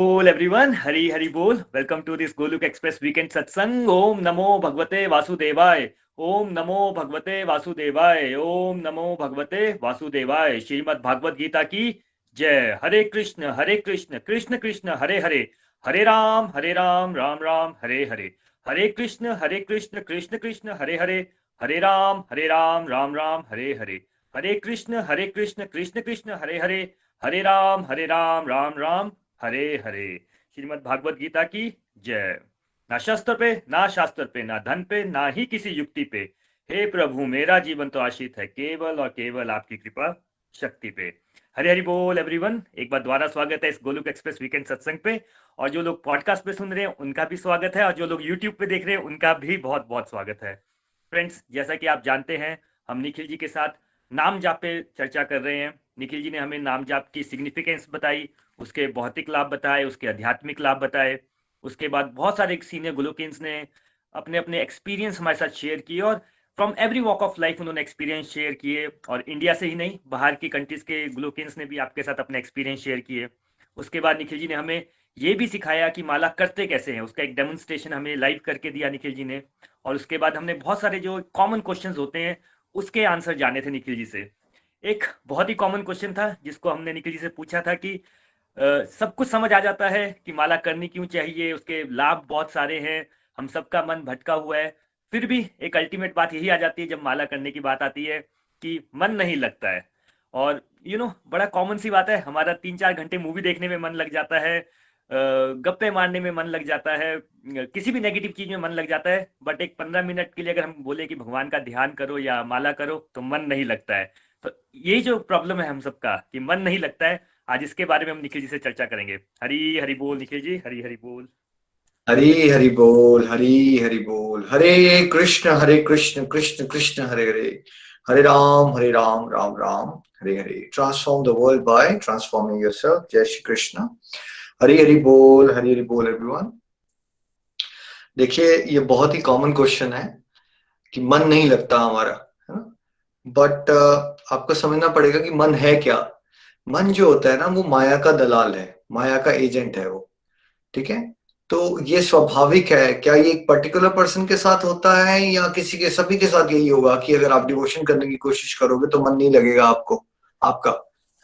बोल एवरीवन, हरी हरी बोल। Welcome to this Goluk express weekend satsang. ओम नमो भगवते वासुदेवाय। ओम नमो भगवते वासुदेवाय। ओम नमो भगवते वासुदेवाय। श्रीमद् भागवत गीता की जय। हरे कृष्ण कृष्ण कृष्ण हरे हरे, हरे राम राम राम हरे हरे, हरे कृष्ण कृष्ण कृष्ण हरे हरे, हरे राम राम राम हरे हरे, हरे कृष्ण कृष्ण कृष्ण हरे राम राम राम हरे हरे। श्रीमद् भागवत गीता की जय। ना शस्त्र पे, ना शास्त्र पे, ना धन पे, ना ही किसी युक्ति पे, हे प्रभु मेरा जीवन तो आश्रित है केवल और केवल आपकी कृपा शक्ति पे। हरे हरि बोल एवरीवन। एक बार दोबारा स्वागत है इस गोलुक एक्सप्रेस वीकेंड सत्संग पे। और जो लोग पॉडकास्ट पे सुन रहे हैं उनका भी स्वागत है, और जो लोग यूट्यूब पे देख रहे हैं उनका भी बहुत बहुत स्वागत है। फ्रेंड्स, जैसा कि आप जानते हैं, हम निखिल जी के साथ नाम जाप पे चर्चा कर रहे हैं। निखिल जी ने हमें नाम जाप की सिग्निफिकेंस बताई, उसके भौतिक लाभ बताए, उसके आध्यात्मिक लाभ बताए। उसके बाद बहुत सारे सीनियर गुलोकिन्स ने अपने अपने एक्सपीरियंस हमारे साथ शेयर किए, और from every walk of life उन्होंने एक्सपीरियंस शेयर किए। और इंडिया से ही नहीं, बाहर की कंट्रीज के गुलोकिन्स ने भी आपके साथ अपने एक्सपीरियंस शेयर किए। उसके बाद निखिल जी ने हमें ये भी सिखाया कि माला करते कैसे हैं, उसका एक डेमोन्स्ट्रेशन हमें लाइव करके दिया निखिल जी ने। और उसके बाद हमने बहुत सारे जो कॉमन क्वेश्चंस होते हैं उसके आंसर जाने थे निखिल जी से। एक बहुत ही कॉमन क्वेश्चन था जिसको हमने निखिल जी से पूछा था कि सब कुछ समझ आ जाता है कि माला करनी क्यों चाहिए, उसके लाभ बहुत सारे हैं, हम सबका मन भटका हुआ है, फिर भी एक अल्टीमेट बात यही आ जाती है जब माला करने की बात आती है कि मन नहीं लगता है। और बड़ा कॉमन सी बात है, हमारा 3-4 घंटे मूवी देखने में मन लग जाता है, गप्पे मारने में मन लग जाता है, किसी भी नेगेटिव चीज में मन लग जाता है, बट एक 15 मिनट के लिए अगर हम बोले कि भगवान का ध्यान करो या माला करो तो मन नहीं लगता है। तो यही जो प्रॉब्लम है हम सबका कि मन नहीं लगता है, आज इसके बारे में हम निखिल जी से चर्चा करेंगे। हरी हरी बोल निखिल जी, हरी हरी बोल। हरी हरि बोल, हरी हरि बोल। Hare Krishna Krishna Krishna Hare Hare, Hare Ram Ram Ram Hare Hare. Transform the world by transforming yourself. जय श्री कृष्ण। हरी हरि बोल एवरीवन। देखिए, ये बहुत ही कॉमन क्वेश्चन है कि मन नहीं लगता हमारा, है ना। बट आपको समझना पड़ेगा कि मन है क्या। मन जो होता है ना, वो माया का दलाल है, माया का एजेंट है वो। ठीक है। तो ये स्वाभाविक है। क्या ये एक पर्टिकुलर पर्सन के साथ होता है या किसी के, सभी के साथ यही होगा कि अगर आप डिवोशन करने की कोशिश करोगे तो मन नहीं लगेगा आपको, आपका,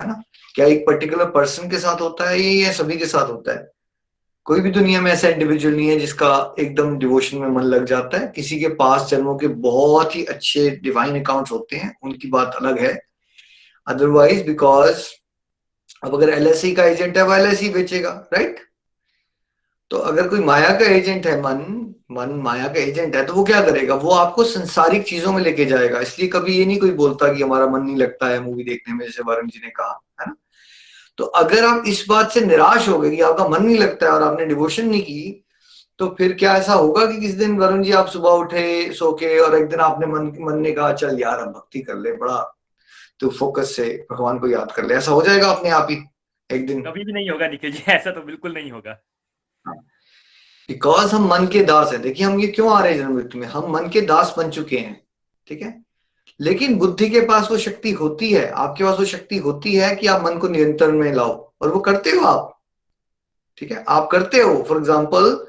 है ना। क्या एक पर्टिकुलर पर्सन के साथ होता है ये, या सभी के साथ होता है? कोई भी दुनिया में ऐसा इंडिविजुअल नहीं है जिसका एकदम डिवोशन में मन लग जाता है। किसी के पास जन्मों के बहुत ही अच्छे डिवाइन अकाउंट्स होते हैं, उनकी बात अलग है। अदरवाइज, बिकॉज अब अगर एलआईसी का एजेंट है, वो एलआईसी बेचेगा, राइट। तो अगर कोई माया का एजेंट है, मन मन माया का एजेंट है, तो वो क्या करेगा? वो आपको संसारिक चीजों में लेके जाएगा। इसलिए कभी ये नहीं कोई बोलता कि हमारा मन नहीं लगता है मूवी देखने में, जैसे वरुण जी ने कहा, है ना। तो अगर आप इस बात से निराश हो गए कि आपका मन नहीं लगता है और आपने डिवोशन नहीं की, तो फिर क्या ऐसा होगा कि किसी दिन वरुण जी आप सुबह उठे सो के और एक दिन आपने मन ने कहा चल यार हम भक्ति कर ले, बड़ा तो फोकस से भगवान को याद कर ले, ऐसा हो जाएगा अपने आप ही एक दिन? कभी भी नहीं होगा निखिल जी, ऐसा तो बिल्कुल नहीं होगा। बिकॉज हम मन के दास हैं। देखिए, हम ये क्यों आ रहे हैं जन्म मृत्यु में, हम मन के दास बन चुके हैं। ठीक है। लेकिन बुद्धि के पास वो शक्ति होती है, आपके पास वो शक्ति होती है कि आप मन को नियंत्रण में लाओ, और वो करते हो आप। ठीक है, आप करते हो। फॉर एग्जाम्पल,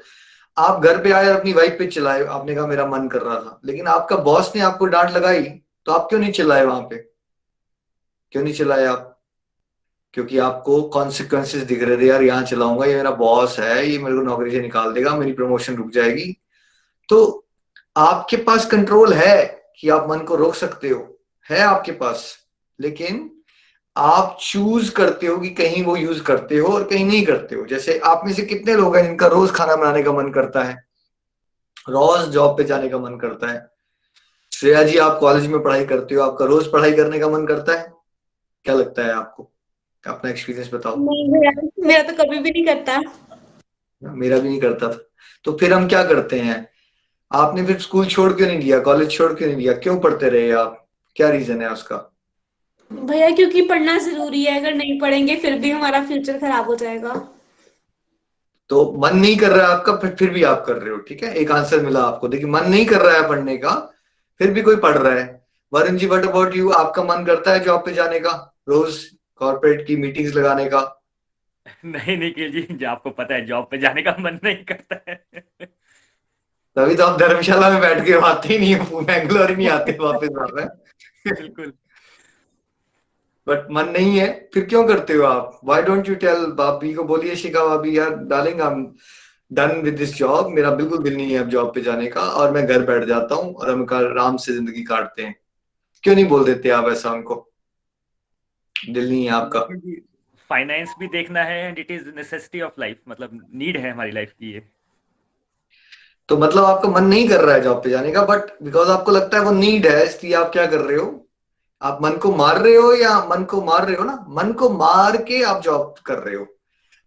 आप घर पे आए और अपनी वाइफ पे चिल्लाए, आपने कहा मेरा मन कर रहा था, लेकिन आपका बॉस ने आपको डांट लगाई, तो आप क्यों नहीं चिल्लाए वहां पे? क्यों नहीं चिल्लाए आप? क्योंकि आपको कॉन्सिक्वेंसेस दिख रहे थे, यार यहाँ चिल्लाऊंगा, ये मेरा बॉस है, ये मेरे को नौकरी से निकाल देगा, मेरी प्रमोशन रुक जाएगी। तो आपके पास कंट्रोल है कि आप मन को रोक सकते हो, है आपके पास। लेकिन आप चूज करते हो कि कहीं वो यूज करते हो और कहीं नहीं करते हो। जैसे आप में से कितने लोग हैं जिनका रोज खाना बनाने का मन करता है, रोज जॉब पे जाने का मन करता है? श्रेया जी, आप कॉलेज में पढ़ाई करते हो, आपका रोज पढ़ाई करने का मन करता है? क्या लगता है आपको? अपना एक्सपीरियंस बताओ। नहीं, मेरा तो कभी भी नहीं करता। मेरा भी नहीं करता था। तो फिर हम क्या करते हैं? आपने फिर स्कूल छोड़ क्यों नहीं दिया, कॉलेज छोड़ क्यों नहीं दिया, क्यों पढ़ते रहे आप? क्या रीजन है उसका? भैया, क्योंकि पढ़ना जरूरी है, अगर नहीं पढ़ेंगे फिर भी हमारा फ्यूचर खराब हो जाएगा। तो मन नहीं कर रहा है आपका, फिर भी आप कर रहे हो। ठीक है, एक आंसर मिला आपको। देखिए, मन नहीं कर रहा है पढ़ने का, फिर भी कोई पढ़ रहा है। Varun ji, what about you? आपका मन करता है जॉब पे जाने का, रोज कॉर्पोरेट की मीटिंग्स लगाने का? नहीं निखिल जी, जो आपको पता है जॉब पे जाने का मन नहीं करता है। तभी तो आप धर्मशाला में बैठ के आते ही नहीं है, बैंगलोर ही नहीं आते वापस वहां पे। बिल्कुल। बट मन नहीं है, फिर क्यों करते हो आप? व्हाई डोंट यू टेल भाभी को, बोलिए शिखा भाभी, यार darling I am done with this job, मेरा बिल्कुल दिल नहीं है अब जॉब पे जाने का, और मैं घर बैठ जाता हूँ और हम आराम से जिंदगी काटते हैं। क्यों नहीं बोल देते आप ऐसा उनको? दिल नहीं है आपका? निखिल जी, फाइनेंस भी देखना है and it is necessity of life, मतलब नीड है हमारी लाइफ की ये। तो मतलब आपका मन नहीं कर रहा है जॉब पे जाने का, बट बिकॉज आपको लगता है वो नीड है, इसलिए आप क्या कर रहे हो? आप मन को मार रहे हो, या मन को मार रहे हो ना, मन को मार के आप जॉब कर रहे हो।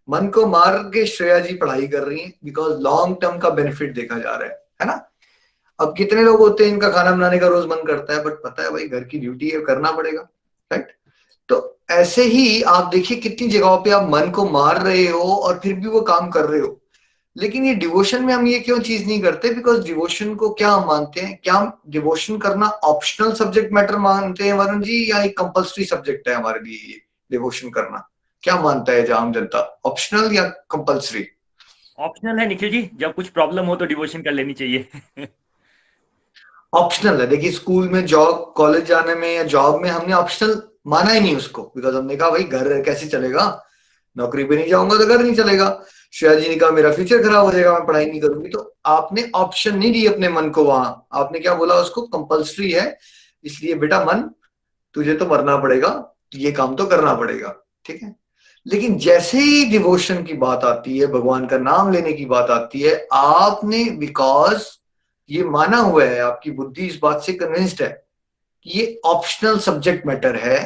मन को मार के श्रेया जी पढ़ाई कर रही हैं बिकॉज लॉन्ग टर्म का बेनिफिट देखा जा रहा है ना? अब कितने लोग होते हैं इनका खाना बनाने का रोज मन करता है, बट पता है भाई घर की ड्यूटी है, करना पड़ेगा, राइट? तो ऐसे ही आप देखिए कितनी जगहों पे आप मन को मार रहे हो और फिर भी वो काम कर रहे हो। लेकिन ये डिवोशन में हम ये क्यों चीज नहीं करते? बिकॉज डिवोशन को क्या हम मानते हैं? क्या हम डिवोशन करना ऑप्शनल सब्जेक्ट मैटर मानते हैं वरुण जी, या एक कंपल्सरी सब्जेक्ट है हमारे लिए डिवोशन करना? क्या मानता है आम जनता, ऑप्शनल या कंपल्सरी? ऑप्शनल है निखिल जी, जब कुछ प्रॉब्लम हो तो डिवोशन कर लेनी चाहिए। ऑप्शनल है। देखिए स्कूल में, जॉब, कॉलेज जाने में या जॉब में हमने ऑप्शनल माना ही नहीं उसको, बिकॉज हमने कहा भाई घर कैसे चलेगा, नौकरी पे नहीं जाऊंगा तो घर नहीं चलेगा। श्रेया जी ने कहा मेरा फ्यूचर खराब हो जाएगा, मैं पढ़ाई नहीं करूंगी, तो आपने ऑप्शन नहीं दी अपने मन को वहां। आपने क्या बोला उसको? कंपल्सरी है, इसलिए बेटा मन तुझे तो मरना पड़ेगा, ये काम तो करना पड़ेगा, ठीक है? लेकिन जैसे ही डिवोशन की बात आती है, भगवान का नाम लेने की बात आती है, आपने बिकॉज ये माना हुआ है, आपकी बुद्धि इस बात से कन्विंस्ड है कि ये ऑप्शनल सब्जेक्ट मैटर है,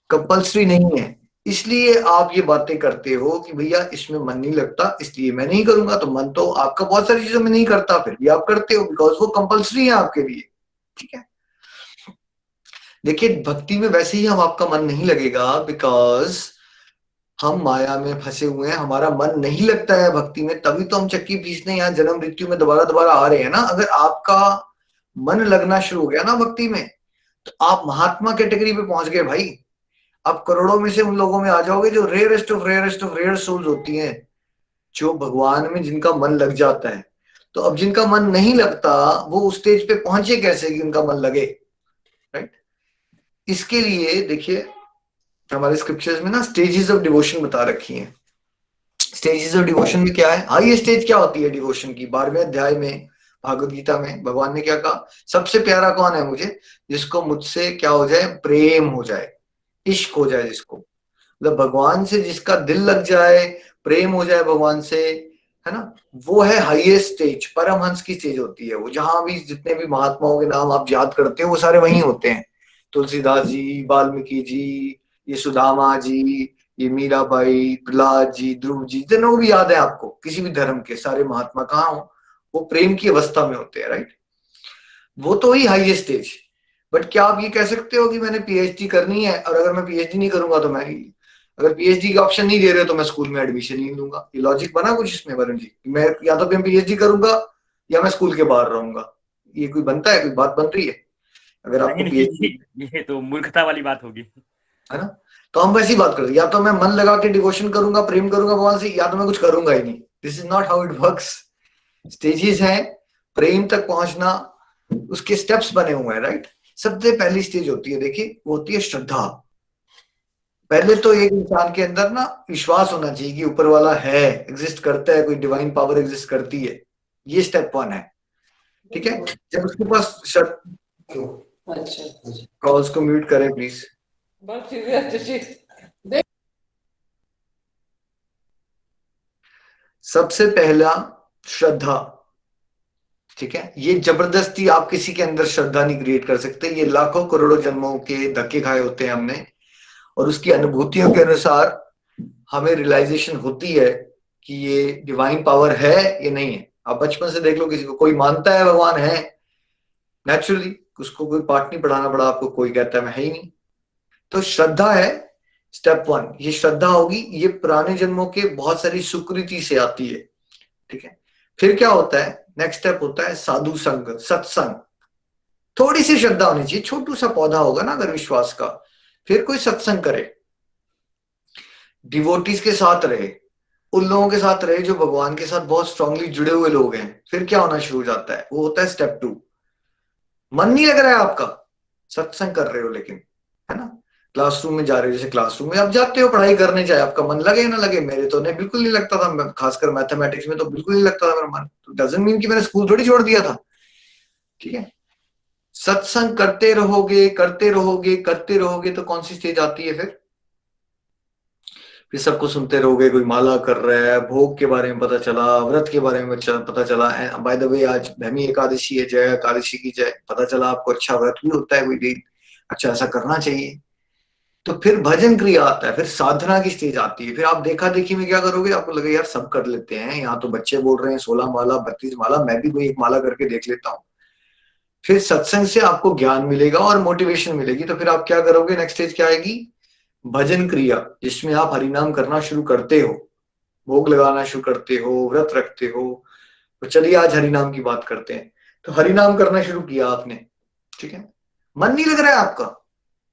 कंपल्सरी नहीं है, इसलिए आप ये बातें करते हो कि भैया इसमें मन नहीं लगता इसलिए मैं नहीं करूंगा। तो मन तो आपका बहुत सारी चीजों में नहीं करता, फिर भी आप करते हो बिकॉज वो कंपल्सरी है आपके लिए, ठीक है? देखिए भक्ति में वैसे ही हम आपका मन नहीं लगेगा बिकॉज हम माया में फंसे हुए हैं, हमारा मन नहीं लगता है भक्ति में, तभी तो हम चक्की पीसने यहाँ जन्म मृत्यु में दोबारा दोबारा आ रहे हैं ना। अगर आपका मन लगना शुरू हो गया ना भक्ति में, तो आप महात्मा कैटेगरी पे पहुंच गए भाई। आप करोड़ों में से उन लोगों में आ जाओगे जो रेयरेस्ट ऑफ रेयर सोल्स होती हैं, जो भगवान में जिनका मन लग जाता है। तो अब जिनका मन नहीं लगता वो उस स्टेज पे पहुंचे कैसे कि उनका मन लगे, राइट? इसके लिए देखिए हमारे स्क्रिप्चर्स में ना स्टेजेस ऑफ डिवोशन बता रखी हैं। स्टेजेस ऑफ डिवोशन में क्या है? हाईएस्ट स्टेज क्या होती है डिवोशन की? 12वें अध्याय में भागवत गीता में भगवान ने क्या कहा? सबसे प्यारा कौन है मुझे? जिसको मुझसे क्या हो जाए? प्रेम हो जाए, इश्क हो जाए जिसको, मतलब भगवान से जिसका दिल लग जाए, प्रेम हो जाए भगवान से, है ना? वो है हाईएस्ट स्टेज, परमहंस की स्टेज होती है वो। जहां भी जितने भी महात्माओं के नाम आप याद करते हो वो सारे वहीं होते हैं। तुलसीदास जी, वाल्मीकि जी, ये सुदामा जी, ये मीराबाई, प्रहलाद जी, ध्रुव जी, जितनों को भी याद है आपको किसी भी धर्म के, सारे महात्मा कहाँ हो? वो प्रेम की अवस्था में होते हैं, राइट? वो तो ही हाईएस्ट स्टेज। बट क्या आप ये कह सकते हो कि मैंने पीएचडी करनी है और अगर मैं पीएचडी नहीं करूंगा तो मैं, अगर पीएचडी का ऑप्शन नहीं दे रहे हो तो मैं स्कूल में एडमिशन नहीं लूंगा? ये लॉजिक बना कुछ इसमें वरुण जी? मैं या तो मैं पीएचडी करूंगा या मैं स्कूल के बाहर रहूंगा? ये कोई बनता है? कोई बात बन रही है? अगर नहीं आपको निखिल पीएचडी, जी, ये तो मूर्खता वाली बात होगी। है ना? तो हम वैसी बात करते हैं, या तो मैं मन लगा के डिवोशन करूंगा, प्रेम करूंगा भगवान से, या तो मैं कुछ करूंगा ही नहीं। This is not how it works. Stages हैं, प्रेम तक पहुंचना, उसके स्टेप्स बने हुए हैं, राइट? सबसे पहली स्टेज होती है, देखिए वो होती है श्रद्धा। पहले तो एक इंसान के अंदर ना विश्वास होना चाहिए कि ऊपर वाला है, एग्जिस्ट करता है, कोई डिवाइन पावर एग्जिस्ट करती है। ये स्टेप 1 है, ठीक है? जब उसके पास कॉल्स को म्यूट करें प्लीज। सबसे पहला श्रद्धा, ठीक है? ये जबरदस्ती आप किसी के अंदर श्रद्धा नहीं क्रिएट कर सकते, ये लाखों करोड़ों जन्मों के धक्के खाए होते हैं हमने, और उसकी अनुभूतियों के अनुसार हमें रियलाइजेशन होती है कि ये डिवाइन पावर है या नहीं है। आप बचपन से देख लो किसी को, कोई मानता है भगवान है, नेचुरली उसको कोई पाठ नहीं पढ़ाना पड़ा आपको, कोई कहता है मैं है ही नहीं। तो श्रद्धा है स्टेप 1। ये श्रद्धा होगी, ये पुराने जन्मों के बहुत सारी सुकृति से आती है, ठीक है? फिर क्या होता है? नेक्स्ट स्टेप होता है साधु संग, सत्संग। थोड़ी सी श्रद्धा होनी चाहिए, छोटू सा पौधा होगा ना अगर विश्वास का, फिर कोई सत्संग करे। डिवोटीज के साथ रहे, उन लोगों के साथ रहे जो भगवान के साथ बहुत स्ट्रांगली जुड़े हुए लोग हैं, फिर क्या होना शुरू हो जाता है, वो होता है स्टेप 2। मन नहीं लग रहा है आपका, सत्संग कर रहे हो लेकिन, है ना, क्लासरूम में जा रहे हो, जैसे क्लासरूम में आप जाते हो पढ़ाई करने, चाहे आपका मन लगे ना लगे, मेरे तो नहीं, बिल्कुल नहीं लगता था, खासकर मैथमेटिक्स में तो बिल्कुल नहीं लगता था मेरा मन, तो डजंट मीन कि मैंने स्कूल थोड़ी छोड़ दिया था। ठीक है, सत्संग करते रहोगे करते रहोगे करते रहोगे तो कौन सी स्टेज आती है फिर सबको सुनते रहोगे, कोई माला कर रहा है, भोग के बारे में पता चला, व्रत के बारे में पता चला, बाय द वे आज भैमी एकादशी है, जय एकादशी की जय, पता चला आपको अच्छा व्रत भी होता है कोई दिन, अच्छा ऐसा करना चाहिए। तो फिर भजन क्रिया आता है, फिर साधना की स्टेज आती है, फिर आप देखा देखी में क्या करोगे, आपको लगे यार सब कर लेते हैं, यहाँ तो बच्चे बोल रहे हैं 16 माला 32 माला, मैं भी कोई एक माला करके देख लेता हूँ। फिर सत्संग से आपको ज्ञान मिलेगा और मोटिवेशन मिलेगी, तो फिर आप क्या करोगे, नेक्स्ट स्टेज क्या आएगी, भजन क्रिया, जिसमें आप हरिनाम करना शुरू करते हो, भोग लगाना शुरू करते हो, व्रत रखते हो। तो चलिए आज हरिनाम की बात करते हैं। तो हरिनाम करना शुरू किया आपने, ठीक है, मन नहीं लग रहा है आपका,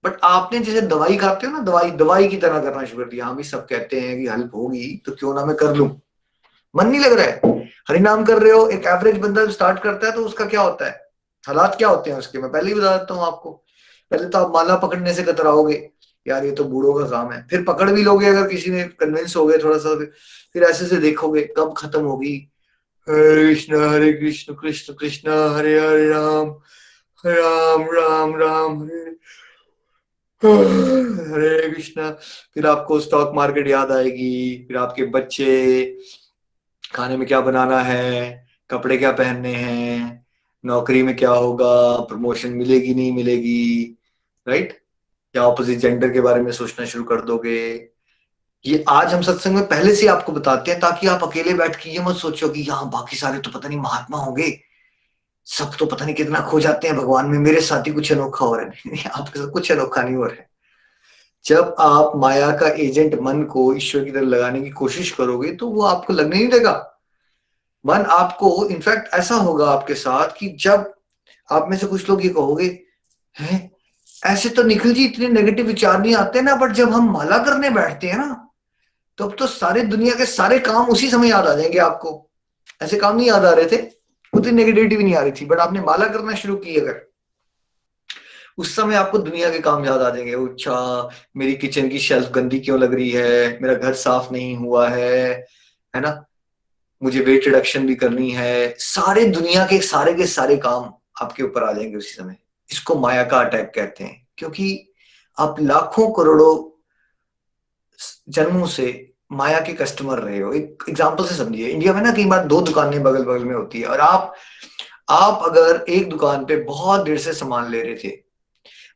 बट आपने जैसे दवाई खाते हो ना, दवाई दवाई की तरह करना शुरू कर दिया, हाँ भी सब कहते हैं कि हेल्प होगी तो क्यों ना मैं कर लूं, मन नहीं लग रहा है, हरिनाम कर रहे हो। एक एवरेज बंदा स्टार्ट करता है तो उसका क्या होता है, हालात क्या होते हैं उसके, मैं पहले ही बता देता हूँ आपको। पहले तो आप माला पकड़ने से कतराओगे, यार ये तो बूढ़ों का काम है, फिर पकड़ भी लोगे अगर किसी ने कन्विंस हो गए थोड़ा सा, फिर ऐसे से देखोगे कब खत्म होगी, हरे कृष्ण कृष्ण कृष्ण हरे हरे, राम राम राम राम हरे कृष्णा। फिर आपको स्टॉक मार्केट याद आएगी, फिर आपके बच्चे, खाने में क्या बनाना है, कपड़े क्या पहनने हैं, नौकरी में क्या होगा, प्रमोशन मिलेगी नहीं मिलेगी, राइट, या ऑपोजिट जेंडर के बारे में सोचना शुरू कर दोगे। ये आज हम सत्संग में पहले से आपको बताते हैं, ताकि आप अकेले बैठ के ये मत सोचो कि यहाँ बाकी सारे तो पता नहीं महात्मा होंगे, सब तो पता नहीं कितना खो जाते हैं भगवान में, मेरे साथ ही कुछ अनोखा हो रहा है। आपके साथ कुछ अनोखा नहीं हो रहा है। जब आप माया का एजेंट मन को ईश्वर की तरफ लगाने की कोशिश करोगे तो वो आपको लगने नहीं देगा। मन आपको, इनफैक्ट ऐसा होगा आपके साथ कि जब आप में से कुछ लोग ये कहोगे, हैं ऐसे तो निखिल जी इतने नेगेटिव विचार नहीं आते ना, बट जब हम माला करने बैठते हैं ना, तो अब तो सारे दुनिया के सारे काम उसी समय याद आ जाएंगे आपको। ऐसे काम नहीं याद आ रहे थे, उतनी नेगेटिविटी भी नहीं आ रही थी, बट आपने माला करना शुरू की अगर, उस समय आपको दुनिया के काम याद आ जाएंगे। अच्छा, मेरी किचन की शेल्फ गंदी क्यों लग रही है, मेरा घर साफ नहीं हुआ है ना, मुझे वेट रिडक्शन भी करनी है, सारे दुनिया के सारे काम आपके ऊपर आ जाएंगे उसी समय। इसको माया का अटैक कहते हैं, क्योंकि आप लाखों करोड़ों जन्मों से माया के कस्टमर रहे हो। एक एग्जांपल से समझिए, इंडिया में ना कई बार दो दुकानें बगल बगल में होती है, और आप अगर एक दुकान पे बहुत देर से सामान ले रहे थे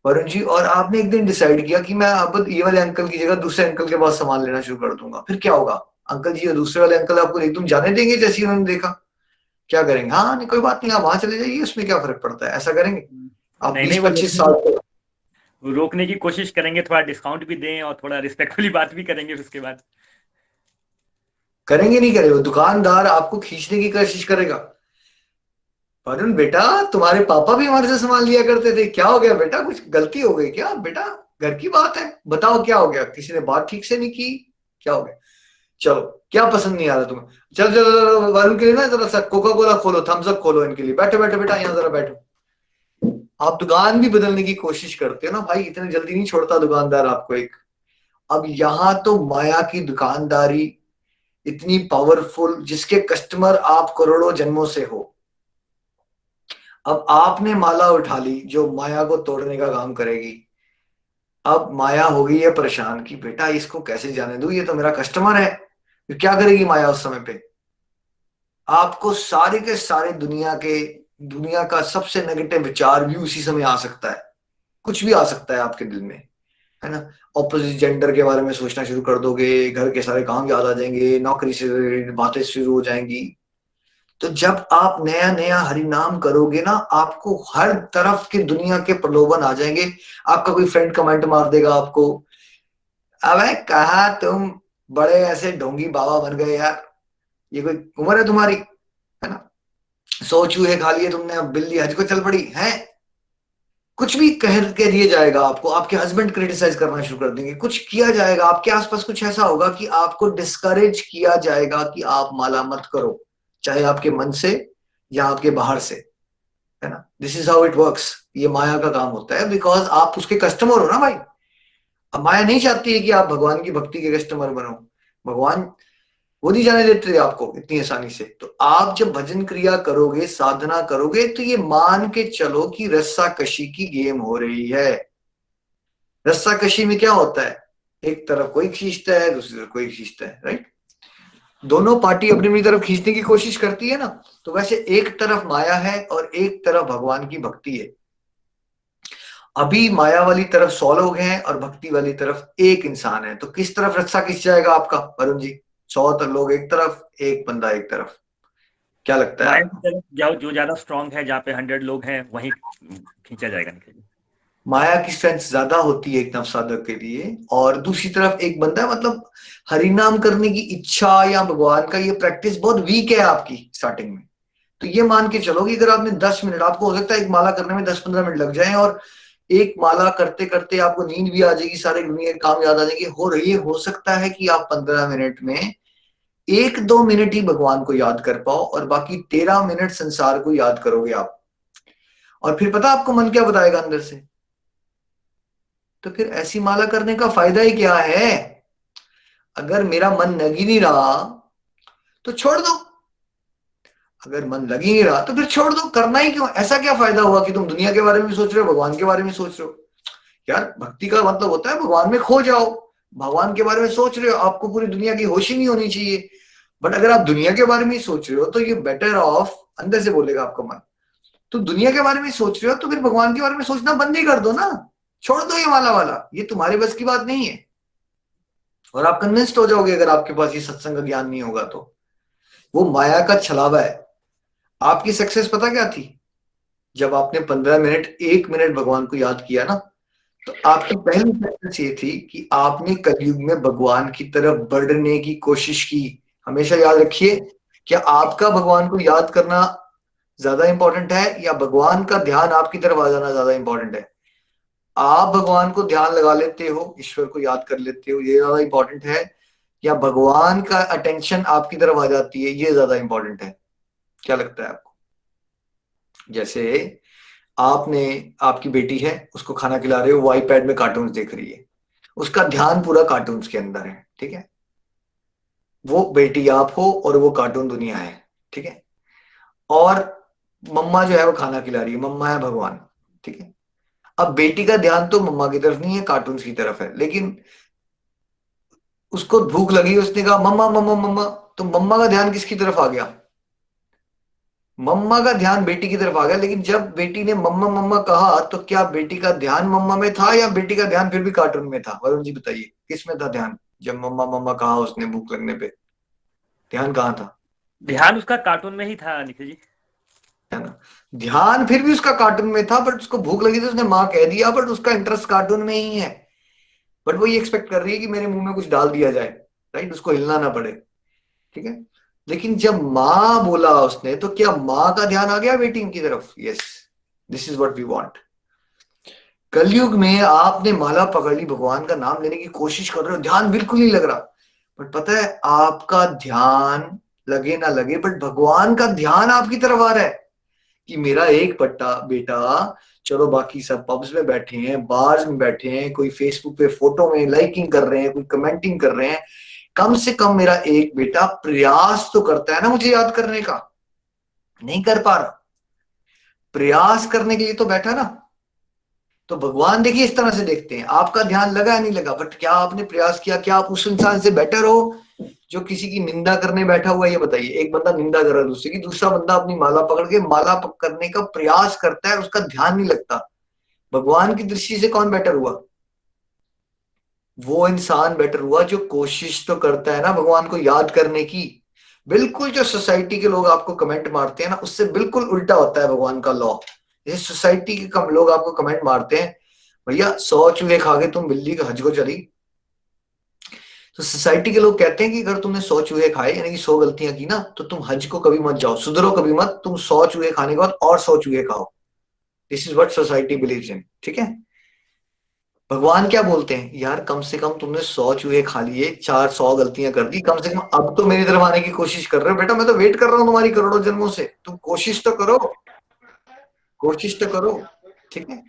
वरुण जी, और आपने एक दिन डिसाइड किया कि मैं अब ये वाले अंकल की जगह दूसरे अंकल के पास सामान लेना शुरू कर दूंगा, फिर क्या होगा, अंकल जी और दूसरे वाले अंकल आपको एकदम जाने देंगे जैसे ही उन्होंने देखा, क्या करेंगे, हाँ नहीं कोई बात नहीं आप वहां चले जाइए, उसमें क्या फर्क पड़ता है, ऐसा करेंगे। आप नहीं नहीं, 20-25 साल वो रोकने की कोशिश करेंगे, थोड़ा डिस्काउंट भी दें और थोड़ा रिस्पेक्टफुली बात भी करेंगे उसके बाद। करेंगे, नहीं करेंगे, दुकानदार आपको खींचने की कोशिश करेगा। वरुण बेटा, तुम्हारे पापा भी हमारे से सामान लिया करते थे, क्या हो गया बेटा, कुछ गलती हो गई क्या बेटा, घर की बात है, बताओ क्या हो गया, किसी ने बात ठीक से नहीं की, क्या हो गया, चलो क्या पसंद नहीं आ रहा तुम्हें, चल चलो वरुण के लिए ना जरा सा कोका कोला खोलो, थम्स अप खोलो इनके लिए, बैठो बैठो बेटा यहाँ जरा बैठो। आप दुकान भी बदलने की कोशिश करते हो ना भाई, इतनी जल्दी नहीं छोड़ता दुकानदार आपको एक। अब यहाँ तो माया की दुकानदारी इतनी पावरफुल, जिसके कस्टमर आप करोड़ों जन्मों से हो। अब आपने माला उठा ली जो माया को तोड़ने का काम करेगी। अब माया हो गई है परेशान कि बेटा इसको कैसे जाने दूं, ये तो मेरा कस्टमर है। फिर क्या करेगी माया उस समय पे, आपको सारे के सारे दुनिया का सबसे नेगेटिव विचार भी उसी समय आ सकता है, कुछ भी आ सकता है आपके दिल में, है ना। ऑपोजिट जेंडर के बारे में सोचना शुरू कर दोगे, घर के सारे काम याद आ जाएंगे, नौकरी से रिलेटेड बातें शुरू हो जाएंगी। तो जब आप नया नया हरि नाम करोगे ना, आपको हर तरफ की दुनिया के प्रलोभन आ जाएंगे। आपका कोई फ्रेंड कमेंट मार देगा आपको, अबे कहा तुम बड़े ऐसे ढोंगी बाबा बन गए यार, ये कोई उम्र है तुम्हारी, है ना, 100 चूहे खा लिए तुमने, अब बिल्ली हज को चल पड़ी है। कुछ भी कह दिया जाएगा आपको, आपके हस्बैंड क्रिटिसाइज करना शुरू कर देंगे, कुछ किया जाएगा आपके आसपास, कुछ ऐसा होगा कि आपको डिस्करेज किया जाएगा कि आप माला मत करो, चाहे आपके मन से या आपके बाहर से, है ना। This is how it works. ये माया का काम होता है, बिकॉज आप उसके कस्टमर हो ना भाई। अब माया नहीं चाहती है कि आप भगवान की भक्ति के कस्टमर बनो। भगवान वो नहीं जाने देते आपको इतनी आसानी से। तो आप जब भजन क्रिया करोगे, साधना करोगे, तो ये मान के चलो कि रस्साकशी की गेम हो रही है। रस्साकशी में क्या होता है, एक तरफ कोई खींचता है, दूसरी तरफ कोई खींचता है, राइट। दोनों पार्टी अपनी अपनी तरफ खींचने की कोशिश करती है ना। तो वैसे एक तरफ माया है और एक तरफ भगवान की भक्ति है। अभी माया वाली तरफ 100 लोग हैं और भक्ति वाली तरफ एक इंसान है, तो किस तरफ रस्सा खींच जाएगा आपका वरुण जी? 100 लोग एक तरफ, एक बंदा एक तरफ। क्या लगता है माया आपको? की तरफ जो ज्यादा स्ट्रांग है, जहाँ पे 100 लोग हैं वहीं खींचा जाएगा निखिल जी। माया की स्ट्रेंथ ज्यादा होती है एक नव साधक के लिए, और दूसरी तरफ एक बंदा है, मतलब हरिनाम करने की इच्छा या भगवान का ये प्रैक्टिस बहुत वीक है आपकी स्टार्टिंग में। तो ये मान के चलो कि अगर आपने 10 मिनट, आपको हो सकता है एक माला करने में 10-15 मिनट लग जाए, और एक माला करते करते आपको नींद भी आ जाएगी, सारे दुनिया के काम याद आ जाएंगे। हो सकता है कि आप 15 मिनट में 1-2 मिनट ही भगवान को याद कर पाओ और बाकी 13 मिनट संसार को याद करोगे आप। और फिर पता आपको मन क्या बताएगा अंदर से? तो फिर ऐसी माला करने का फायदा ही क्या है? अगर मेरा मन लग ही नहीं रहा तो छोड़ दो, अगर मन लग ही नहीं रहा तो फिर छोड़ दो, करना ही क्यों? ऐसा क्या फायदा हुआ कि तुम दुनिया के बारे में सोच रहे हो, भगवान के बारे में सोच रहे हो? यार भक्ति का मतलब होता है भगवान में खो जाओ। भगवान के बारे में सोच रहे हो, आपको पूरी दुनिया की होश ही नहीं होनी चाहिए। बट अगर आप दुनिया के बारे में ही सोच रहे हो तो ये बेटर ऑफ, अंदर से बोलेगा आपका मन, तो दुनिया के बारे में सोच रहे हो तो फिर भगवान के बारे में सोचना बंद ही कर दो ना। छोड़ दो ये माला वाला, ये तुम्हारे बस की बात नहीं है। और आप कन्विंस्ड हो जाओगे अगर आपके पास ये सत्संग का ज्ञान नहीं होगा तो। वो माया का छलावा है। आपकी सक्सेस पता क्या थी? जब आपने 15 मिनट 1 मिनट भगवान को याद किया ना, तो आपकी पहली सक्सेस ये थी कि आपने कलयुग में भगवान की तरफ बढ़ने की कोशिश की। हमेशा याद रखिए, क्या आपका भगवान को याद करना ज्यादा इंपॉर्टेंट है या भगवान का ध्यान आपकी तरफ आ जाना ज्यादा इंपॉर्टेंट है? आप भगवान को ध्यान लगा लेते हो, ईश्वर को याद कर लेते हो, ये ज्यादा इंपॉर्टेंट है, या भगवान का अटेंशन आपकी तरफ आ जाती है, ये ज्यादा इंपॉर्टेंट है? क्या लगता है आपको? जैसे आपने, आपकी बेटी है, उसको खाना खिला रहे हो, वो आईपैड में कार्टून्स देख रही है, उसका ध्यान पूरा कार्टून्स के अंदर है, ठीक है। वो बेटी आप हो और वो कार्टून दुनिया है, ठीक है। और मम्मा जो है वो खाना खिला रही है, मम्मा है भगवान, ठीक है। अब बेटी का ध्यान तो मम्मा की तरफ नहीं है, कार्टून्स की तरफ है, लेकिन उसको भूख लगी, उसने कहा मम्मा मम्मा मम्मा, तो मम्मा का ध्यान किसकी तरफ आ गया? मम्मा का ध्यान बेटी की तरफ आ गया। लेकिन जब बेटी ने मम्मा मम्मा कहा तो क्या बेटी का ध्यान मम्मा में था या बेटी का ध्यान फिर भी कार्टून में था? वरुण जी बताइए, किस में था ध्यान? जब मम्मा मम्मा कहा उसने भूख लगने पे, ध्यान कहाँ था? ध्यान उसका कार्टून में ही था निखिल जी। है ना। ध्यान फिर भी उसका कार्टून में था, बट उसको भूख लगी तो उसने माँ कह दिया, बट उसका इंटरेस्ट कार्टून में ही है। बट वो ये एक्सपेक्ट कर रही है कि मेरे मुंह में कुछ डाल दिया जाए, राइट, उसको हिलना ना पड़े, ठीक है। लेकिन जब माँ बोला उसने, तो क्या माँ का ध्यान आ गया बेटी की तरफ? Yes, this is what we want. कलयुग में आपने माला पकड़ ली, भगवान का नाम लेने की कोशिश कर रहे हो, ध्यान बिल्कुल नहीं लग रहा, बट पता है आपका ध्यान लगे ना लगे, बट भगवान का ध्यान आपकी तरफ आ रहा है कि मेरा एक पट्टा बेटा, चलो बाकी सब पब्स में बैठे हैं, बार्स में बैठे हैं, कोई फेसबुक पे फोटो में लाइकिंग कर रहे हैं, कोई कमेंटिंग कर रहे हैं, कम से कम मेरा एक बेटा प्रयास तो करता है ना मुझे याद करने का। नहीं कर पा रहा, प्रयास करने के लिए तो बैठा ना। तो भगवान देखिए इस तरह से देखते हैं, आपका ध्यान लगा या नहीं लगा, बट क्या आपने प्रयास किया? क्या आप उस इंसान से बेटर हो जो किसी की निंदा करने बैठा हुआ है? ये बताइए, एक बंदा निंदा कर रहा है दूसरे की, दूसरा बंदा अपनी माला पकड़ के माला करने का प्रयास करता है, उसका ध्यान नहीं लगता। भगवान की दृष्टि से कौन बेटर हुआ? वो इंसान बेटर हुआ जो कोशिश तो करता है ना भगवान को याद करने की। बिल्कुल जो सोसाइटी के लोग आपको कमेंट मारते हैं ना, उससे बिल्कुल उल्टा होता है भगवान का लॉ। जैसे सोसाइटी के कम लोग आपको कमेंट मारते हैं, भैया 100 चूहे खा के तुम बिल्ली के हज को चली, तो सोसाइटी के लोग कहते हैं कि अगर तुमने 100 चूहे खाए, यानी कि 100 गलतियां की ना, तो तुम हज को कभी मत जाओ, सुधरो कभी मत, तुम 100 चूहे खाने के बाद और 100 चूहे खाओ। This is what society believes in, ठीक है। भगवान क्या बोलते हैं, यार कम से कम तुमने 100 चूहे खा लिए, 400 गलतियां कर दी, कम से कम अब तो मेरी तरफ आने की कोशिश कर रहे हो बेटा, मैं तो वेट कर रहा हूं तुम्हारी करोड़ों जन्मों से, तुम कोशिश तो करो, कोशिश तो करो, ठीक है।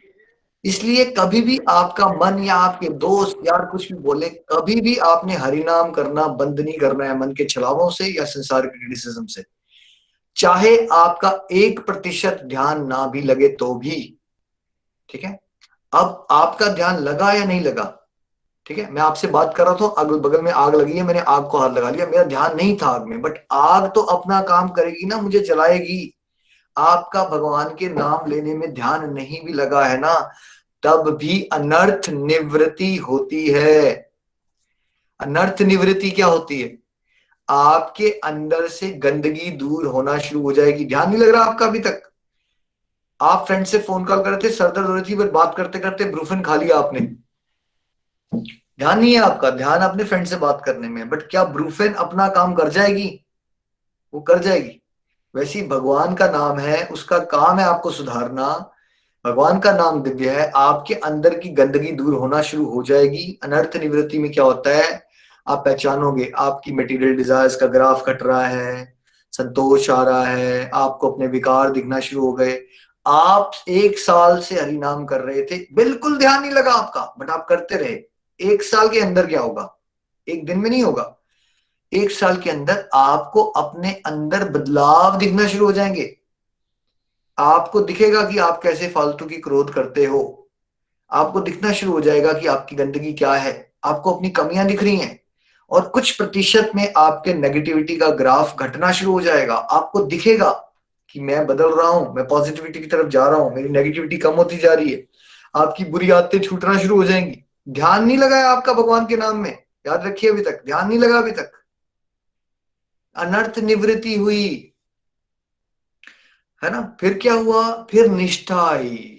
इसलिए कभी भी आपका मन या आपके दोस्त यार कुछ भी बोले, कभी भी आपने हरिनाम करना बंद नहीं करना है, मन के छलावों से या संसार के क्रिटिसिज्म से, चाहे आपका 1% ध्यान ना भी लगे तो भी, ठीक है। अब आपका ध्यान लगा या नहीं लगा, ठीक है, मैं आपसे बात कर रहा था, अगल बगल में आग लगी है, मैंने आग को हाथ लगा लिया, मेरा ध्यान नहीं था आग में, बट आग तो अपना काम करेगी ना, मुझे जलाएगी। आपका भगवान के नाम लेने में ध्यान नहीं भी लगा है ना, तब भी अनर्थ निवृत्ति होती है। अनर्थ निवृत्ति क्या होती है, आपके अंदर से गंदगी दूर होना शुरू हो जाएगी। ध्यान नहीं लग रहा आपका अभी तक, आप फ्रेंड से फोन कॉल कर रहे थे, सर दर्द हो रही थी, बट बात करते करते ब्रूफन खा लिया आपने, ध्यान नहीं है आपका, ध्यान अपने फ्रेंड से बात करने में, बट क्या ब्रूफेन अपना काम कर जाएगी, वो कर जाएगी। वैसे ही भगवान का नाम है, उसका काम है आपको सुधारना, भगवान का नाम दिव्य है, आपके अंदर की गंदगी दूर होना शुरू हो जाएगी। अनर्थ निवृत्ति में क्या होता है, आप पहचानोगे आपकी मटेरियल डिजायर्स का ग्राफ घट रहा है, संतोष आ रहा है, आपको अपने विकार दिखना शुरू हो गए। आप 1 साल से हरि नाम कर रहे थे, बिल्कुल ध्यान नहीं लगा आपका, बट आप करते रहे। 1 साल के अंदर क्या होगा, एक दिन में नहीं होगा, 1 साल के अंदर आपको अपने अंदर बदलाव दिखना शुरू हो जाएंगे। आपको दिखेगा कि आप कैसे फालतू की क्रोध करते हो, आपको दिखना शुरू हो जाएगा कि आपकी गंदगी क्या है, आपको अपनी कमियां दिख रही हैं, और कुछ प्रतिशत में आपके नेगेटिविटी का ग्राफ घटना शुरू हो जाएगा। आपको दिखेगा कि मैं बदल रहा हूं, मैं पॉजिटिविटी की तरफ जा रहा हूं, मेरी नेगेटिविटी कम होती जा रही है, आपकी बुरी आदतें छूटना शुरू हो जाएंगी। ध्यान नहीं लगा है आपका भगवान के नाम में, याद रखिए, अभी तक ध्यान नहीं लगा, अभी तक अनर्थ निवृत्ति हुई, है ना। फिर क्या हुआ, फिर निष्ठा आई।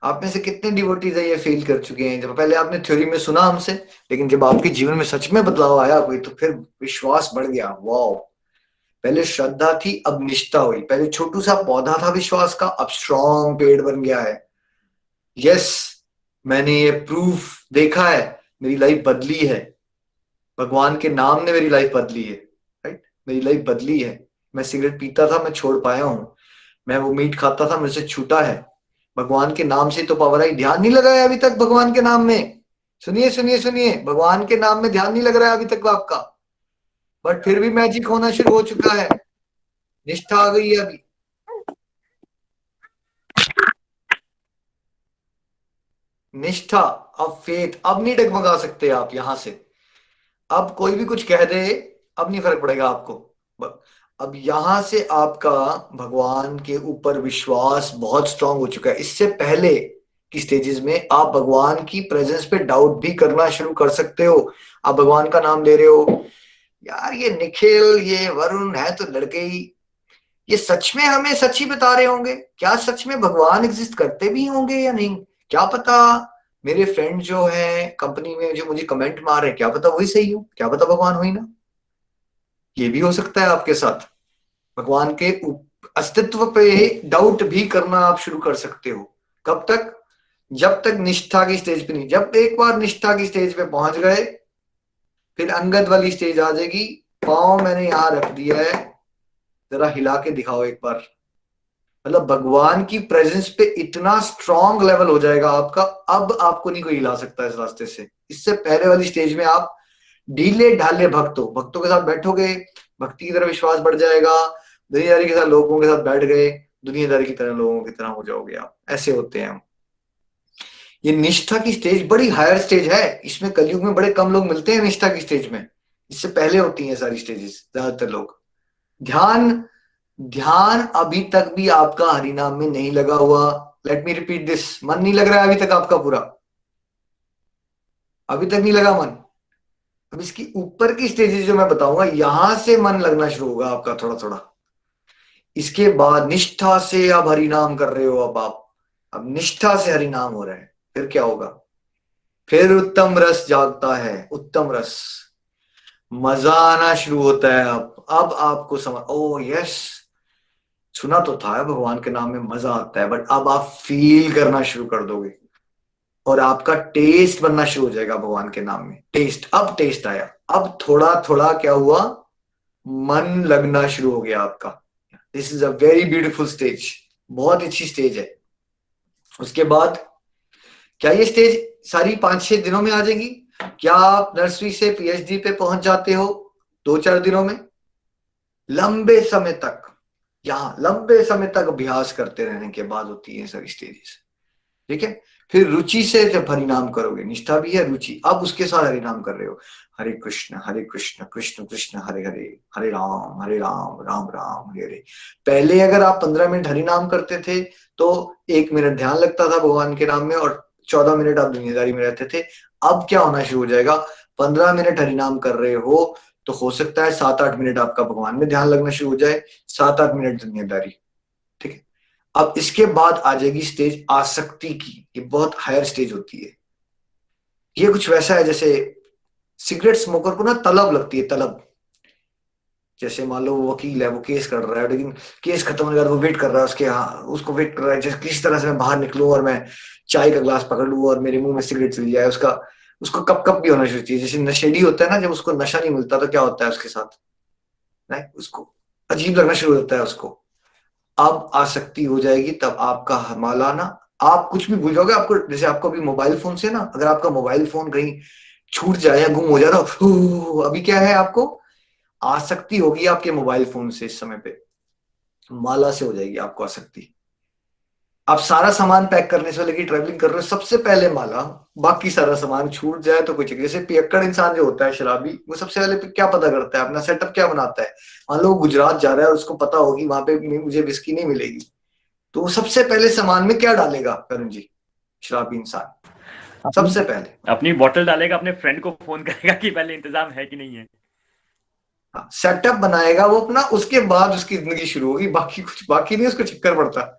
आप में से कितने डिवोटीज है ये फील कर चुके हैं, जब पहले आपने थ्योरी में सुना हमसे, लेकिन जब आपके जीवन में सच में बदलाव आया कोई, तो फिर विश्वास बढ़ गया। वाओ, पहले श्रद्धा थी, अब निष्ठा हुई। पहले छोटू सा पौधा था विश्वास का, अब स्ट्रॉन्ग पेड़ बन गया है। यस, मैंने ये प्रूफ देखा है, मेरी लाइफ बदली है, भगवान के नाम ने मेरी लाइफ बदली है, राइट, मेरी लाइफ बदली है। मैं सिगरेट पीता था, मैं छोड़ पाया हूं, मैं वो मीट खाता था, मुझसे छूटा है, भगवान के नाम से तो पावर आई। ध्यान नहीं लगाया अभी तक भगवान के नाम में, सुनिए सुनिए सुनिए, भगवान के नाम में ध्यान नहीं लग रहा है अभी तक आपका, बट फिर भी मैजिक होना शुरू हो चुका है, निष्ठा आ गई है अभी। निष्ठा, अब फेथ, अब नहीं डगमगा सकते आप यहां से, अब कोई भी कुछ कह दे, अब नहीं फर्क पड़ेगा आपको। अब यहां से आपका भगवान के ऊपर विश्वास बहुत स्ट्रांग हो चुका है। इससे पहले की स्टेजेस में आप भगवान की प्रेजेंस पे डाउट भी करना शुरू कर सकते हो। आप भगवान का नाम ले रहे हो, यार ये निखिल, ये वरुण है तो लड़के ही, ये सच में हमें सच ही बता रहे होंगे क्या, सच में भगवान एग्जिस्ट करते भी होंगे या नहीं, क्या पता मेरे फ्रेंड जो है कंपनी में जो मुझे कमेंट मार रहे हैं, क्या पता वही सही हो, क्या पता भगवान हो ही ना। ये भी हो सकता है आपके साथ, भगवान के अस्तित्व पे डाउट भी करना आप शुरू कर सकते हो। कब तक, जब तक निष्ठा की स्टेज पे नहीं, जब एक बार निष्ठा की स्टेज पे पहुंच गए, फिर अंगद वाली स्टेज आ जाएगी। पाँव मैंने यहां रख दिया है, जरा हिला के दिखाओ एक बार, मतलब भगवान की प्रेजेंस पे इतना स्ट्रॉन्ग लेवल हो जाएगा आपका, अब आपको नहीं कोई हिला सकता इस रास्ते से। इससे पहले वाली स्टेज में आप ढीले ढाले भक्त हो, भक्तों के साथ बैठोगे, भक्ति की तरह विश्वास बढ़ जाएगा, दुनियादारी के साथ लोगों के साथ बैठ गए, दुनियादारी की तरह लोगों की तरह हो जाओगे आप, ऐसे होते हैं हम। ये निष्ठा की स्टेज बड़ी हायर स्टेज है, इसमें कलयुग में बड़े कम लोग मिलते हैं निष्ठा की स्टेज में, इससे पहले होती हैं सारी स्टेजेस ज्यादातर लोग। ध्यान, ध्यान अभी तक भी आपका हरिनाम में नहीं लगा हुआ, लेट मी रिपीट दिस, मन नहीं लग रहा है अभी तक आपका पूरा, अभी तक नहीं लगा मन। अब इसकी ऊपर की स्टेजेस जो मैं बताऊंगा, यहां से मन लगना शुरू होगा आपका थोड़ा थोड़ा। इसके बाद निष्ठा से आप हरिनाम कर रहे हो, अब आप, अब निष्ठा से हरिनाम हो रहा है, फिर क्या होगा, फिर उत्तम रस जागता है, उत्तम रस, मजा आना शुरू होता है। अब आपको समझ, ओ यस, सुना तो था भगवान के नाम में मजा आता है, बट अब आप फील करना शुरू कर दोगे और आपका टेस्ट बनना शुरू हो जाएगा भगवान के नाम में। टेस्ट, अब टेस्ट आया, अब थोड़ा थोड़ा क्या हुआ, मन लगना शुरू हो गया आपका। This is a very beautiful stage, बहुत अच्छी स्टेज है। उसके बाद क्या ये स्टेज सारी 5-6 दिनों में आ जाएगी? क्या आप नर्सरी से पीएचडी पे पहुंच जाते हो 2-4 दिनों में? लंबे समय तक, यहाँ लंबे समय तक अभ्यास करते रहने के बाद होती है सारी स्टेजेस। ठीक है, फिर रुचि से जब हरिनाम करोगे, निष्ठा भी है रुचि, अब उसके साथ हरिनाम कर रहे हो, हरे कृष्ण कृष्ण कृष्ण हरे हरे, हरे राम राम राम हरे हरे। पहले अगर आप 15 मिनट हरिनाम करते थे तो 1 मिनट ध्यान लगता था भगवान के नाम में और 14 मिनट आप दुनियादारी में रहते थे। अब क्या होना शुरू हो जाएगा, 15 मिनट हरिनाम कर रहे हो तो हो सकता है 7-8 मिनट आपका भगवान में ध्यान लगना शुरू हो जाए, 7-8 मिनट दुनियादारी। ठीक है, अब इसके बाद आ जाएगी स्टेज आसक्ति की। ये बहुत हायर स्टेज होती है। ये कुछ वैसा है जैसे सिगरेट स्मोकर को ना तलब लगती है, तलब। जैसे मान लो वो वकील है, वो केस कर रहा है, लेकिन केस खत्म होने के बाद वो वेट कर रहा है उसके, हाँ उसको वेट कर रहा है जैसे किस तरह से मैं बाहर निकलूं और मैं चाय का ग्लास पकड़ लूं और मेरे मुंह में सिगरेट चली जाए। उसका उसको कप कप भी होना शुरू चाहिए। जैसे नशेड़ी होता है ना, जब उसको नशा नहीं मिलता तो क्या होता है उसके साथ, नहीं उसको अजीब लगना शुरू होता है उसको। अब आसक्ति हो जाएगी तब आपका माला ना, आप कुछ भी भूल जाओगे। आपको जैसे आपको अभी मोबाइल फोन से ना, अगर आपका मोबाइल फोन कहीं छूट जाए या गुम हो जाए तो अभी क्या है, आपको आसक्ति होगी आपके मोबाइल फोन से। इस समय पे माला से हो जाएगी आपको आसक्ति। आप सारा सामान पैक करने से लेके ट्रेवलिंग कर रहे हो, सबसे पहले माला, बाकी सारा सामान छूट जाए तो कुछ। जैसे पियक्कड़ इंसान जो होता है शराबी, वो सबसे पहले क्या पता करता है, अपना सेटअप क्या बनाता है। मान लो वो गुजरात जा रहा है और उसको पता होगी वहां पे मुझे विस्की नहीं मिलेगी, तो वो सबसे पहले सामान में क्या डालेगा करुण जी, शराबी इंसान सबसे पहले अपनी बोतल डालेगा, अपने फ्रेंड को फोन करेगा कि पहले इंतजाम है कि नहीं है। सेटअप बनाएगा वो अपना, उसके बाद उसकी जिंदगी शुरू होगी। बाकी नहीं उसको चक्कर पड़ता।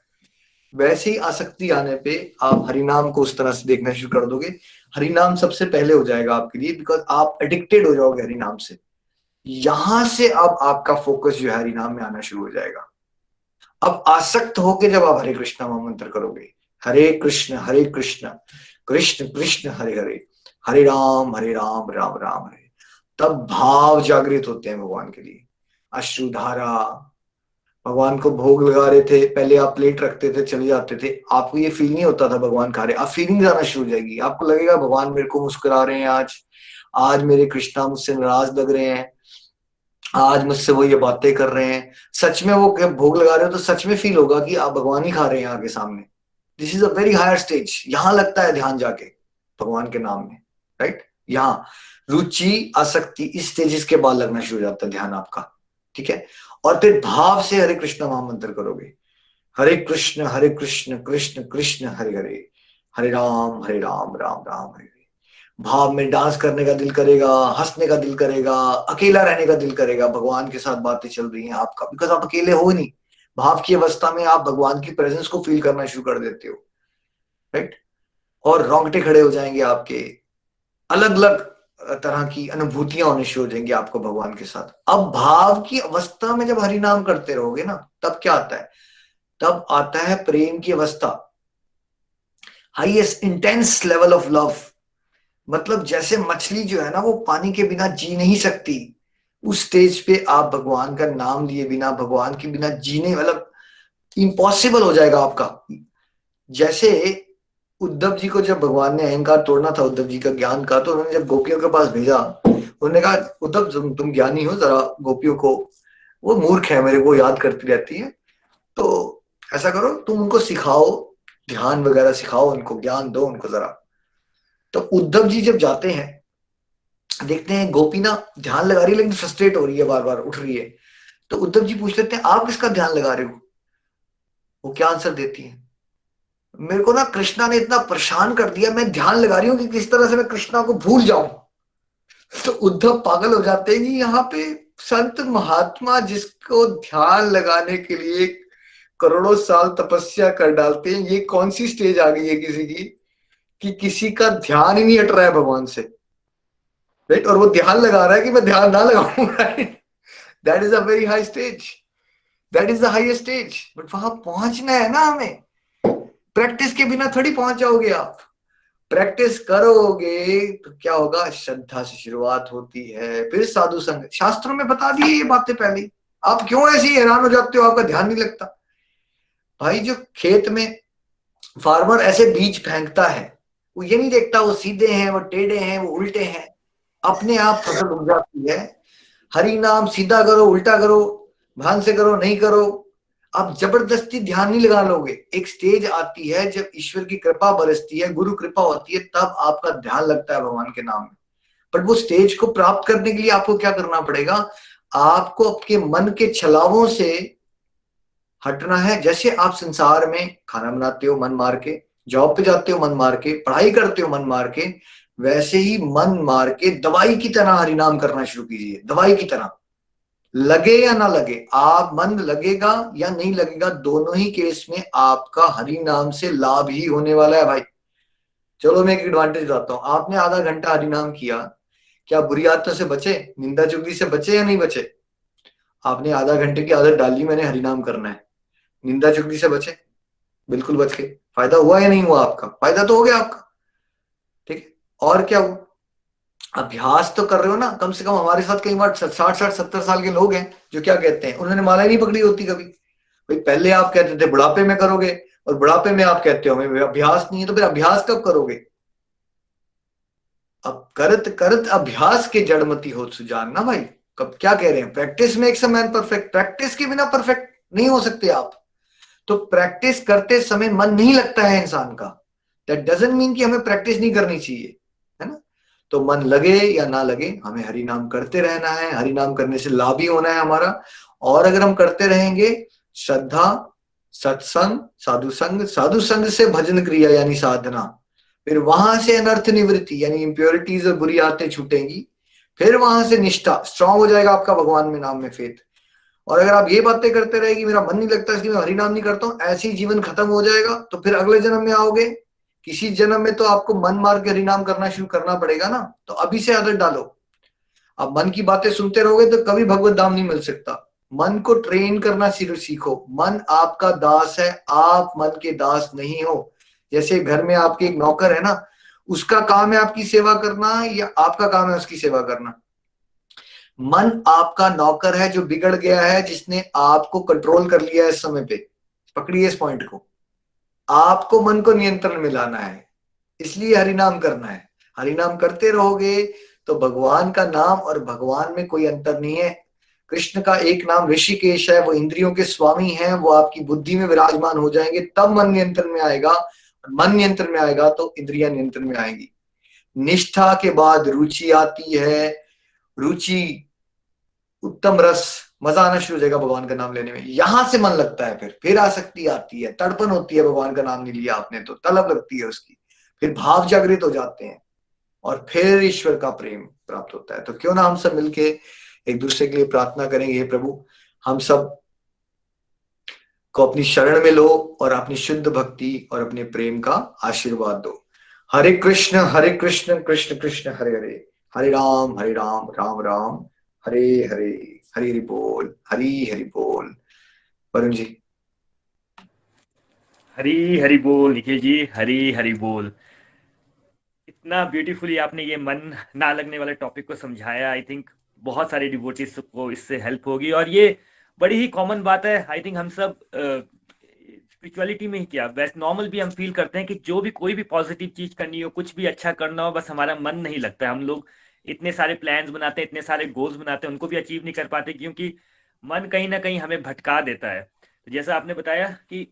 वैसे ही आसक्ति आने पे आप हरिनाम को उस तरह से देखना शुरू कर दोगे। हरिनाम सबसे पहले हो जाएगा आपके लिए, बिकॉज आप एडिक्टेड हो जाओगे हरिनाम से। यहां से अब आपका फोकस जो है हरिनाम में आना शुरू हो जाएगा। अब आसक्त होके जब आप हरे कृष्णा महामंत्र करोगे, हरे कृष्ण कृष्ण कृष्ण हरे हरे, हरे राम राम राम हरे, तब भाव जागृत होते हैं भगवान के लिए। अश्रुधारा, भगवान को भोग लगा रहे थे, पहले आप प्लेट रखते थे चले जाते थे, आपको ये फील नहीं होता था भगवान खा रहे, अब फीलिंग आना शुरू हो जाएगी। आपको लगेगा भगवान मेरे को मुस्कुरा रहे हैं, आज आज मेरे कृष्णा मुझसे नाराज लग रहे हैं, आज मुझसे वो ये बातें कर रहे हैं। सच में वो भोग लगा रहे हो तो सच में फील होगा कि आप भगवान ही खा रहे हैं आगे सामने। This is a very higher stage. यहां लगता है ध्यान जाके भगवान के नाम में, राइट। यहाँ रुचि आसक्ति इस स्टेजेस के बाद लगना शुरू हो जाता है ध्यान आपका। ठीक है, और फिर भाव से हरे कृष्ण महामंत्र करोगे, हरे कृष्ण कृष्ण कृष्ण हरे हरे, हरे राम राम राम हरे हरे। भाव में डांस करने का दिल करेगा, हंसने का दिल करेगा, अकेला रहने का दिल करेगा। भगवान के साथ बातें चल रही हैं आपका, बिकॉज आप अकेले हो नहीं। भाव की अवस्था में आप भगवान की प्रेजेंस को फील करना शुरू कर देते हो, राइट। और रोंगटे खड़े हो जाएंगे आपके, अलग अलग तरह की अनुभूतियां होने शुरू हो जाएंगी आपको भगवान के साथ। अब भाव की अवस्था में जब हरि नाम करते रहोगे ना, तब क्या आता है, तब आता है प्रेम की अवस्था, highest intense level of love. मतलब जैसे मछली जो है ना, वो पानी के बिना जी नहीं सकती, उस स्टेज पे आप भगवान का नाम लिए बिना, भगवान के बिना जीने, मतलब इम्पॉसिबल हो जाएगा आपका। जैसे उद्धव जी को जब भगवान ने अहंकार तोड़ना था, उद्धव जी का ज्ञान का, तो उन्होंने जब गोपियों के पास भेजा, उन्होंने कहा उद्धव तुम ज्ञानी हो, जरा गोपियों को, वो मूर्ख है मेरे को याद करती रहती है, तो ऐसा करो तुम उनको सिखाओ, ध्यान वगैरह सिखाओ उनको, ज्ञान दो उनको जरा। तो उद्धव जी जब जाते हैं, देखते हैं गोपी ना ध्यान लगा रही है लेकिन फ्रस्ट्रेट हो रही है, बार बार उठ रही है। तो उद्धव जी पूछ लेते हैं आप किसका ध्यान लगा रहे हो? वो क्या आंसर देती है, मेरे को ना कृष्णा ने इतना परेशान कर दिया, मैं ध्यान लगा रही हूँ कि किस तरह से मैं कृष्णा को भूल जाऊं। तो उद्धव पागल हो जाते हैं कि यहाँ पे संत महात्मा जिसको ध्यान लगाने के लिए करोड़ों साल तपस्या कर डालते हैं, ये कौन सी स्टेज आ गई है किसी की कि किसी का ध्यान ही नहीं हट रहा है भगवान से, राइट। और वो ध्यान लगा रहा है कि मैं ध्यान ना लगाऊं, right. That is a very high stage. That is the highest stage, but वहां पहुंचना है ना हमें। प्रैक्टिस के बिना थोड़ी पहुंच जाओगे आप। प्रैक्टिस करोगे तो क्या होगा, श्रद्धा से शुरुआत होती है, फिर साधु संग। शास्त्रों में बता दिए ये बातें पहले ही। आप क्यों ऐसे ही हैरान हो जाते हो, आपका ध्यान नहीं लगता? भाई जो खेत में फार्मर ऐसे बीज फेंकता है, वो ये नहीं देखता वो सीधे हैं, वो टेढ़े हैं, वो उल्टे हैं, अपने आप फसल उग जाती है। हरि नाम सीधा करो उल्टा करो, भान से करो नहीं करो, आप जबरदस्ती ध्यान नहीं लगा लोगे। एक स्टेज आती है जब ईश्वर की कृपा बरसती है, गुरु कृपा होती है, तब आपका ध्यान लगता है भगवान के नाम में। बट वो स्टेज को प्राप्त करने के लिए आपको क्या करना पड़ेगा? आपको आपके मन के छलावों से हटना है। जैसे आप संसार में खाना बनाते हो मन मार के, जॉब पे जाते हो मन मार के, पढ़ाई करते हो मन मार के, वैसे ही मन मार के दवाई की तरह हरिनाम करना शुरू कीजिए। दवाई की तरह, लगे या ना लगे, आप मन लगेगा या नहीं लगेगा, दोनों ही केस में आपका हरि नाम से लाभ ही होने वाला है भाई। चलो मैं एक एडवांटेज बताता हूँ। आपने आधा घंटा हरि नाम किया, क्या बुरी आदतों से बचे, निंदा चुगली से बचे या नहीं बचे? आपने आधा घंटे की आदत डाली मैंने हरि नाम करना है, निंदा चुगली से बचे? बिल्कुल बच गए। फायदा हुआ या नहीं हुआ? आपका फायदा तो हो गया आपका। ठीक है, और क्या हुआ? अभ्यास तो कर रहे हो ना। कम से कम हमारे साथ कई बार 60-60-70 साल के लोग हैं जो क्या कहते हैं, उन्होंने माला ही नहीं पकड़ी होती कभी। भाई पहले आप कहते थे बुढ़ापे में करोगे, और बुढ़ापे में आप कहते हो हमें अभ्यास नहीं है, तो फिर अभ्यास कब करोगे? अब करत करत अभ्यास के जड़मती हो सुजान ना भाई। कब क्या कह रहे हैं, practice makes a man perfect. Practice के बिना परफेक्ट नहीं हो सकते आप। तो प्रैक्टिस करते समय मन नहीं लगता है इंसान का, दैट डजंट मीन कि हमें प्रैक्टिस नहीं करनी चाहिए, है ना? तो मन लगे या ना लगे, हमें हरि नाम करते रहना है। हरि नाम करने से लाभ ही होना है हमारा। और अगर हम करते रहेंगे, श्रद्धा, सत्संग, साधु संग, साधु संग से भजन क्रिया यानी साधना, फिर वहां से अनर्थ निवृत्ति यानी इम्प्योरिटीज और बुरी आदतें छूटेंगी, फिर वहां से निष्ठा, स्ट्रांग हो जाएगा आपका भगवान में नाम में फेथ। और अगर आप ये बातें करते रहेगी मेरा मन नहीं लगता इसलिए मैं हरि नाम नहीं करता हूँ, ऐसे ही जीवन खत्म हो जाएगा, तो फिर अगले जन्म में आओगे, किसी जन्म में तो आपको मन मार के हरि नाम करना शुरू करना पड़ेगा ना। तो अभी से आदत डालो। आप मन की बातें सुनते रहोगे तो कभी भगवत धाम नहीं मिल सकता। मन को ट्रेन करना सीखो। मन आपका दास है, आप मन के दास नहीं हो। जैसे घर में आपके एक नौकर है ना, उसका काम है आपकी सेवा करना या आपका काम है उसकी सेवा करना? मन आपका नौकर है जो बिगड़ गया है, जिसने आपको कंट्रोल कर लिया है इस समय पे। पकड़िए इस पॉइंट को। आपको मन को नियंत्रण में लाना है, इसलिए हरिनाम करना है। हरिनाम करते रहोगे तो भगवान का नाम और भगवान में कोई अंतर नहीं है। कृष्ण का एक नाम ऋषिकेश है, वो इंद्रियों के स्वामी हैं, वो आपकी बुद्धि में विराजमान हो जाएंगे, तब मन नियंत्रण में आएगा। मन नियंत्रण में आएगा तो इंद्रियां नियंत्रण में आएंगी। निष्ठा के बाद रुचि आती है। रुचि, उत्तम रस, मजा आना शुरू हो जाएगा भगवान का नाम लेने में। यहां से मन लगता है, फिर आसक्ति आती है, तड़पन होती है, भगवान का नाम नहीं लिया आपने तो तलब लगती है उसकी, फिर भाव जागृत हो जाते हैं, और फिर ईश्वर का प्रेम प्राप्त होता है। तो क्यों ना हम सब मिलके एक दूसरे के लिए प्रार्थना करेंगे, हे प्रभु हम सब को अपनी शरण में लो और अपनी शुद्ध भक्ति और अपने प्रेम का आशीर्वाद दो। हरे कृष्ण कृष्ण कृष्ण हरे हरे, हरे राम राम राम हरे हरे। हरि हरि बोल, हरि हरि बोल। वरुण जी। हरी हरी बोल निखिल जी, हरी हरी बोल। इतना ब्यूटीफुली आपने ये मन ना लगने वाले टॉपिक को समझाया। आई थिंक बहुत सारे डिवोटीज को इससे हेल्प होगी, और ये बड़ी ही कॉमन बात है। आई थिंक हम सब स्पिरिचुअलिटी में ही क्या, वैसे नॉर्मल भी हम फील करते हैं कि जो भी कोई भी पॉजिटिव चीज करनी हो, कुछ भी अच्छा करना हो, बस हमारा मन नहीं लगता है। हम लोग इतने सारे प्लान्स बनाते हैं, इतने सारे गोल्स बनाते हैं, उनको भी अचीव नहीं कर पाते, क्योंकि मन कहीं ना कहीं हमें भटका देता है। तो जैसा आपने बताया कि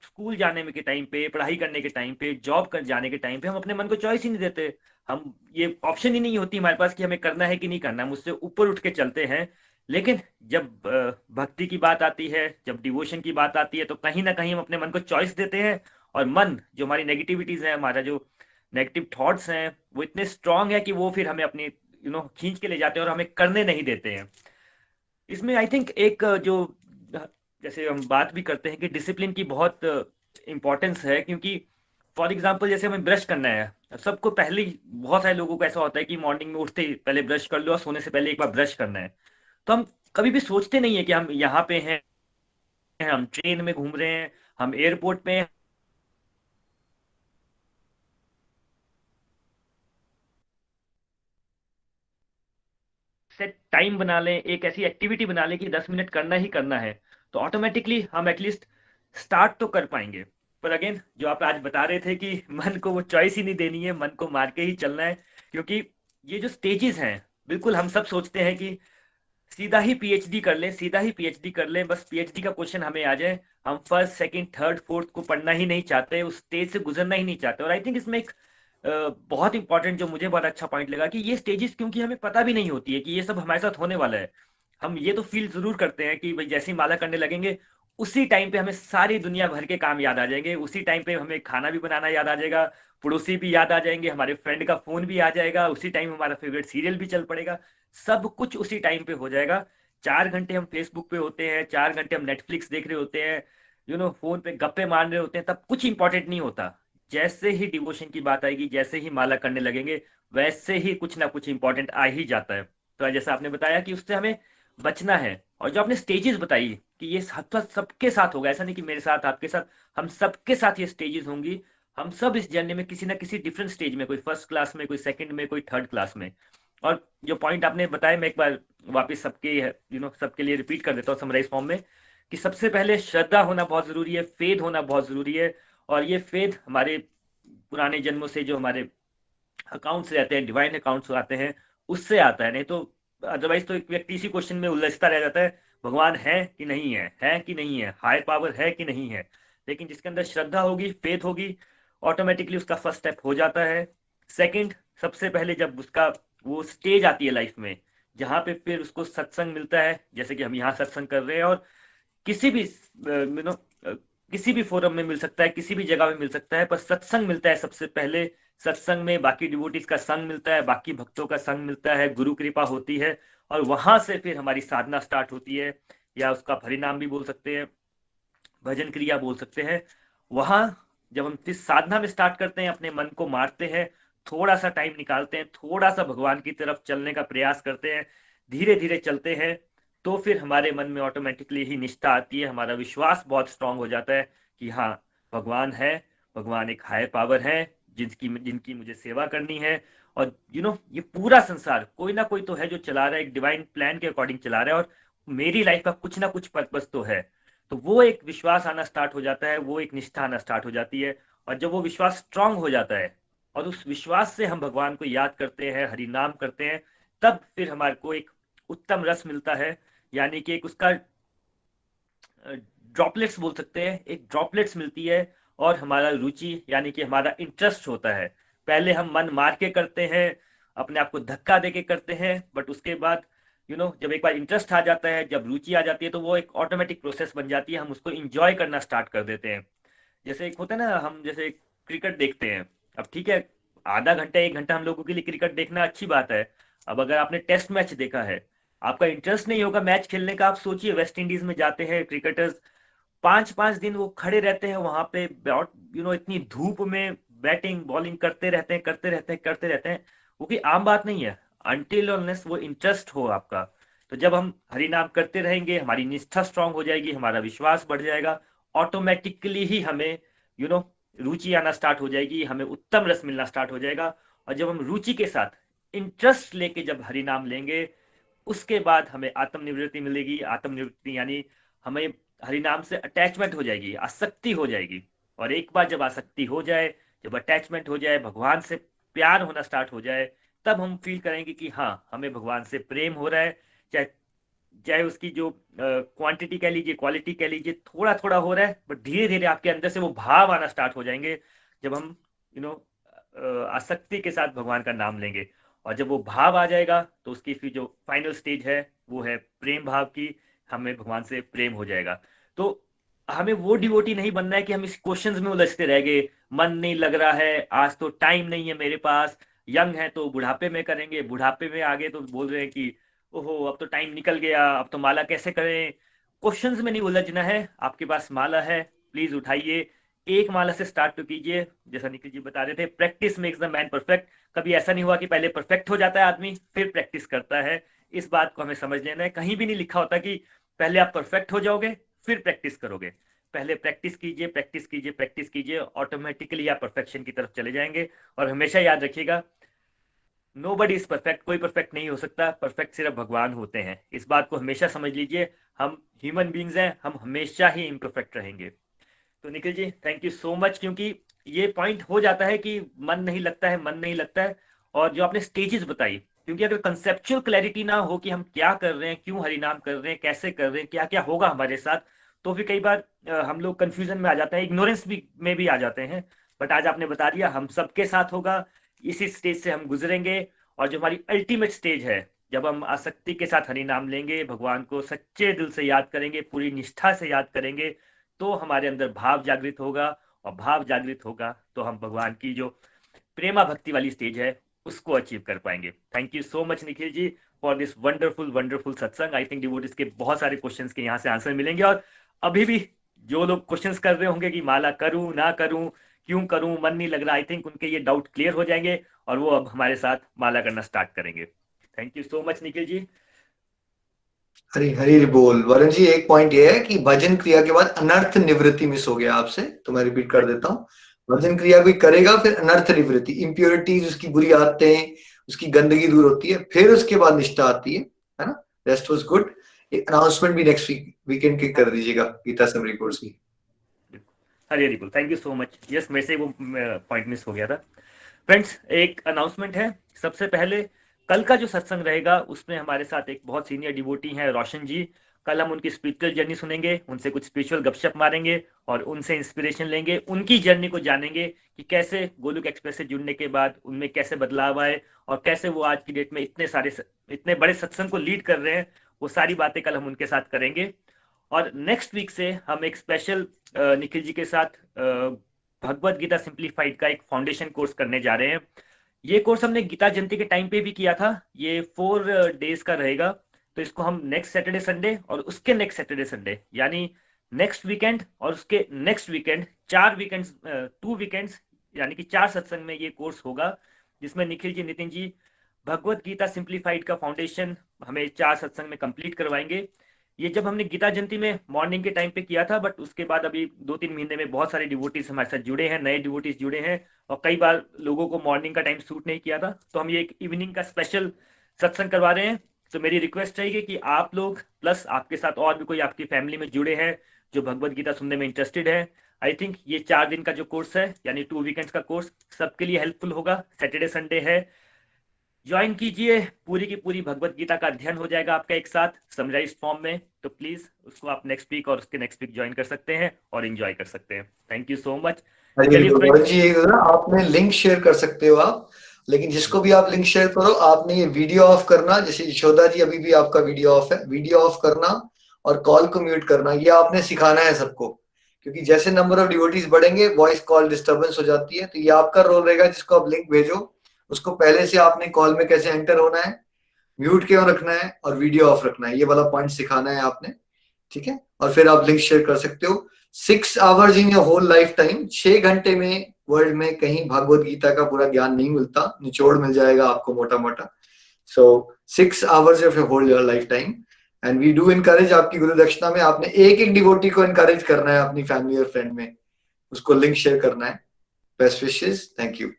स्कूल जाने में के टाइम पे, पढ़ाई करने के टाइम पे, जॉब कर जाने के टाइम पे हम अपने मन को चॉइस ही नहीं देते। हम ये ऑप्शन ही नहीं होती हमारे पास कि हमें करना है कि नहीं करना, हम उससे ऊपर उठ के चलते हैं। लेकिन जब भक्ति की बात आती है, जब डिवोशन की बात आती है, तो कहीं ना कहीं हम अपने मन को चॉइस देते हैं, और मन जो हमारी नेगेटिविटीज है, हमारा जो नेगेटिव थॉट्स हैं, वो इतने स्ट्रांग है कि वो फिर हमें अपनी खींच के ले जाते हैं और हमें करने नहीं देते हैं। इसमें आई थिंक एक जो जैसे हम बात भी करते हैं कि डिसिप्लिन की बहुत इंपॉर्टेंस है, क्योंकि फॉर एग्जांपल जैसे हमें ब्रश करना है, सबको पहले बहुत सारे लोगों को ऐसा होता है कि मॉर्निंग में उठते ही पहले ब्रश कर लो और सोने से पहले एक बार ब्रश करना है। तो हम कभी भी सोचते नहीं है कि हम यहाँ पे हैं हैं, हम ट्रेन में घूम रहे हैं, हम एयरपोर्ट पे हैं, सेट टाइम बना लें, एक ऐसी एक्टिविटी बना लें कि 10 मिनट करना ही करना है, तो ऑटोमेटिकली हम एटलीस्ट स्टार्ट तो कर पाएंगे। पर अगेन जो आप आज बता रहे थे कि मन को वो चॉइस ही नहीं देनी है, मन को मार के ही चलना है, क्योंकि ये जो स्टेजेस हैं, बिल्कुल हम सब सोचते हैं कि सीधा ही पीएचडी कर लें, सीधा ही पीएचडी कर लें, बस पीएचडी का क्वेश्चन हमें आ जाए, हम फर्स्ट सेकंड थर्ड फोर्थ को पढ़ना ही नहीं चाहते, उस स्टेज से गुजरना ही नहीं चाहते। और आई थिंक इसमें एक बहुत इंपॉर्टेंट जो मुझे बहुत अच्छा पॉइंट लगा कि ये स्टेजेस क्योंकि हमें पता भी नहीं होती है कि ये सब हमारे साथ होने वाला है। हम ये तो फील जरूर करते हैं कि भाई जैसे ही माला करने लगेंगे उसी टाइम पे हमें सारी दुनिया भर के काम याद आ जाएंगे, उसी टाइम पे हमें खाना भी बनाना याद आ जाएगा, पड़ोसी भी याद आ जाएंगे, हमारे फ्रेंड का फोन भी आ जाएगा, उसी टाइम हमारा फेवरेट सीरियल भी चल पड़ेगा, सब कुछ उसी टाइम पे हो जाएगा। 4 घंटे हम फेसबुक पे होते हैं, 4 घंटे हम नेटफ्लिक्स देख रहे होते हैं, फोन पे गप्पे मार रहे होते हैं, तब कुछ इंपॉर्टेंट नहीं होता। जैसे ही डिवोशन की बात आएगी, जैसे ही माला करने लगेंगे, वैसे ही कुछ ना कुछ इंपॉर्टेंट आ ही जाता है। तो जैसा आपने बताया कि उससे हमें बचना है, और जो आपने स्टेजेस बताई कि ये सबके साथ होगा, ऐसा नहीं कि मेरे साथ आपके साथ, हम सबके साथ ये स्टेजेस होंगी। हम सब इस जर्नी में किसी ना किसी डिफरेंट स्टेज में, कोई फर्स्ट क्लास में, कोई सेकंड में, कोई थर्ड क्लास में। और जो पॉइंट आपने बताया, मैं एक बार वापस सबके सबके लिए रिपीट कर देता हूँ समराइज फॉर्म में, कि सबसे पहले श्रद्धा होना बहुत जरूरी है, फेथ होना बहुत जरूरी है। और ये फेथ हमारे पुराने जन्मों से जो हमारे अकाउंट्स रहते हैं, डिवाइन अकाउंट्स आते हैं, उससे आता है। नहीं तो अदरवाइज तो एक व्यक्ति इसी क्वेश्चन में उलझता रह जाता है, भगवान है कि नहीं है, हायर पावर है कि नहीं है। लेकिन जिसके अंदर श्रद्धा होगी, फेथ होगी, ऑटोमेटिकली उसका फर्स्ट स्टेप हो जाता है। सेकंड, सबसे पहले जब उसका वो स्टेज आती है लाइफ में, जहां पे फिर उसको सत्संग मिलता है, जैसे कि हम यहाँ सत्संग कर रहे हैं, और किसी भी किसी भी फोरम में मिल सकता है, किसी भी जगह में मिल सकता है, पर सत्संग मिलता है सबसे पहले। सत्संग में बाकी डिवोटीज का संग मिलता है, बाकी भक्तों का संग मिलता है, गुरु कृपा होती है, और वहां से फिर हमारी साधना स्टार्ट होती है, या उसका परिणाम भी बोल सकते हैं, भजन क्रिया बोल सकते हैं। वहां जब हम इस साधना में स्टार्ट करते हैं, अपने मन को मारते हैं, थोड़ा सा टाइम निकालते हैं, थोड़ा सा भगवान की तरफ चलने का प्रयास करते हैं, धीरे धीरे चलते हैं, तो फिर हमारे मन में ऑटोमेटिकली ही निष्ठा आती है, हमारा विश्वास बहुत स्ट्रांग हो जाता है कि हाँ, भगवान है, भगवान एक हायर पावर है, जिनकी जिनकी मुझे सेवा करनी है। और ये पूरा संसार कोई ना कोई तो है जो चला रहा है, एक डिवाइन प्लान के अकॉर्डिंग चला रहा है, और मेरी लाइफ का कुछ ना कुछ पर्पस तो है। तो वो एक विश्वास आना स्टार्ट हो जाता है, वो एक निष्ठा आना स्टार्ट हो जाती है। और जब वो विश्वास स्ट्रांग हो जाता है, और उस विश्वास से हम भगवान को याद करते हैं, हरि नाम करते हैं, तब फिर हमारे को एक उत्तम रस मिलता है, यानी कि एक उसका ड्रॉपलेट्स बोल सकते हैं, एक ड्रॉपलेट्स मिलती है, और हमारा रुचि यानी कि हमारा इंटरेस्ट होता है। पहले हम मन मार के करते हैं, अपने आप को धक्का दे के करते हैं, बट उसके बाद जब एक बार इंटरेस्ट आ जाता है, जब रुचि आ जाती है, तो वो एक ऑटोमेटिक प्रोसेस बन जाती है, हम उसको इंजॉय करना स्टार्ट कर देते हैं। जैसे एक होता है ना, हम जैसे क्रिकेट देखते हैं, अब ठीक है, आधा घंटा 1 घंटा हम लोगों के लिए क्रिकेट देखना अच्छी बात है। अब अगर आपने टेस्ट मैच देखा है, आपका इंटरेस्ट नहीं होगा मैच खेलने का, आप सोचिए वेस्ट इंडीज में जाते हैं क्रिकेटर्स, 5-5 दिन वो खड़े रहते हैं वहां पे, इतनी धूप में बैटिंग बॉलिंग करते रहते हैं, करते रहते हैं, करते रहते हैं। वो भी आम बात नहीं है, अनटिल अनलेस वो इंटरेस्ट हो आपका। तो जब हम हरि नाम करते रहेंगे, हमारी निष्ठा स्ट्रांग हो जाएगी, हमारा विश्वास बढ़ जाएगा, ऑटोमेटिकली ही हमें यू नो रुचि आना स्टार्ट हो जाएगी, हमें उत्तम रस मिलना स्टार्ट हो जाएगा। और जब हम रुचि के साथ इंटरेस्ट लेके जब हरि नाम लेंगे, उसके बाद हमें आत्मनिवृत्ति मिलेगी। आत्मनिवृत्ति यानी हमें हरि नाम से अटैचमेंट हो जाएगी, आसक्ति हो जाएगी। और एक बार जब आसक्ति हो जाए, जब अटैचमेंट हो जाए, भगवान से प्यार होना स्टार्ट हो जाए, तब हम फील करेंगे कि हाँ, हमें भगवान से प्रेम हो रहा है। चाहे चाहे उसकी जो क्वांटिटी कह लीजिए, क्वालिटी कह लीजिए, थोड़ा थोड़ा हो रहा है, बट धीरे धीरे आपके अंदर से वो भाव आना स्टार्ट हो जाएंगे, जब हम यू नो आसक्ति के साथ भगवान का नाम लेंगे। और जब वो भाव आ जाएगा, तो उसकी फिर जो फाइनल स्टेज है, वो है प्रेम भाव की, हमें भगवान से प्रेम हो जाएगा। तो हमें वो डिवोटी नहीं बनना है कि हम इस क्वेश्चंस में उलझते रह गए, मन नहीं लग रहा है, आज तो टाइम नहीं है मेरे पास, यंग है तो बुढ़ापे में करेंगे, बुढ़ापे में आगे तो बोल रहे हैं कि ओहो अब तो टाइम निकल गया, अब तो माला कैसे करें। क्वेश्चंस में नहीं उलझना है, आपके पास माला है, प्लीज उठाइए, एक माला से स्टार्ट तो कीजिए। जैसा निखिल जी बता रहे थे, practice makes the man perfect. कभी ऐसा नहीं हुआ कि पहले परफेक्ट हो जाता है आदमी फिर प्रैक्टिस करता है। इस बात को हमें समझ लेना है, कहीं भी नहीं लिखा होता कि पहले आप परफेक्ट हो जाओगे फिर प्रैक्टिस करोगे। पहले प्रैक्टिस कीजिए, प्रैक्टिस कीजिए, प्रैक्टिस कीजिए, ऑटोमेटिकली आप परफेक्शन की तरफ चले जाएंगे। और हमेशा याद रखिएगा, नोबडी इज परफेक्ट, कोई परफेक्ट नहीं हो सकता, परफेक्ट सिर्फ भगवान होते हैं। इस बात को हमेशा समझ लीजिए, हम ह्यूमन बींग्स हैं, हम हमेशा ही इम्परफेक्ट रहेंगे। तो Nikhil ji, thank you so much, क्योंकि ये पॉइंट हो जाता है कि मन नहीं लगता है, मन नहीं लगता है। और जो आपने स्टेजेस बताई, क्योंकि अगर कंसेप्चुअल क्लैरिटी ना हो कि हम क्या कर रहे हैं, क्यों हरिनाम कर रहे हैं, कैसे कर रहे हैं, क्या क्या होगा हमारे साथ, तो फिर कई बार हम लोग कंफ्यूजन में आ जाते हैं, इग्नोरेंस भी में भी आ जाते हैं। बट आज आपने बता दिया हम सबके साथ होगा, इसी स्टेज से हम गुजरेंगे। और जो हमारी अल्टीमेट स्टेज है, जब हम आसक्ति के साथ हरिनाम लेंगे, भगवान को सच्चे दिल से याद करेंगे, पूरी निष्ठा से याद करेंगे, तो हमारे अंदर भाव जागृत होगा। और भाव जागृत होगा तो हम भगवान की जो प्रेमा भक्ति वाली स्टेज है उसको अचीव कर पाएंगे। Thank you so much Nikhil ji for this wonderful wonderful satsang. I think devotees के बहुत सारे क्वेश्चंस के यहाँ से आंसर मिलेंगे। और अभी भी जो लोग क्वेश्चंस कर रहे होंगे कि माला करूं ना करूं, क्यों करूं, मन नहीं लग रहा, आई थिंक उनके ये डाउट क्लियर हो जाएंगे और वो अब हमारे साथ माला करना स्टार्ट करेंगे। Thank you so much Nikhil ji. Hari Hari बोल। वरुण जी, एक पॉइंट ये है कि भजन क्रिया के बाद अनर्थ निवृत्ति मिस हो गया आपसे, तो मैं रिपीट कर देता हूँ। भजन क्रिया भी करेगा, फिर अनर्थ निवृत्ति, इम्प्योरिटीज, उसकी बुरी आदतें, उसकी गंदगी दूर होती है, फिर उसके बाद निष्ठा आती है ना। Rest was good. अनाउंसमेंट भी नेक्स्ट वीकेंड के कर दीजिएगा गीता समरी कोर्स की। हरी हरी बोल, thank you so much. Yes, मेरे से वो पॉइंट मिस हो गया था। फ्रेंड्स, एक अनाउंसमेंट है। सबसे पहले कल का जो सत्संग रहेगा उसमें हमारे साथ एक बहुत सीनियर डिवोटी हैं रोशन जी। कल हम उनकी स्पिरिचुअल जर्नी सुनेंगे, उनसे कुछ स्पिरिचुअल गपशप मारेंगे और उनसे इंस्पिरेशन लेंगे, उनकी जर्नी को जानेंगे कि कैसे गोलुक एक्सप्रेस से जुड़ने के बाद उनमें कैसे बदलाव आए और कैसे वो आज की डेट में इतने बड़े सत्संग को लीड कर रहे हैं। वो सारी बातें कल हम उनके साथ करेंगे। और नेक्स्ट वीक से हम एक स्पेशल निखिल जी के साथ भगवत गीता सिंप्लीफाइड का एक फाउंडेशन कोर्स करने जा रहे हैं। ये कोर्स हमने गीता जयंती के टाइम पे भी किया था। ये 4 डेज का रहेगा। तो इसको हम नेक्स्ट सैटरडे संडे और उसके नेक्स्ट सैटरडे संडे, यानी नेक्स्ट वीकेंड और उसके नेक्स्ट वीकेंड, 4 वीकेंड्स, 2 वीकेंड्स, यानी कि 4 सत्संग में ये कोर्स होगा, जिसमें निखिल जी, नितिन जी भगवत गीता सिंप्लीफाइड का फाउंडेशन हमें 4 सत्संग में कंप्लीट करवाएंगे। ये जब हमने गीता जयंती में मॉर्निंग के टाइम पे किया था, बट उसके बाद अभी 2-3 महीने में बहुत सारे डिवोटीज हमारे साथ जुड़े हैं, नए डिवोटीज जुड़े हैं, और कई बार लोगों को मॉर्निंग का टाइम सूट नहीं किया था, तो हम ये एक इवनिंग का स्पेशल सत्संग करवा रहे हैं। तो मेरी रिक्वेस्ट रहेगी कि आप लोग प्लस आपके साथ और भी कोई आपकी फैमिली में जुड़े हैं जो भगवत गीता सुनने में इंटरेस्टेड है, आई थिंक ये 4 दिन का जो कोर्स है, यानी 2 वीकेंड्स का कोर्स, सबके लिए हेल्पफुल होगा। सैटरडे संडे है, ज्वाइन कीजिए। पूरी की पूरी भगवत गीता का अध्ययन हो जाएगा आपका एक साथ समराइज फॉर्म में। तो प्लीज उसको आप नेक्स्ट वीक और उसके नेक्स्ट वीक ज्वाइन कर सकते हैं और एंजॉय कर सकते हैं। Thank you so much. चलिए वरुण फ्रेंड्स, जी, ना आपने लिंक शेयर कर सकते हो आप, लेकिन जिसको भी आप लिंक शेयर करो, आपने ये वीडियो ऑफ करना। जैसे यशोदा जी, अभी भी आपका वीडियो ऑफ है, वीडियो ऑफ करना और कॉल को म्यूट करना, ये आपने सिखाना है सबको। क्योंकि जैसे नंबर ऑफ डिवोटीज बढ़ेंगे, वॉइस कॉल डिस्टर्बेंस हो जाती है। तो ये आपका रोल रहेगा, जिसको आप लिंक भेजो उसको पहले से आपने कॉल में कैसे एंटर होना है, म्यूट क्यों रखना है और वीडियो ऑफ रखना है, ये वाला पॉइंट सिखाना है आपने। ठीक है, और फिर आप लिंक शेयर कर सकते हो। 6 hours in your whole lifetime, 6 घंटे में वर्ल्ड में कहीं भागवत गीता का पूरा ज्ञान नहीं मिलता, निचोड़ मिल जाएगा आपको मोटा मोटा। So 6 hours of your whole your lifetime, and we do encourage. आपकी गुरु दक्षिणा में आपने एक एक डिवोटी को इनकरेज करना है अपनी फैमिली और फ्रेंड में, उसको लिंक शेयर करना है। Best wishes, thank you.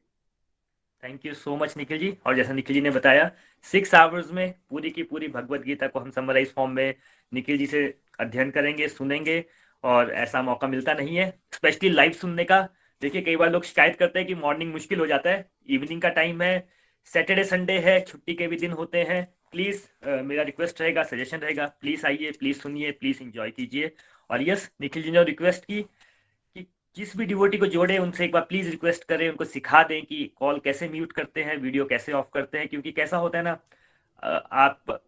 Thank you so much Nikhil ji. और जैसा निखिल जी ने बताया, 6 आवर्स में पूरी की पूरी भगवत गीता को हम समराइज फॉर्म में निखिल जी से अध्ययन करेंगे, सुनेंगे, और ऐसा मौका मिलता नहीं है स्पेशली लाइव सुनने का। देखिए, कई बार लोग शिकायत करते हैं कि मॉर्निंग मुश्किल हो जाता है, इवनिंग का टाइम है, सैटरडे संडे है, छुट्टी के भी दिन होते हैं। प्लीज मेरा रिक्वेस्ट रहेगा, सजेशन रहेगा, प्लीज आइए, प्लीज सुनिए, प्लीज इंजॉय कीजिए। और यस, निखिल जी ने रिक्वेस्ट की कि जिस भी डिवोटी को जोड़े उनसे एक बार प्लीज रिक्वेस्ट करें, उनको सिखा दें कि कॉल कैसे म्यूट करते हैं, वीडियो कैसे ऑफ करते हैं। क्योंकि कैसा होता है ना, आप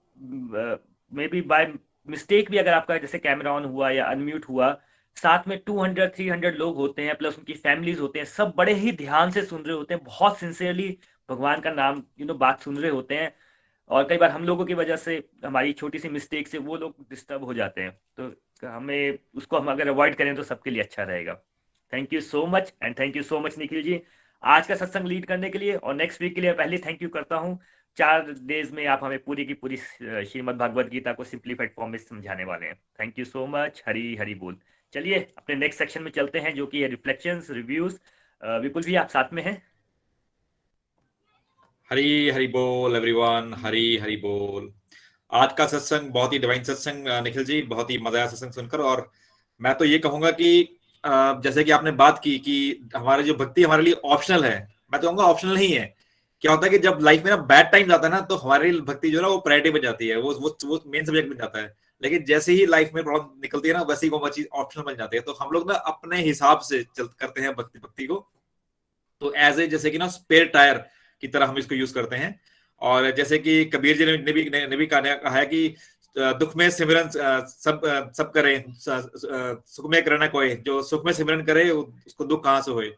मे बी बाय मिस्टेक भी अगर आपका जैसे कैमरा ऑन हुआ या अनम्यूट हुआ, साथ में 200-300 लोग होते हैं, प्लस उनकी फैमिलीज होते हैं, सब बड़े ही ध्यान से सुन रहे होते हैं, बहुत सिंसियरली भगवान का नाम बात सुन रहे होते हैं। और कई बार हम लोगों की वजह से, हमारी छोटी सी मिस्टेक से वो लोग डिस्टर्ब हो जाते हैं। तो हमें उसको हम अगर अवॉइड करें तो सबके लिए अच्छा रहेगा। Thank you so much, and thank you so much Nikhil ji आज का सत्संग लीड करने के लिए। और नेक्स्ट वीक के लिए पहले थैंक यू करता हूँ 4 डेज में आप हमें पूरी की पूरी श्रीमद् भागवत गीता को सिंप्लीफाइड फॉर्म में समझाने वाले हैं। Thank you so much. Hari Hari बोल। चलिए अपने नेक्स्ट सेक्शन में चलते हैं, जो कि है रिफ्लेक्शंस रिव्यूज। विपुल जी, आप साथ में हैं? हरी हरी बोल एवरीवन, हरी हरी बोल। आज का सत्संग बहुत ही डिवाइन सत्संग निखिल जी, बहुत ही मजा आया सत्संग सुनकर। और मैं तो ये कहूंगा कि जैसे कि आपने बात की कि हमारी जो भक्ति हमारे लिए ऑप्शनल है, मैं तो कहूंगा ऑप्शनल नहीं है। क्या होता है कि जब लाइफ में ना बैड टाइम आता है ना, तो हमारी भक्ति जो है ना वो प्रायोरिटी बन जाती है, वो मेन सब्जेक्ट बन जाता है। लेकिन जैसे ही लाइफ में प्रॉब्लम निकलती है ना, वैसे ही वो चीज ऑप्शनल बन जाती है। तो हम लोग ना अपने हिसाब से करते हैं भक्ति को। तो एज ए जैसे कि ना स्पेयर टायर की तरह हम इसको यूज करते हैं। और जैसे कि कबीर जी ने भी कहा है कि दुख में सिमरन सब करें, सुख में करना कोई, जो सुख में सिमरन करे उसको दुख कहाँ से होए।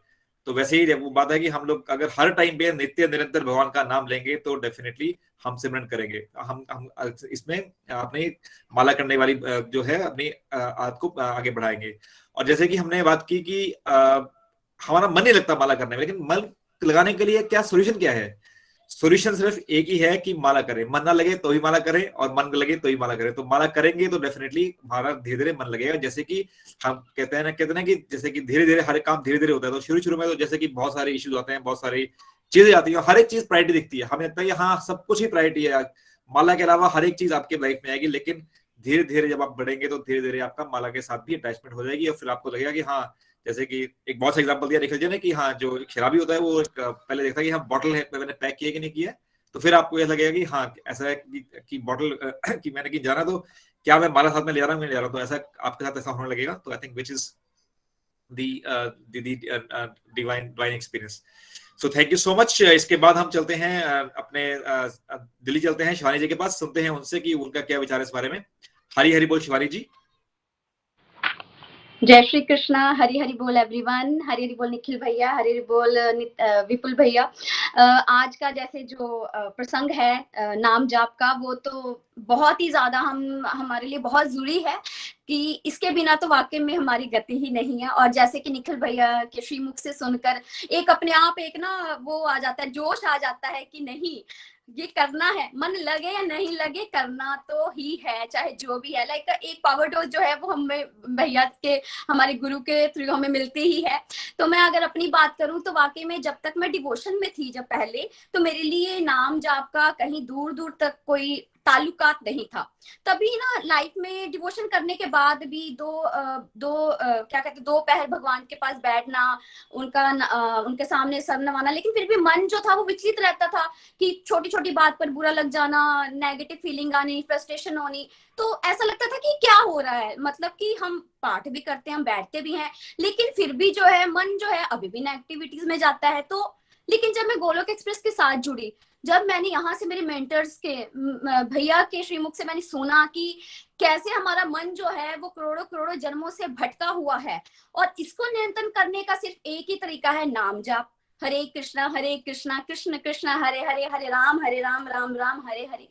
तो वैसे ही वो बात है कि हम लोग अगर हर टाइम पे नित्य निरंतर भगवान का नाम लेंगे तो डेफिनेटली हम सिमरन करेंगे। हम इसमें अपनी माला करने वाली जो है अपनी आदत को आगे बढ़ाएंगे। और जैसे कि हमने बात की कि हमारा मन नहीं लगता माला करने में, लेकिन मन लगाने के लिए क्या सोल्यूशन क्या है? सोल्यूशन सिर्फ एक ही है कि माला करें। मन ना लगे तो ही माला करें, और मन लगे तो ही माला करें। तो माला करेंगे तो डेफिनेटली हमारा धीरे धीरे मन लगेगा। जैसे कि हम कहते हैं ना कि जैसे कि धीरे धीरे हर काम धीरे धीरे होता है। तो शुरू शुरू में तो जैसे कि बहुत सारे इश्यूज आते हैं, बहुत सारी चीजें आती है, हर एक चीज प्रायोरिटी दिखती है, हमें लगता है हाँ सब कुछ ही प्रायोरिटी है, माला के अलावा हर एक चीज आपके लाइफ में आएगी। लेकिन धीरे धीरे जब आप बढ़ेंगे तो धीरे धीरे आपका माला के साथ भी अटैचमेंट हो जाएगी, और फिर आपको लगेगा कि हाँ, जैसे कि एक बहुत सा एग्जांपल दिया निखिल जी ने कि हाँ, जो शराबी होता है वो पहले देखता है कि हाँ बॉटल है, मैंने पैक किया कि नहीं किया। तो फिर आपको ये लगेगा कि हाँ ऐसा है कि बॉटल कि मैंने कि जाना, तो क्या मैं माला साथ में ले जा रहा हूँ, मैं ले जा रहा हूँ। तो ऐसा आपके साथ ऐसा होने लगेगा। तो I think which is divine experience. So thank you so much. इसके बाद हम चलते हैं अपने दिल्ली चलते हैं शिवानी जी के पास, सुनते हैं उनसे कि उनका क्या विचार है इस बारे में। हरी हरी बोल शिवानी जी। जय श्री कृष्णा। हरी हरी बोल एवरीवन। हरी हरी बोल निखिल भैया, हरी हरी बोल विपुल भैया। आज का जैसे जो प्रसंग है नाम जाप का, वो तो बहुत ही ज्यादा हमारे लिए बहुत जरूरी है कि इसके बिना तो वाकई में हमारी गति ही नहीं है। और जैसे कि निखिल भैया के श्रीमुख से सुनकर एक अपने आप एक ना वो आ जाता है, जोश आ जाता है कि नहीं ये करना है, मन लगे या नहीं लगे करना तो ही है, चाहे जो भी है। लाइक एक पावर डोज जो है वो हमें भैया के हमारे गुरु के थ्रू हमें मिलती ही है। तो मैं अगर अपनी बात करूं तो वाकई में जब तक मैं डिवोशन में थी, जब पहले, तो मेरे लिए नाम जाप का कहीं दूर दूर तक कोई ताल्लुकात नहीं था। तभी ना लाइफ में डिवोशन करने के बाद भी क्या कहते दो पहर भगवान के पास बैठना, उनके सामने सर नवाना, लेकिन फिर भी मन जो था वो विचलित रहता था कि छोटी छोटी बात पर बुरा लग जाना, नेगेटिव फीलिंग आनी, फ्रस्ट्रेशन होनी। तो ऐसा लगता था कि क्या हो रहा है, मतलब कि हम पाठ भी करते हैं, हम बैठते भी हैं, लेकिन फिर भी जो है मन जो है अभी भी नेगेटिविटीज में जाता है। तो लेकिन जब मैं गोलोक एक्सप्रेस के साथ जुड़ी, जब मैंने यहाँ से मेरे मेंटर्स के भैया के श्रीमुख से मैंने सुना कि कैसे हमारा मन जो है वो करोड़ों करोड़ों जन्मों से भटका हुआ है, और इसको नियंत्रण करने का सिर्फ एक ही तरीका है, नाम जाप। हरे कृष्णा कृष्ण कृष्ण हरे हरे, हरे राम राम राम हरे हरे।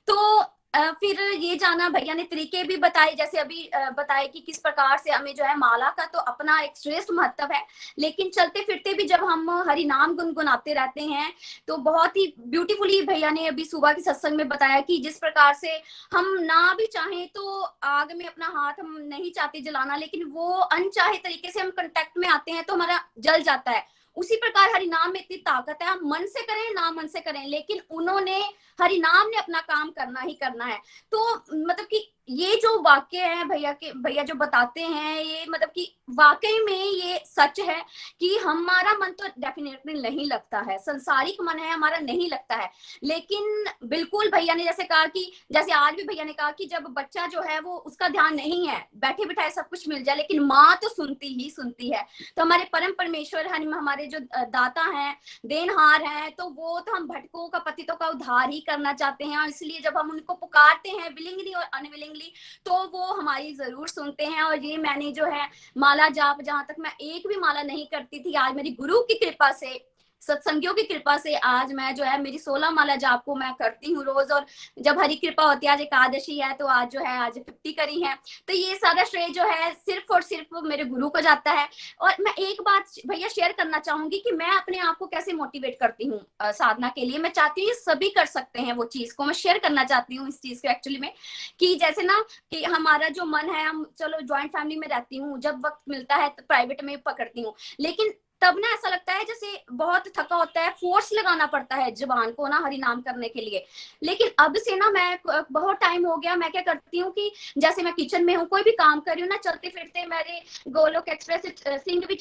तो फिर ये जाना, भैया ने तरीके भी बताए, जैसे अभी बताए कि किस प्रकार से हमें जो है माला का तो अपना एक श्रेष्ठ महत्व है, लेकिन चलते फिरते भी जब हम हरि नाम गुनगुनाते रहते हैं तो बहुत ही ब्यूटीफुली भैया ने अभी सुबह के सत्संग में बताया कि जिस प्रकार से हम ना भी चाहें तो आग में अपना हाथ हम नहीं चाहते जलाना, लेकिन वो अनचाहे तरीके से हम कांटेक्ट में आते हैं तो हमारा जल जाता है। उसी प्रकार हरि नाम में इतनी ताकत है, हम मन से करें ना मन से करें, लेकिन उन्होंने हरि नाम ने अपना काम करना ही करना है। तो मतलब कि ये जो वाक्य है भैया जो बताते हैं, ये मतलब कि वाकई में ये सच है कि हमारा मन तो डेफिनेटली नहीं लगता है, संसारिक मन है हमारा, नहीं लगता है। लेकिन बिल्कुल भैया ने जैसे कहा कि जैसे आज भी भैया ने कहा कि जब बच्चा जो है वो उसका ध्यान नहीं है, बैठे बिठाए सब कुछ मिल जाए, लेकिन माँ तो सुनती ही सुनती है। तो हमारे परम परमेश्वर हमारे जो दाता हैं, देनहार हैं, तो वो तो हम भटकों का पतितों का उद्धार ही करना चाहते हैं। और इसलिए जब हम उनको पुकारते हैं विलिंगली और अनविलिंगली, तो वो हमारी जरूर सुनते हैं। और ये मैंने जो है माला जाप, जहां तक मैं एक भी माला नहीं करती थी, आज मेरी गुरु की कृपा से सत्संगियों की कृपा से आज मैं जो है मेरी 16 माला जाप को मैं करती हूँ रोज, और जब हरी कृपा होती है, आज एकादशी है तो आज जो है आज 50 करी है, तो ये सारा श्रेय जो है सिर्फ और सिर्फ मेरे गुरु को जाता है। और मैं एक बात भैया शेयर करना चाहूंगी कि मैं अपने आप को कैसे मोटिवेट करती हूँ साधना के लिए। मैं चाहती हूँ सभी कर सकते हैं वो चीज को, मैं शेयर करना चाहती हूँ इस चीज को एक्चुअली में, कि जैसे ना कि हमारा जो मन है, हम चलो ज्वाइंट फैमिली में रहती हूँ, जब वक्त मिलता है तो प्राइवेट में पकड़ती हूँ, लेकिन तब ना ऐसा लगता है जैसे बहुत थका होता है, फोर्स लगाना पड़ता है जुबान को ना हरि नाम करने के लिए। लेकिन अब से ना मैं बहुत टाइम हो गया, मैं क्या करती हूँ कि जैसे मैं किचन में हूँ, कोई भी काम कर रही हूँ ना, चलते फिरते मेरे Golok express Singh with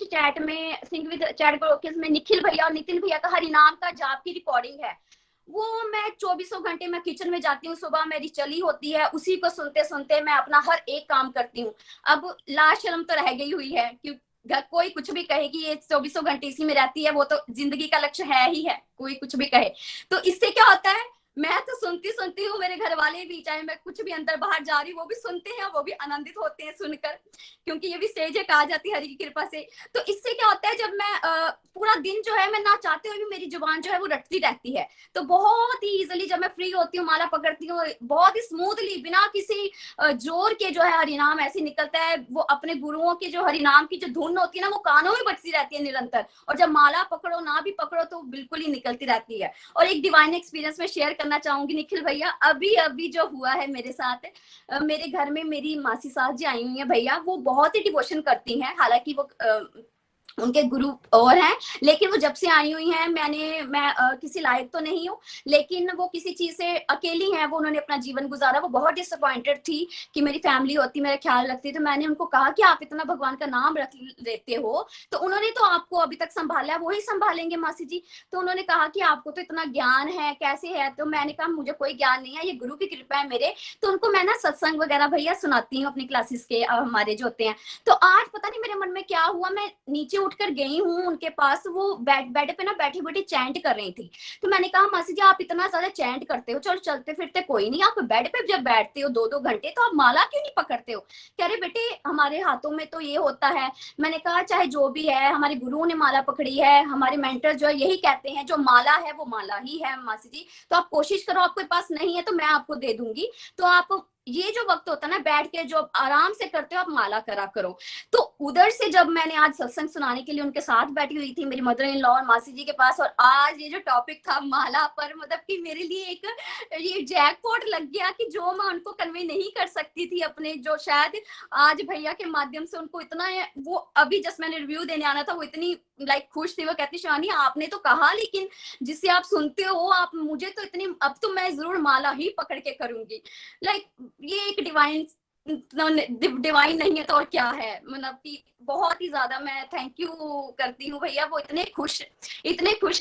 chat Golok में निखिल भैया और नितिन भैया का हरि नाम का जाप की रिकॉर्डिंग है, वो मैं 24 घंटे मैं किचन में जाती हूँ, सुबह मेरी चली होती है, उसी को सुनते सुनते मैं अपना हर एक काम करती हूँ। अब लास्ट शर्म तो रह गई हुई है, क्योंकि कोई कुछ भी कहे कि ये 24 घंटे इसी में रहती है, वो तो जिंदगी का लक्ष्य है ही है, कोई कुछ भी कहे। तो इससे क्या होता है, मैं तो सुनती हूँ, मेरे घर वाले भी, चाहे मैं कुछ भी अंदर बाहर जा रही हूँ, वो भी सुनते हैं, वो भी आनंदित होते हैं सुनकर, क्योंकि ये भी स्टेज है कहा जाती है हरि की कृपा से। तो इससे क्या होता है, जब मैं पूरा दिन जो है मैं ना चाहते हुए भी मेरी जुबान जो है वो रटती रहती है, तो बहुत ही इजिली जब मैं फ्री होती हूँ, माला पकड़ती हूँ, बहुत ही स्मूथली बिना किसी जोर के जो है हरिनाम ऐसे निकलता है। वो अपने गुरुओं के जो हरिनाम की जो धुन होती है ना, वो कानों में बजती रहती है निरंतर, और जब माला पकड़ो ना भी पकड़ो तो बिल्कुल ही निकलती रहती है। और एक डिवाइन एक्सपीरियंस में शेयर करना चाहूंगी निखिल भैया, अभी अभी जो हुआ है मेरे साथ, मेरे घर में मेरी मासी सास जी आई हुई है भैया, वो बहुत ही डिवोशन करती हैं, हालांकि वो उनके गुरु और हैं, लेकिन वो जब से आई हुई हैं, मैं किसी लायक तो नहीं हूँ, लेकिन वो किसी चीज से अकेली हैं, वो उन्होंने अपना जीवन गुजारा, वो बहुत डिसअपॉइंटेड थी कि मेरी फैमिली होती, मेरा ख्याल रखती। तो मैंने उनको कहा कि आप इतना भगवान का नाम रख लेते हो, तो उन्होंने तो आपको अभी तक संभाला है, वही संभालेंगे मासी जी। तो उन्होंने कहा कि आपको तो इतना ज्ञान है, कैसे है? तो मैंने कहा मुझे कोई ज्ञान नहीं है, ये गुरु की कृपा है मेरे। तो उनको मैं ना सत्संग वगैरह भैया सुनाती हूँ अपनी क्लासेस के, हमारे जो होते हैं। तो आज पता नहीं मेरे मन में क्या हुआ, मैं नीचे उठकर गई हूँ उनके पास, वो बेड पे ना बैठी बैठी चैंट कर रही थी। तो मैंने कहा मासी जी आप इतना ज्यादा चैंट करते हो, चलो चलते फिरते कोई नहीं, आप बेड पे जब बैठते हो 2-2 घंटे, तो आप माला क्यों नहीं पकड़ते हो? कह रहे बेटे हमारे हाथों में तो ये होता है। मैंने कहा चाहे जो भी है, हमारे गुरुओं ने माला पकड़ी है, हमारे मेंटर जो है यही कहते हैं, जो माला है वो माला ही है मासी जी। तो आप कोशिश करो, आपके पास नहीं है तो मैं आपको दे दूंगी, तो आप ये जो वक्त होता है ना बैठ के जो आराम से करते हो, आप माला करा करो। तो उधर से जब मैंने आज सत्संग सुनाने के लिए उनके साथ बैठी हुई थी, मेरी मदर इन लॉ और मासी जी के पास, और आज ये जो टॉपिक था माला पर, मतलब कि मेरे लिए एक ये जैकपॉट लग गया कि जो मैं उनको कन्वे नहीं कर सकती थी अपने, जो शायद आज भैया के माध्यम से उनको इतना, वो अभी जस्ट मैंने रिव्यू देने आना था, वो इतनी खुश थी, वो कहती शिवानी आपने तो कहा, लेकिन जिससे आप सुनते हो आप, मुझे तो इतनी, अब तो मैं जरूर माला ही पकड़ के करूंगी। ये एक डिवाइन नहीं है तो और क्या है, मतलब कि बहुत ही ज्यादा मैं थैंक यू करती हूँ भैया। वो इतने खुश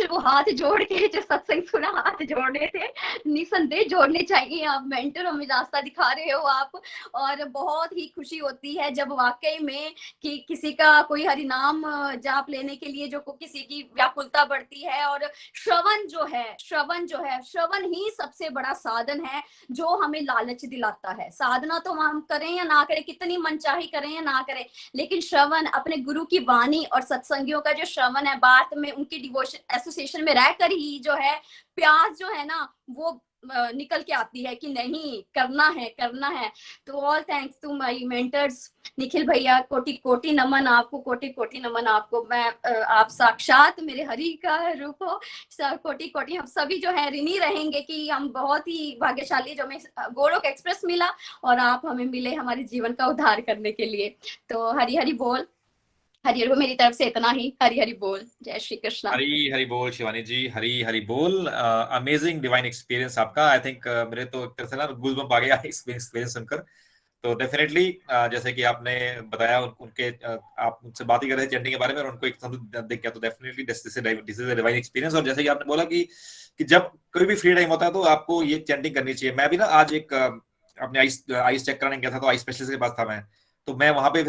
वो हाथ जोड़ के जो सत्संग सुना, हाथ जोड़ने थे, निसंदेह जोड़ने चाहिए, आप मेंटर हमें रास्ता दिखा रहे हो आप। और बहुत ही खुशी होती है जब वाकई में कि किसी का कोई हरिनाम जाप लेने के लिए जो किसी की व्याकुलता बढ़ती है। और श्रवण ही सबसे बड़ा साधन है जो हमें लालच दिलाता है। साधना तो हम करें या ना करें, कितनी मनचाही करें या ना करें, लेकिन श्रवण, अपने गुरु की वाणी और सत्संगियों का जो श्रवण है, बात में उनकी डिवोशन एसोसिएशन में रहकर ही जो है प्यास जो है ना वो निकल के आती है कि नहीं करना है। तो all thanks to my mentors Nikhil भैया, कोटि कोटि नमन आपको, कोटि कोटि नमन आपको। मैं आप साक्षात मेरे हरि का रूप हो, कोटि कोटि हम सभी जो है ऋणी रहेंगे कि हम बहुत ही भाग्यशाली जो हमें गोलोक एक्सप्रेस मिला और आप हमें मिले हमारे जीवन का उद्धार करने के लिए। तो हरि हरि बोल, हरि हरि बोल, मेरी तरफ से इतना ही। हरि हरि बोल, जय श्री कृष्ण। हरी हरी बोल शिवानी जी, हरी हरी बोल। अमेजिंग डिवाइन एक्सपीरियंस आपका। आई थिंक मेरे तो एक तरह से ना गूज़बम्प आ गया एक्सपीरियंस सुनकर। तो डेफिनेटली जैसे कि आपने बताया उनके आप उनसे बात ही कर रहे थे चैंटिंग के बारे में और उनको एक देख गया, तो definitely this is a divine experience. और जैसे कि आपने बोला कि जब कोई भी फ्री टाइम होता है तो आपको ये चैंटिंग करनी चाहिए। मैं भी ना आज एक अपने आइस चेक कराने गया था, तो आई स्पेशलिस्ट के पास था मैं, तो मैं वहां पे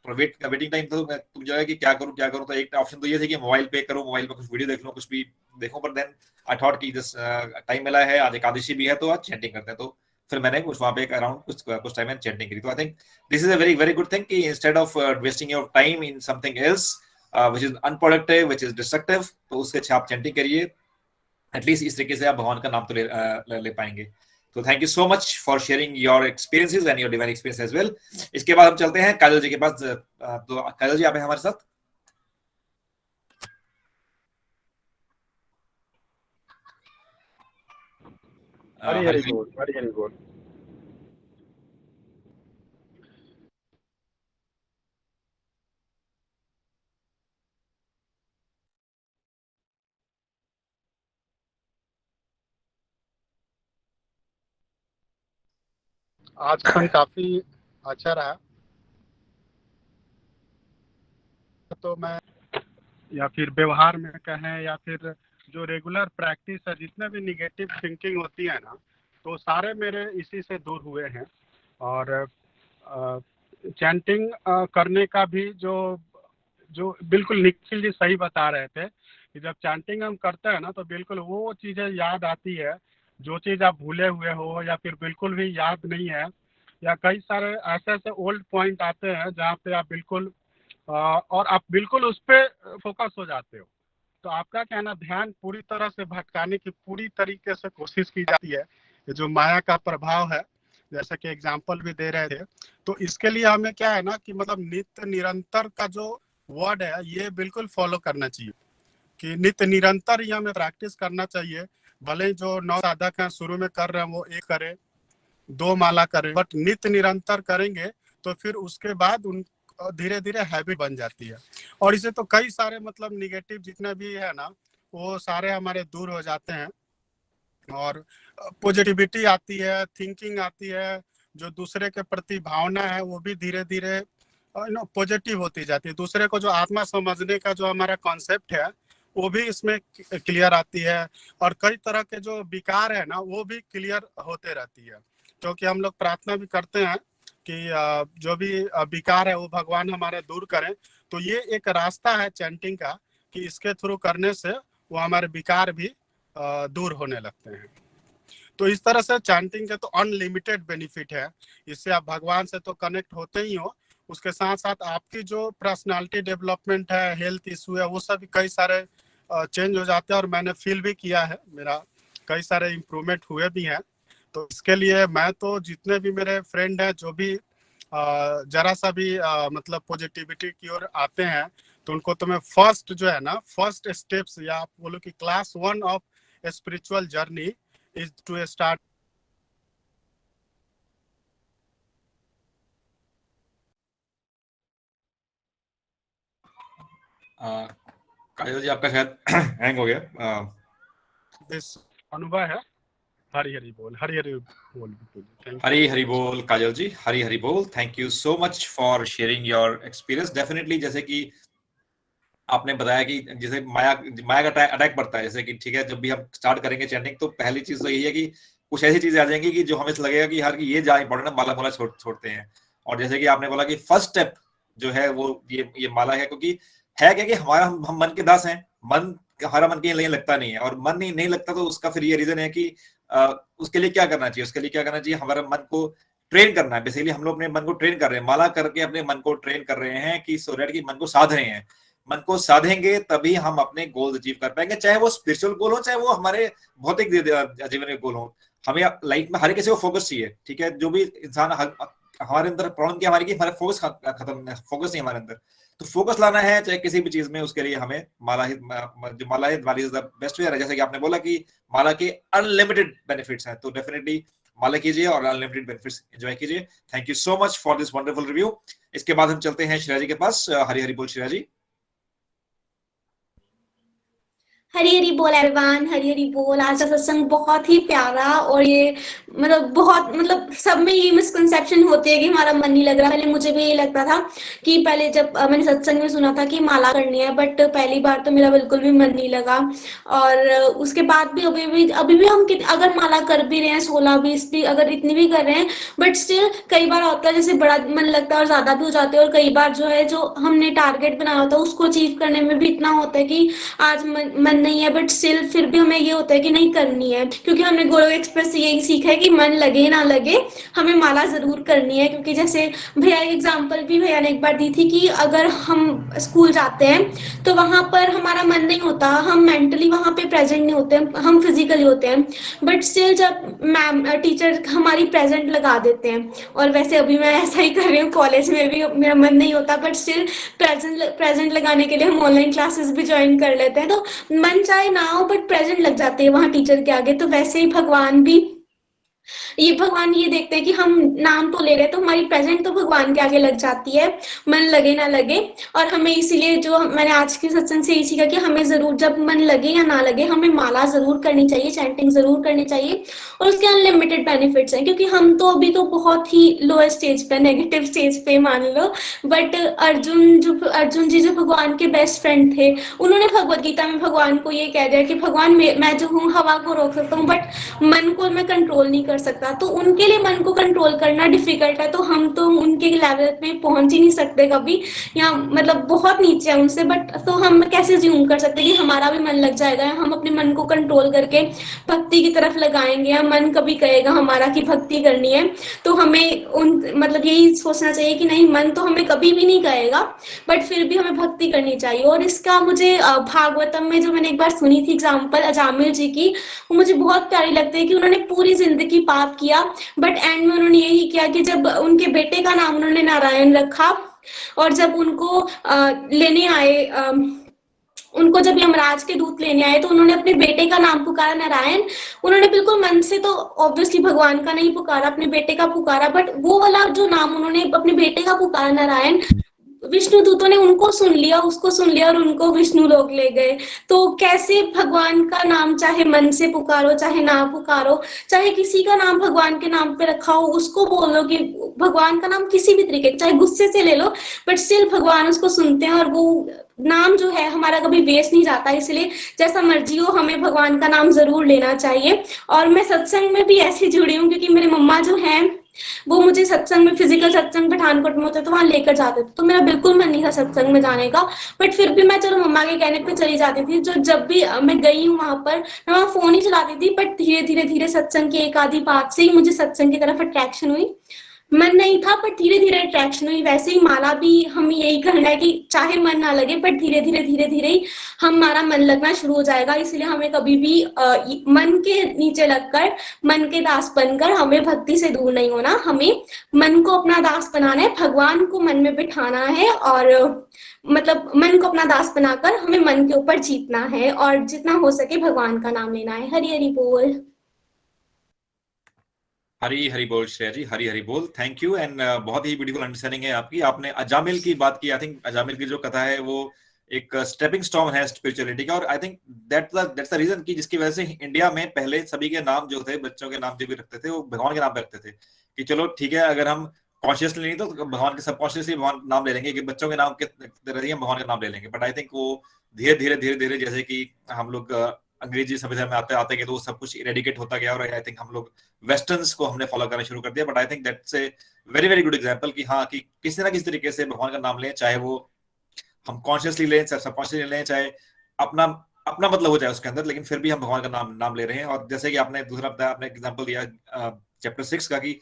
वेटिंग टाइम था, तो मुझे कि क्या करूं। तो एक ऑप्शन तो ये थी कि मोबाइल पे करूं, मोबाइल पे कुछ वीडियो देख लूं, कुछ भी देखूं, बट देन आई थॉट कि दिस टाइम मिला है, आज एकादशी भी है तो आज चैंटिंग करते हैं। तो फिर मैंने कुछ वहां पे अराउंड कुछ टाइम चैंटिंग करी। तो I think this is a very very good thing कि instead of wasting your time in something else, which is unproductive, which is destructive, तो उसके अच्छा आप चैंटिंग करिए। एटलीस्ट इस तरीके से आप भगवान का नाम तो ले पाएंगे। तो thank you so much for sharing your experiences and your divine experience as well. इसके बाद हम चलते हैं काजल जी के पास। तो काजल जी आप हैं हमारे साथ? हरी हरी बोल, हरी हरी बोल। आज का काफी अच्छा रहा। तो मैं या फिर व्यवहार में कहें या फिर जो रेगुलर प्रैक्टिस है, जितने भी निगेटिव थिंकिंग होती है ना, तो सारे मेरे इसी से दूर हुए हैं। और चैंटिंग करने का भी जो बिल्कुल निखिल जी सही बता रहे थे कि जब चैंटिंग हम करते हैं ना, तो बिल्कुल वो चीज़ें याद आती है जो चीज़ आप भूले हुए हो या फिर बिल्कुल भी याद नहीं है, या कई सारे ऐसे ऐसे ओल्ड पॉइंट आते हैं जहाँ पे आप बिल्कुल और आप बिल्कुल उस पर फोकस हो जाते हो। तो आपका कहना, ध्यान पूरी तरह से भटकाने की पूरी तरीके से कोशिश की जाती है। ये जो माया का प्रभाव है, जैसा कि एग्जाम्पल भी दे रहे थे, तो इसके लिए हमें क्या है ना कि मतलब नित्य निरंतर का जो वर्ड है ये बिल्कुल फॉलो करना चाहिए कि नित्य निरंतर ही हमें प्रैक्टिस करना चाहिए। भले ही जो 9 साधक हैं शुरू में कर रहे हैं वो 1 करे, 2 माला करें, बट नित्य निरंतर करेंगे तो फिर उसके बाद उन धीरे धीरे हैबिट बन जाती है। और इसे तो कई सारे मतलब निगेटिव जितने भी है ना, वो सारे हमारे दूर हो जाते हैं और पॉजिटिविटी आती है, थिंकिंग आती है, जो दूसरे के प्रति भावना है वो भी धीरे धीरे पॉजिटिव होती जाती है। दूसरे को जो आत्मा समझने का जो हमारा कॉन्सेप्ट है वो भी इसमें क्लियर आती है, और कई तरह के जो विकार है ना वो भी क्लियर होते रहती है। क्योंकि हम लोग प्रार्थना भी करते हैं कि जो भी विकार है वो भगवान हमारे दूर करें। तो ये एक रास्ता है चैंटिंग का कि इसके थ्रू करने से वो हमारे विकार भी दूर होने लगते हैं। तो इस तरह से चैंटिंग के तो अनलिमिटेड बेनिफिट है। इससे आप भगवान से तो कनेक्ट होते ही हो, उसके साथ साथ आपकी जो पर्सनालिटी डेवलपमेंट है, हेल्थ इशू है, वो सब कई सारे चेंज हो जाते हैं। और मैंने फील भी किया है, मेरा कई सारे इम्प्रूवमेंट हुए भी हैं। तो इसके लिए मैं तो जितने भी मेरे फ्रेंड हैं जो भी जरा सा भी मतलब पॉजिटिविटी की ओर आते हैं, तो उनको तो मैं फर्स्ट जो है ना, फर्स्ट स्टेप्स या आप बोलो कि class 1 of spiritual journey is to start. Kajal ji आपका शायद हैंग हो गया। दिस अनुभव है। हरी हरी बोल, हरी हरी बोल। हरी हरी बोल काजल जी, हरी हरी बोल। Thank you so much for sharing your experience. Definitely जैसे कि आपने बताया कि जैसे माया का अटैक पड़ता है, जैसे कि ठीक है, जब भी हम स्टार्ट करेंगे चैंटिंग तो पहली चीज तो यही है कि कुछ ऐसी चीजें आ जाएंगी कि जो हमें लगेगा कि यार ये ज्यादा इंपॉर्टेंट है, माला छोड़ते हैं। और जैसे कि आपने बोला कि फर्स्ट स्टेप जो है वो ये माला है, क्योंकि है क्या कि हमारा हम मन के दास हैं, हमारा मन के लिए लगता नहीं है, और मन नहीं लगता तो उसका फिर ये रीजन है कि उसके लिए क्या करना चाहिए, हमारा मन को ट्रेन करना है। बेसिकली हम लोग अपने मन को ट्रेन कर रहे हैं, माला करके अपने मन को ट्रेन कर रहे हैं कि सो दैट कि मन को साध रहे हैं। मन को साधेंगे तभी हम अपने गोल्स अचीव कर पाएंगे, चाहे वो स्पिरिचुअल गोल हो, चाहे वो हमारे भौतिक जीवन के गोल हो। हमें लाइफ में हर किसी को फोकस चाहिए, ठीक है। जो भी इंसान हमारे अंदर प्रॉब्लम क्या हमारी, हमारा फोकस खत्म, फोकस नहीं हमारे अंदर, तो फोकस लाना है चाहे किसी भी चीज में, उसके लिए हमें माला इज द बेस्ट वे है। जैसे कि आपने बोला कि माला के अनलिमिटेड बेनिफिट्स हैं, तो डेफिनेटली माला कीजिए और अनलिमिटेड बेनिफिट्स एंजॉय कीजिए। Thank you so much for this wonderful review. इसके बाद हम चलते हैं श्रेया जी के पास। हरी हरी बोल श्रेया जी। हरी हरी बोल एवरीवन, हरी हरी बोल। आज का सत्संग बहुत ही प्यारा, और ये मतलब सब में ये मिसकंसेप्शन होती है कि हमारा मन नहीं लग रहा। पहले मुझे भी ये लगता था कि पहले जब मैंने सत्संग में सुना था कि माला करनी है, बट पहली बार तो मेरा बिल्कुल भी मन नहीं लगा। और उसके बाद भी अभी भी हम अगर माला कर भी रहे हैं, 16-20 भी अगर इतनी भी कर रहे हैं, बट स्टिल कई बार होता है जैसे बड़ा मन लगता है और ज्यादा भी हो जाते हैं। और कई बार जो है जो हमने टारगेट बनाया होता है उसको अचीव करने में भी इतना होता है कि आज मन नहीं है, बट स्टिल फिर भी हमें ये होता है कि नहीं करनी है, क्योंकि हमने गोलोक एक्सप्रेस से यही सीखा है कि मन लगे ना लगे हमें माला जरूर करनी है। क्योंकि जैसे भैया एग्जाम्पल भी भैया ने एक बार दी थी कि अगर हम स्कूल जाते हैं तो वहां पर हमारा मन नहीं होता, हम मेंटली वहां पे प्रेजेंट नहीं होते, हम फिजिकली होते हैं, बट स्टिल जब मैम टीचर हमारी प्रेजेंट लगा देते हैं, और वैसे अभी मैं ऐसा ही कर रही हूँ, कॉलेज में भी मेरा मन नहीं होता, बट स्टिल प्रेजेंट लगाने के लिए हम ऑनलाइन क्लासेस भी ज्वाइन कर लेते हैं, तो मन चाहे ना हो बट प्रेजेंट लग जाते हैं वहां टीचर के आगे। तो वैसे ही भगवान भी, ये भगवान ये देखते हैं कि हम नाम तो ले रहे हैं, तो हमारी प्रेजेंट तो भगवान के आगे लग जाती है, मन लगे ना लगे। और हमें इसीलिए जो मैंने आज के सत्संग से यही सीखा कि हमें जरूर, जब मन लगे या ना लगे, हमें माला जरूर करनी चाहिए, चैंटिंग जरूर करनी चाहिए, और उसके अनलिमिटेड बेनिफिट्स हैं। क्योंकि हम तो अभी तो बहुत ही लोअर स्टेज पे, नेगेटिव स्टेज पे मान लो, बट अर्जुन जी जो भगवान के बेस्ट फ्रेंड थे, उन्होंने भगवत गीता में भगवान को ये कह दिया कि भगवान मैं जो हूँ हवा को रोक सकता हूँ, बट मन को मैं कंट्रोल नहीं कर सकता। तो उनके लिए मन को कंट्रोल करना डिफिकल्ट है, तो हम तो उनके लेवल में पहुंच ही नहीं सकते कभी, या मतलब बहुत नीचे है उनसे। बट तो हम कैसे ज्यूम कर सकते कि हमारा भी मन लग जाएगा, या हम अपने मन को कंट्रोल करके भक्ति की तरफ लगाएंगे, या मन कभी कहेगा हमारा कि भक्ति करनी है। तो हमें मतलब यही सोचना चाहिए कि नहीं, मन तो हमें कभी भी नहीं कहेगा, बट फिर भी हमें भक्ति करनी चाहिए। और इसका मुझे भागवतम में जो मैंने एक बार सुनी थी एग्जाम्पल अजामिल जी की, वो मुझे बहुत प्यारी लगती है कि उन्होंने पूरी जिंदगी पाप किया, बट एंड में उन्होंने यही किया कि जब उनके बेटे का नाम उन्होंने नारायण रखा, और जब उनको लेने आए, उनको जब यमराज के दूत लेने आए, तो उन्होंने अपने बेटे का नाम पुकारा नारायण। उन्होंने बिल्कुल मन से तो ऑब्वियसली भगवान का नहीं पुकारा, अपने बेटे का पुकारा, बट वो वाला जो नाम उन्होंने अपने बेटे का पुकारा नारायण, विष्णु दूतों ने उनको सुन लिया, उसको सुन लिया, और उनको विष्णु लोक ले गए। तो कैसे भगवान का नाम चाहे मन से पुकारो चाहे ना पुकारो, चाहे किसी का नाम भगवान के नाम पे रखा हो उसको बोलो कि भगवान का नाम किसी भी तरीके, चाहे गुस्से से ले लो, बट स्टिल भगवान उसको सुनते हैं, और वो नाम जो है हमारा कभी वेस्ट नहीं जाता। इसलिए जैसा मर्जी हो, हमें भगवान का नाम जरूर लेना चाहिए। और मैं सत्संग में भी ऐसे जुड़ी हूँ, क्योंकि मेरे मम्मा जो हैं वो मुझे सत्संग में, फिजिकल सत्संग पठानकोट में होते तो वहां लेकर जाते थे, तो मेरा बिल्कुल मन नहीं था सत्संग में जाने का, बट फिर भी मैं चलो मम्मा के कहने पे चली जाती थी। जो जब भी मैं गई हूँ वहां पर, मैं वहां फोन ही चलाती थी, बट धीरे धीरे सत्संग की एक आधी बात से ही मुझे सत्संग की तरफ अट्रैक्शन हुई। मन नहीं था, पर धीरे धीरे अट्रैक्शन हुई। वैसे ही माला भी हमें यही करना है कि चाहे मन ना लगे, बट धीरे धीरे ही हमारा मन लगना शुरू हो जाएगा। इसलिए हमें कभी भी मन के नीचे लगकर, मन के दास बनकर हमें भक्ति से दूर नहीं होना। हमें मन को अपना दास बनाना है, भगवान को मन में बिठाना है, और मतलब मन को अपना दास बनाकर हमें मन के ऊपर जीतना है, और जितना हो सके भगवान का नाम लेना है। हरि हरि बोल। हरी हरी बोल श्रेया जी, हरी हरी बोल, थैंक यू। एंड बहुत ही ब्यूटीफुल अंडरस्टैंडिंग है आपकी। आपने अजामिल की बात की, आई थिंक अजामिल की जो कथा है वो एक स्टेपिंग स्टोन है स्पिरिचुअलिटी का, और I think that's the reason कि जिसकी वजह से इंडिया में पहले सभी के नाम जो थे, बच्चों के नाम जो भी रखते थे वो भगवान के नाम पे रखते थे, कि चलो ठीक है, अगर हम कॉन्शियसली नहीं तो भगवान के सबकॉन्शियसली भगवान नाम ले लेंगे, कि बच्चों के नाम के हम भगवान का नाम ले लेंगे। बट आई थिंक वो धीरे धीरे जैसे कि हम लोग अंग्रेजी सभ्यता में आते आते गए तो सब कुछ इरेडिकेट होता गया, और आई थिंक हम लोग वेस्टर्न्स को हमने फॉलो करना शुरू कर दिया। But I think that's a very very good example कि हाँ, कि किसी ना किसी तरीके से भगवान का नाम लें, चाहे वो हम कॉन्शियसली लें, चाहे सबकॉन्शियसली लें, चाहे अपना अपना मतलब हो जाए उसके अंदर, लेकिन फिर भी हम भगवान का नाम ले रहे हैं। और जैसे कि आपने दूसरा बताया, आपने एग्जाम्पल दिया चैप्टर 6 का, कि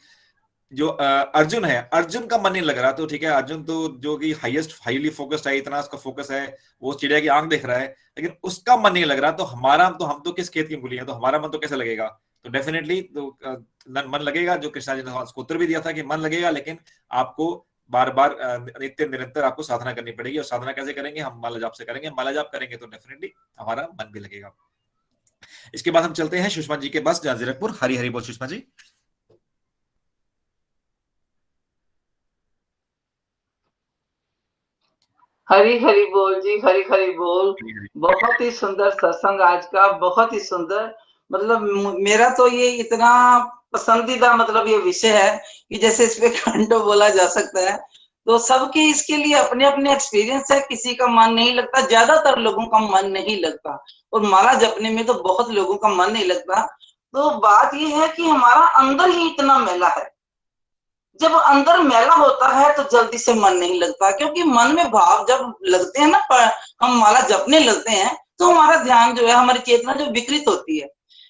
जो अर्जुन है, अर्जुन का मन नहीं लग रहा, तो ठीक है, अर्जुन तो जो कि हाईली फोकस्ड है, इतना उसका फोकस है, वो चिड़िया की आंख देख रहा है, लेकिन उसका मन नहीं लग रहा, तो हम तो किस खेत की मूली है, तो हमारा मन तो कैसे लगेगा? तो डेफिनेटली तो मन लगेगा, जो कृष्णा जी ने उसको उत्तर भी दिया था कि मन लगेगा, लेकिन आपको बार बार नित्य निरंतर आपको साधना करनी पड़ेगी। और साधना कैसे करेंगे? हम माला जाप से करेंगे। माला जाप करेंगे तो डेफिनेटली हमारा मन भी लगेगा। इसके बाद हम चलते हैं सुषमा जी के पास, जीरकपुर। हरी हरी बोल सुषमा जी। हरी हरी बोल जी, हरी हरी बोल। बहुत ही सुंदर सत्संग आज का, बहुत ही सुंदर। मतलब मेरा तो ये इतना पसंदीदा मतलब ये विषय है कि जैसे इस पे घंटों बोला जा सकता है। तो सबके इसके लिए अपने अपने एक्सपीरियंस है। किसी का मन नहीं लगता, ज्यादातर लोगों का मन नहीं लगता, और माला जपने में तो बहुत लोगों का मन नहीं लगता। तो बात ये है कि हमारा अंदर ही इतना मैला है। जब अंदर मैला होता है तो जल्दी से मन नहीं लगता, क्योंकि मन में भाव जब लगते हैं ना, हम माला जपने लगते हैं तो हमारा ध्यान जो है, हमारी चेतना जो विकृत होती है,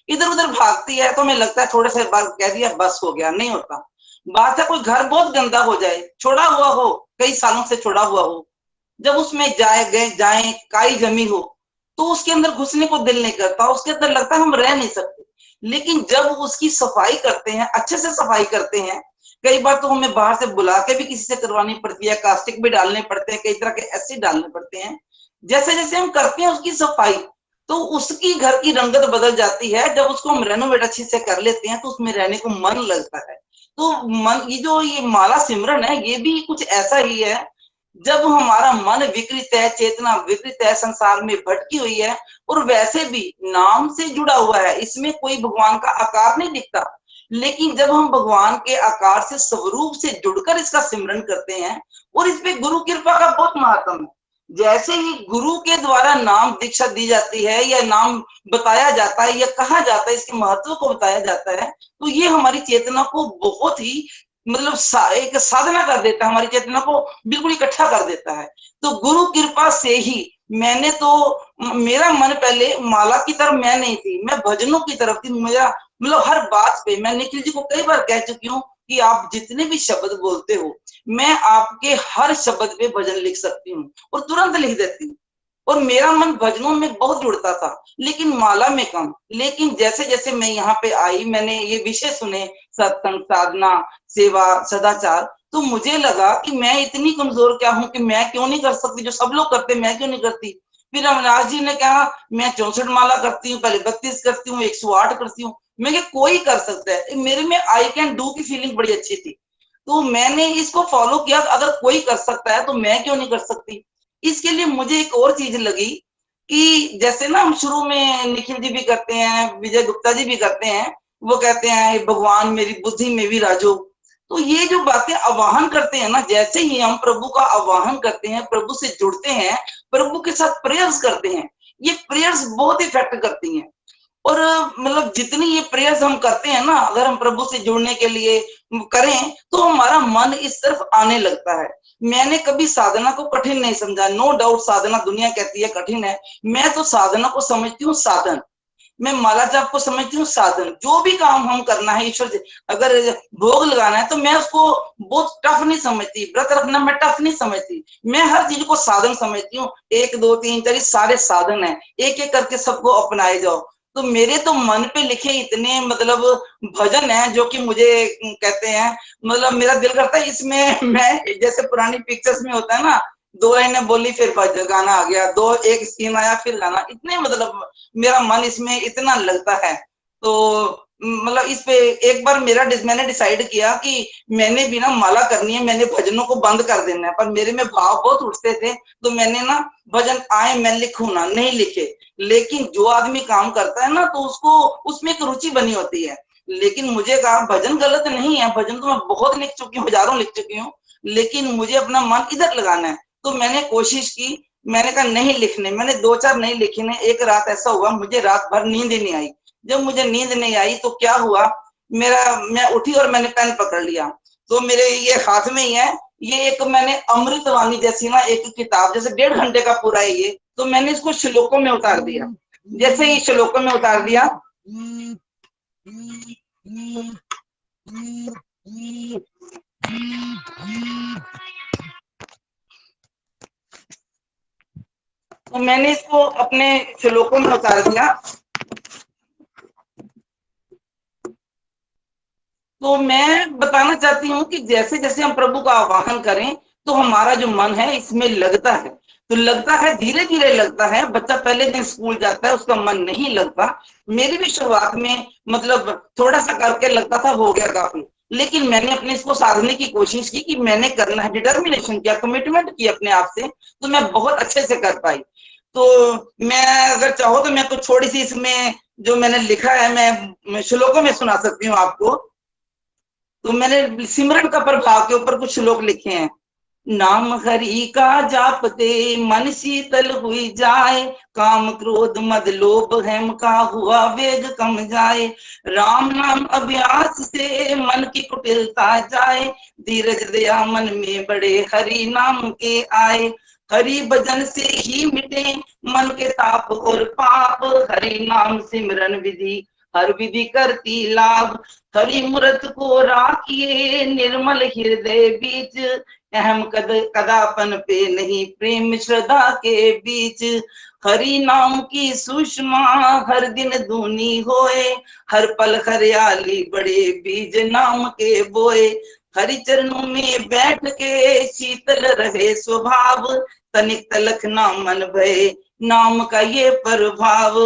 इधर उधर भागती है, तो हमें लगता है थोड़े से बार कह दिया बस हो गया, नहीं होता। बात है कोई घर बहुत गंदा हो जाए, छोड़ा हुआ हो, कई सालों से छोड़ा हुआ हो, जब उसमें जाए काई जमी हो, तो उसके अंदर घुसने को दिल नहीं करता, उसके अंदर लगता है हम रह नहीं सकते। लेकिन जब उसकी सफाई करते हैं, अच्छे से सफाई करते हैं, कई बार तो हमें बाहर से बुला के भी किसी से करवानी पड़ती है, कास्टिक भी डालने पड़ते हैं, कई तरह के एसिड डालने पड़ते हैं। जैसे जैसे हम करते हैं उसकी सफाई, तो उसकी घर की रंगत बदल जाती है। जब उसको हम रेनोवेट अच्छे से कर लेते हैं, तो उसमें रहने को मन लगता है। तो मन, ये माला सिमरन है, ये भी कुछ ऐसा ही है। जब हमारा मन विकृत है, चेतना विकृत है, संसार में भटकी हुई है, और वैसे भी नाम से जुड़ा हुआ है, इसमें कोई भगवान का आकार नहीं दिखता, लेकिन जब हम भगवान के आकार से, स्वरूप से जुड़कर इसका सिमरन करते हैं, और इस पे गुरु कृपा का बहुत महत्व है। जैसे ही गुरु के द्वारा नाम दीक्षा दी जाती है, या नाम बताया जाता है, या कहा जाता है, इसके महत्व को बताया जाता है, तो ये हमारी चेतना को बहुत ही मतलब एक साधना कर देता है, हमारी चेतना को बिल्कुल इकट्ठा कर देता है। तो गुरु कृपा से ही मैंने तो, मेरा मन पहले माला की तरफ मैं नहीं थी, मैं भजनों की तरफ थी। मेरा मतलब हर बात पे मैं निखिल जी को कई बार कह चुकी हूँ कि आप जितने भी शब्द बोलते हो, मैं आपके हर शब्द पे भजन लिख सकती हूँ, और तुरंत लिख देती हूँ। और मेरा मन भजनों में बहुत जुड़ता था, लेकिन माला में कम। लेकिन जैसे जैसे मैं यहाँ पे आई, मैंने ये विषय सुने, सत्संग, साधना, सेवा, सदाचार, तो मुझे लगा कि मैं इतनी कमजोर क्या हूँ कि मैं क्यों नहीं कर सकती, जो सब लोग करते मैं क्यों नहीं करती। फिर अविनाश जी ने कहा मैं 64 माला करती हूँ, पहले 32 करती हूँ, 108 करती हूँ। मैं कोई कर सकता है, मेरे में आई कैन डू की फीलिंग बड़ी अच्छी थी। तो मैंने इसको फॉलो किया, अगर कोई कर सकता है तो मैं क्यों नहीं कर सकती। इसके लिए मुझे एक और चीज लगी कि जैसे ना हम शुरू में निखिल जी भी करते हैं, विजय गुप्ता जी भी करते हैं, वो कहते हैं भगवान मेरी बुद्धि में भी राजो। तो ये जो बातें आवाहन करते हैं ना, जैसे ही हम प्रभु का आवाहन करते हैं, प्रभु से जुड़ते हैं, प्रभु के साथ प्रेयर्स करते हैं, ये प्रेयर्स बहुत इफेक्ट करती हैं। और मतलब जितनी ये प्रेयर्स हम करते हैं ना, अगर हम प्रभु से जुड़ने के लिए करें, तो हमारा मन इस तरफ आने लगता है। मैंने कभी साधना को कठिन नहीं समझा। नो डाउट साधना दुनिया कहती है कठिन है, मैं तो साधना को समझती हूँ साधन। मैं माला जाप को समझती हूँ साधन। जो भी काम हम करना है ईश्वर, अगर भोग लगाना है, तो मैं उसको बहुत टफ नहीं समझती। व्रत रखना मैं टफ नहीं समझती, मैं हर चीज को साधन समझती हूँ। 1 2 3 4 सारे साधन है, एक एक करके सबको अपनाए जाओ। तो मेरे तो मन पे लिखे इतने मतलब भजन है, जो कि मुझे कहते हैं, मतलब मेरा दिल करता है इसमें मैं, जैसे पुरानी पिक्चर्स में होता है ना, 2 लाइनें बोली फिर गाना आ गया, एक सीन आया फिर गाना, इतने मतलब मेरा मन इसमें इतना लगता है। तो मतलब इस पे एक बार मैंने डिसाइड किया कि मैंने भी ना माला करनी है, मैंने भजनों को बंद कर देना है। पर मेरे में भाव बहुत उठते थे, तो मैंने ना भजन आए मैं लिखूं ना, नहीं लिखे। लेकिन जो आदमी काम करता है ना, तो उसको उसमें एक रुचि बनी होती है। लेकिन मुझे कहा भजन गलत नहीं है, भजन तो मैं बहुत लिख चुकी हूँ, हजारों लिख चुकी हूँ, लेकिन मुझे अपना मन इधर लगाना है। तो मैंने कोशिश की, मैंने कहा नहीं लिखने। मैंने 2 4 नहीं लिखे ने। एक रात ऐसा हुआ, मुझे रात भर नींद ही नहीं आई। जब मुझे नींद नहीं आई तो क्या हुआ, मैं उठी और मैंने पेन पकड़ लिया। तो मेरे ये हाथ में ही है, ये एक मैंने अमृतवाणी जैसी ना एक किताब, जैसे 1.5 घंटे का पूरा है ये, तो मैंने इसको श्लोकों में उतार दिया। जैसे ही श्लोकों में उतार दिया, तो मैंने इसको अपने श्लोकों में उतार दिया। तो मैं बताना चाहती हूँ कि जैसे जैसे हम प्रभु का आवाहन करें, तो हमारा जो मन है इसमें लगता है। तो लगता है, धीरे धीरे लगता है। बच्चा पहले दिन स्कूल जाता है, उसका मन नहीं लगता। मेरी भी शुरुआत में मतलब थोड़ा सा करके लगता था, हो गया काफी। लेकिन मैंने अपने इसको साधने की कोशिश की कि मैंने करना है, डिटर्मिनेशन किया, कमिटमेंट की अपने आप से, तो मैं बहुत अच्छे से कर पाई। तो मैं अगर चाहो तो मैं तो थोड़ी सी इसमें जो मैंने लिखा है, मैं श्लोकों में सुना सकती हूँ आपको। तो मैंने सिमरन का प्रभाव के ऊपर कुछ श्लोक लिखे हैं। नाम हरि का जापते मन शीतल हुई जाए, काम क्रोध मद लोभ हेम का हुआ वेग कम जाए। राम नाम अभ्यास से मन की कुटिलता जाए, धीरज दया मन में बड़े हरि नाम के आए। हरि भजन से ही मिटे मन के ताप और पाप, हरि नाम सिमरन विधि हर विधि करती लाभ। हरि मूरत को राखिए निर्मल हृदय बीच, अहम कदापन पे नहीं प्रेम श्रद्धा के बीच। हरि नाम की सुषमा हर दिन दूनी होए, हर पल हरियाली बड़े बीज नाम के बोए। हरि चरणों में बैठ के शीतल रहे स्वभाव, तनिक तलक ना मन भय नाम का ये प्रभाव।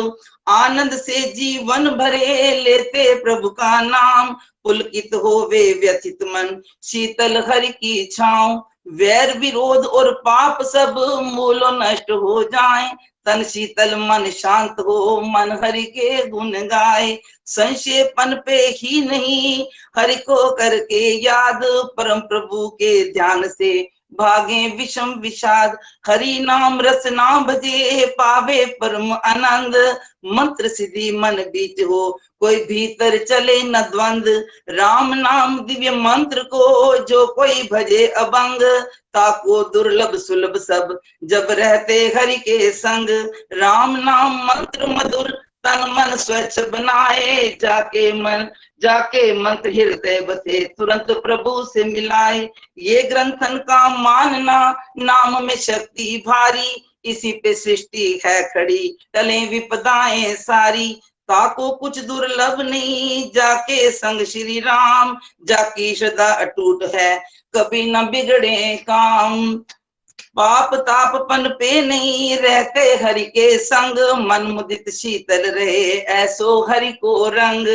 आनंद से जीवन भरे लेते प्रभु का नाम, पुलकित होवे व्यथित मन शीतल हरि की छाँव। वैर विरोध और पाप सब मूलो नष्ट हो जाए, तन शीतल मन शांत हो मन हरि के गुण गाए। संशयपन पे ही नहीं हरि को करके याद, परम प्रभु के ध्यान से भागे विषम विषाद। हरि नाम रस ना भजे पावे परम आनंद, मंत्र सिद्धि मन बीच हो कोई भीतर चले न द्वंद। राम नाम दिव्य मंत्र को जो कोई भजे अभंग, ताको दुर्लभ सुलभ सब जब रहते हरि के संग। राम नाम मंत्र मधुर तन मन स्वच्छ बनाए, जाके मंत्र हृदय बसे तुरंत प्रभु से मिलाए। ये ग्रंथन का मानना नाम में शक्ति भारी, इसी पे सृष्टि है खड़ी टले विपदाएं सारी। ताको कुछ दुर्लभ नहीं जाके संग श्री राम, जाकी श्रद्धा अटूट है कभी न बिगड़े काम। पाप ताप पन पे नहीं रहते हरि के संग, मन मुदित शीतल रहे ऐसो हरि को रंग।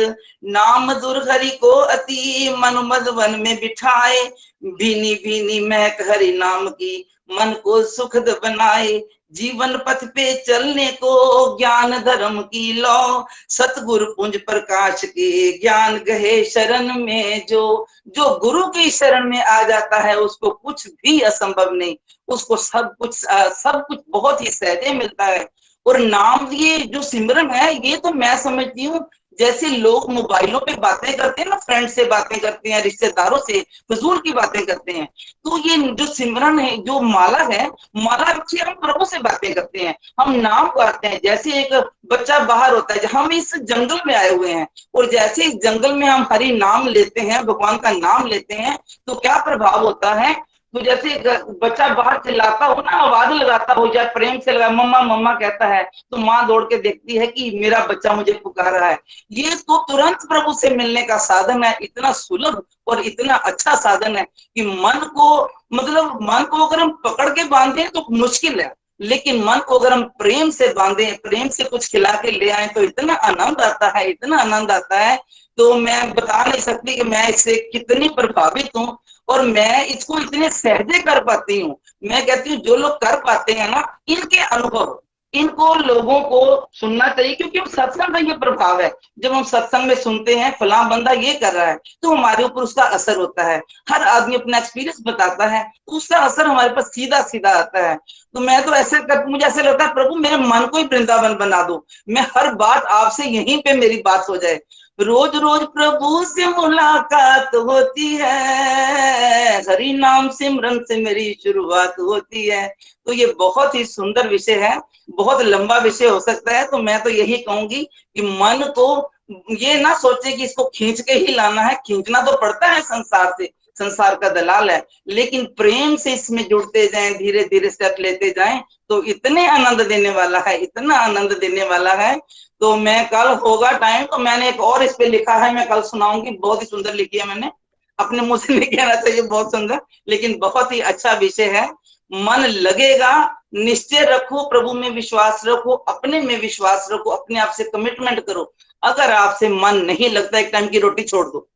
नाम दुर्हरि को अति मन मद वन में बिठाए, भीनी भीनी महक हरि नाम की मन को सुखद बनाए। जीवन पथ पे चलने को ज्ञान धर्म की लो, सतगुरु पुंज प्रकाश के ज्ञान गहे शरण में। जो गुरु की शरण में आ जाता है उसको कुछ भी असंभव नहीं, उसको सब कुछ बहुत ही सहजे मिलता है। और नाम ये जो सिमरन है ये तो मैं समझती हूँ जैसे लोग मोबाइलों पे बातें करते हैं ना, फ्रेंड से बातें करते हैं, रिश्तेदारों से फजूल की बातें करते हैं, तो ये जो सिमरन है जो माला है, माला से हम प्रभु से बातें करते हैं, हम नाम गाते हैं। जैसे एक बच्चा बाहर होता है, हम इस जंगल में आए हुए हैं और जैसे इस जंगल में हम हरि नाम लेते हैं, भगवान का नाम लेते हैं, तो क्या प्रभाव होता है। तो जैसे बच्चा बाहर चिल्लाता हो ना, आवाज लगाता हो या प्रेम से लगा मम्मा मम्मा कहता है, तो माँ दौड़ के देखती है कि मेरा बच्चा मुझे पुकार रहा है। ये तो तुरंत प्रभु से मिलने का साधन है, इतना सुलभ और इतना अच्छा साधन है कि मन को अगर हम पकड़ के बांधे तो मुश्किल है, लेकिन मन को अगर हम प्रेम से बांधे, प्रेम से कुछ खिला के ले आए तो इतना आनंद आता है, इतना आनंद आता है। तो मैं बता नहीं सकती कि मैं इससे कितनी प्रभावित हूँ और मैं इसको इतने सहजे कर पाती हूँ। मैं कहती हूँ जो लोग कर पाते हैं ना, इनके अनुभव इनको लोगों को सुनना चाहिए, क्योंकि सत्संग का ये प्रभाव है। जब हम सत्संग में सुनते हैं फलां बंदा ये कर रहा है तो हमारे ऊपर उसका असर होता है। हर आदमी अपना एक्सपीरियंस बताता है तो उसका असर हमारे पास सीधा सीधा आता है। तो मैं तो मुझे ऐसे लगता है प्रभु मेरे मन को ही वृंदावन बना दो, मैं हर बात आपसे यहीं पे मेरी बात हो जाए। रोज रोज प्रभु से मुलाकात होती है, हरि नाम सिमरन से मेरी शुरुआत होती है। तो ये बहुत ही सुंदर विषय है, बहुत लंबा विषय हो सकता है। तो मैं तो यही कहूंगी कि मन तो ये ना सोचे कि इसको खींच के ही लाना है, खींचना तो पड़ता है संसार से, संसार का दलाल है, लेकिन प्रेम से इसमें जुड़ते जाएं, धीरे धीरे स्टेप लेते जाएं तो इतने आनंद देने वाला है, इतना आनंद देने वाला है। तो मैं कल होगा टाइम तो मैंने एक और इस पे लिखा है, मैं कल सुनाऊंगी, बहुत ही सुंदर लिखी है मैंने, अपने मुंह से नहीं कहना चाहिए बहुत सुंदर, लेकिन बहुत ही अच्छा विषय है। मन लगेगा, निश्चय रखो, प्रभु में विश्वास रखो, अपने में विश्वास रखो, अपने आप से कमिटमेंट करो। अगर आपसे मन नहीं लगता, एक टाइम की रोटी छोड़ दो,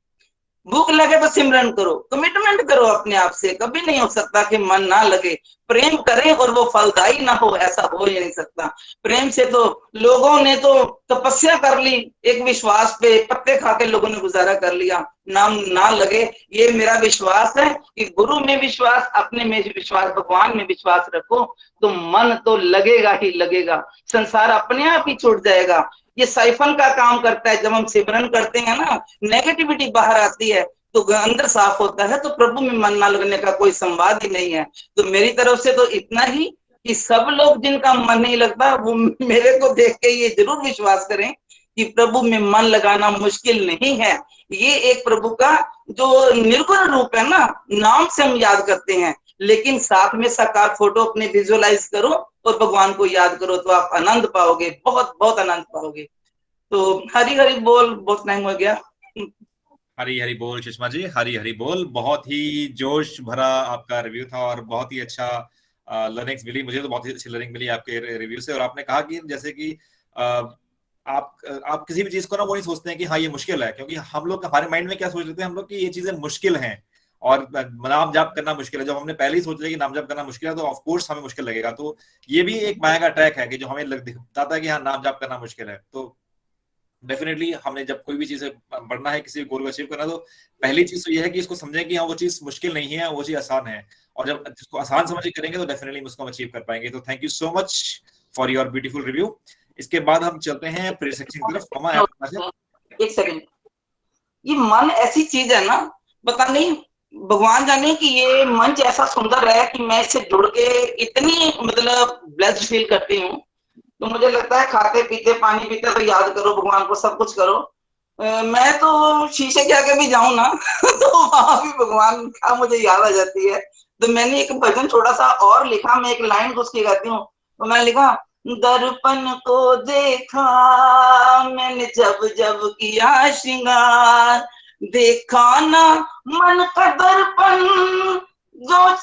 भूख लगे तो सिमरन करो, कमिटमेंट करो अपने आप से। कभी नहीं हो सकता कि मन ना लगे, प्रेम करें और वो फलदायी ना हो, ऐसा हो ही नहीं सकता। प्रेम से तो लोगों ने तो तपस्या कर ली, एक विश्वास पे पत्ते खा के लोगों ने गुजारा कर लिया, नाम ना लगे। ये मेरा विश्वास है कि गुरु में विश्वास, अपने में विश्वास, भगवान में विश्वास रखो तो मन तो लगेगा ही लगेगा, संसार अपने आप ही छूट जाएगा। ये साइफन का काम करता है, जब हम सिमरन करते हैं ना, नेगेटिविटी बाहर आती है तो अंदर साफ होता है, तो प्रभु में मन ना लगने का कोई संवाद ही नहीं है। तो मेरी तरफ से तो इतना ही। कि सब लोग जिनका मन नहीं लगता वो मेरे को देख के ये जरूर विश्वास करें कि प्रभु में मन लगाना मुश्किल नहीं है। ये एक प्रभु का जो निर्गुण रूप है ना, नाम से हम याद करते हैं, लेकिन साथ में साकार फोटो अपने विजुअलाइज करो और भगवान को याद करो तो आप आनंद पाओगे, बहुत बहुत आनंद पाओगे। तो हरी हरी बोल, बहुत टाइम हो गया। हरी हरी बोल सुषमा जी, हरी हरी बोल। बहुत ही जोश भरा आपका रिव्यू था और बहुत ही अच्छा लर्निंग्स मिली, मुझे तो बहुत ही अच्छी लर्निंग मिली आपके रिव्यू से। और आपने कहा कि जैसे कि आप किसी भी चीज को ना वो नहीं सोचते हैं कि हाँ ये मुश्किल है, क्योंकि हम लोग हमारे माइंड में क्या सोच लेते हैं हम लोग कि ये चीजें मुश्किल हैं और नाम जाप करना मुश्किल है। जब हमने पहले ही सोच लिया कि नाम जाप करना मुश्किल है तो ऑफ कोर्स हमें मुश्किल लगेगा। तो ये भी एक माया का ट्रैक है कि जो हमें बताता है कि हाँ नाम जाप करना मुश्किल है। तो डेफिनेटली हमने जब कोई भी चीज बढ़ना है, किसी गोल को अचीव करना, तो पहली चीज तो ये है कि इसको समझें कि हाँ वो चीज मुश्किल नहीं है, वो चीज आसान है। और जब इसको आसान समझ के करेंगे तो डेफिनेटली उसको हम अचीव कर पाएंगे। तो thank you so much for your beautiful review. इसके बाद हम चलते हैं प्रेयर सेक्शन की तरफ। ममा एक सेकंड, ये मन ऐसी चीज है ना, पता नहीं भगवान जाने कि ये मंच ऐसा सुंदर है कि मैं इससे जुड़ के इतनी मतलब ब्लेस्ड फील करती हूँ। तो मुझे लगता है खाते पीते पानी पीते तो याद करो भगवान को, सब कुछ करो। मैं तो शीशे के आगे भी जाऊं ना तो वहां भी भगवान का मुझे याद आ जाती है। तो मैंने एक भजन थोड़ा सा और लिखा, मैं एक लाइन उसकी गाती हूँ। तो मैंने लिखा, दर्पण को देखा मैंने जब जब किया श्रृंगार, देखा ना मन का दर्पण जो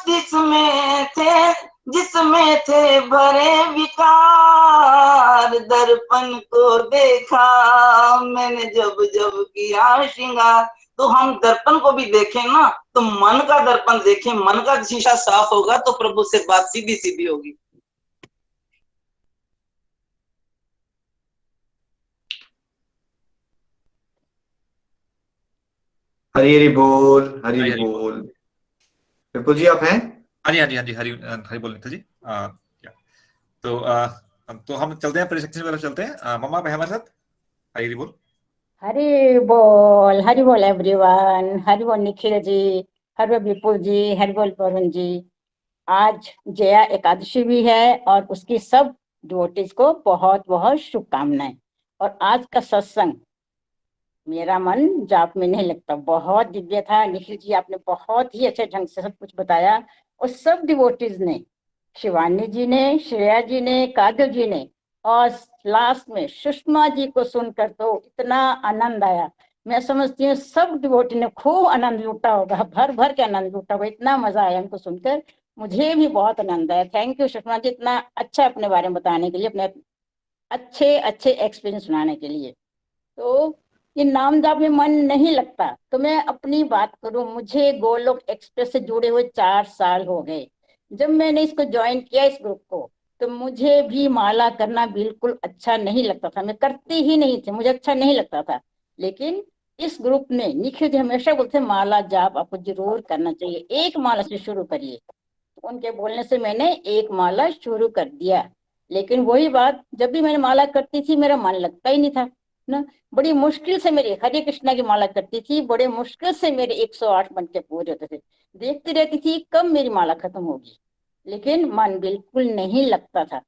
जिसमें थे भरे विकार, दर्पण को देखा मैंने जब जब किया श्रृंगार। तो हम दर्पण को भी देखें ना, तो मन का दर्पण देखें, मन का शीशा साफ होगा तो प्रभु से बात सीधी सीधी होगी। हरी हरी बोल, हरी हरी बोल। विपुल जी आप हैं? हाँ जी हाँ जी हाँ जी, हरी हरी बोल निखिल जी। तो हम चलते हैं प्रेयर सेक्शन की तरफ चलते हैं। मम्मा आप हैं हमारे साथ? हरी हरी बोल। हरि बोल एवरीवन, हरि बोल निखिल जी, हरि बोल विपुल जी, हरि बोल पवन जी। आज जया एकादशी भी है और उसकी सब डिवोटीज को बहुत बहुत शुभकामनाएं। और आज का सत्संग मेरा मन जाप में नहीं लगता, बहुत दिव्य था। निखिल जी आपने बहुत ही अच्छे ढंग से सब कुछ बताया और सब डिवोटीज ने, शिवानी जी ने, श्रेया जी ने, काजल जी ने, और लास्ट में सुषमा जी को सुनकर तो इतना आनंद आया। मैं समझती हूँ सब डिवोटी ने खूब आनंद लूटा होगा, भर भर के आनंद लूटा होगा। इतना मजा आया उनको सुनकर, मुझे भी बहुत आनंद आया। थैंक यू सुषमा जी, इतना अच्छा अपने बारे में बताने के लिए, अपने अच्छे अच्छे एक्सपीरियंस सुनाने के लिए। तो ये नाम जाप में मन नहीं लगता तो मैं अपनी बात करूं, मुझे गोलोक एक्सप्रेस से जुड़े हुए 4 साल हो गए। जब मैंने इसको ज्वाइन किया इस ग्रुप को, तो मुझे भी माला करना बिल्कुल अच्छा नहीं लगता था, मैं करती ही नहीं थी, मुझे अच्छा नहीं लगता था। लेकिन इस ग्रुप ने, निखिल जी हमेशा बोलते माला जाप आपको जरूर करना चाहिए, एक माला से शुरू करिए। तो उनके बोलने से मैंने एक माला शुरू कर दिया। लेकिन वही बात, जब भी मैंने माला करती थी मेरा मन लगता ही नहीं था ना। बड़ी मुश्किल से मेरी हरे कृष्णा की माला करती थी, बड़े मुश्किल से मेरे 108 मन के पूरे होते थे। देखती रहती थी कब मेरी माला खत्म होगी, लेकिन मन बिल्कुल नहीं लगता था।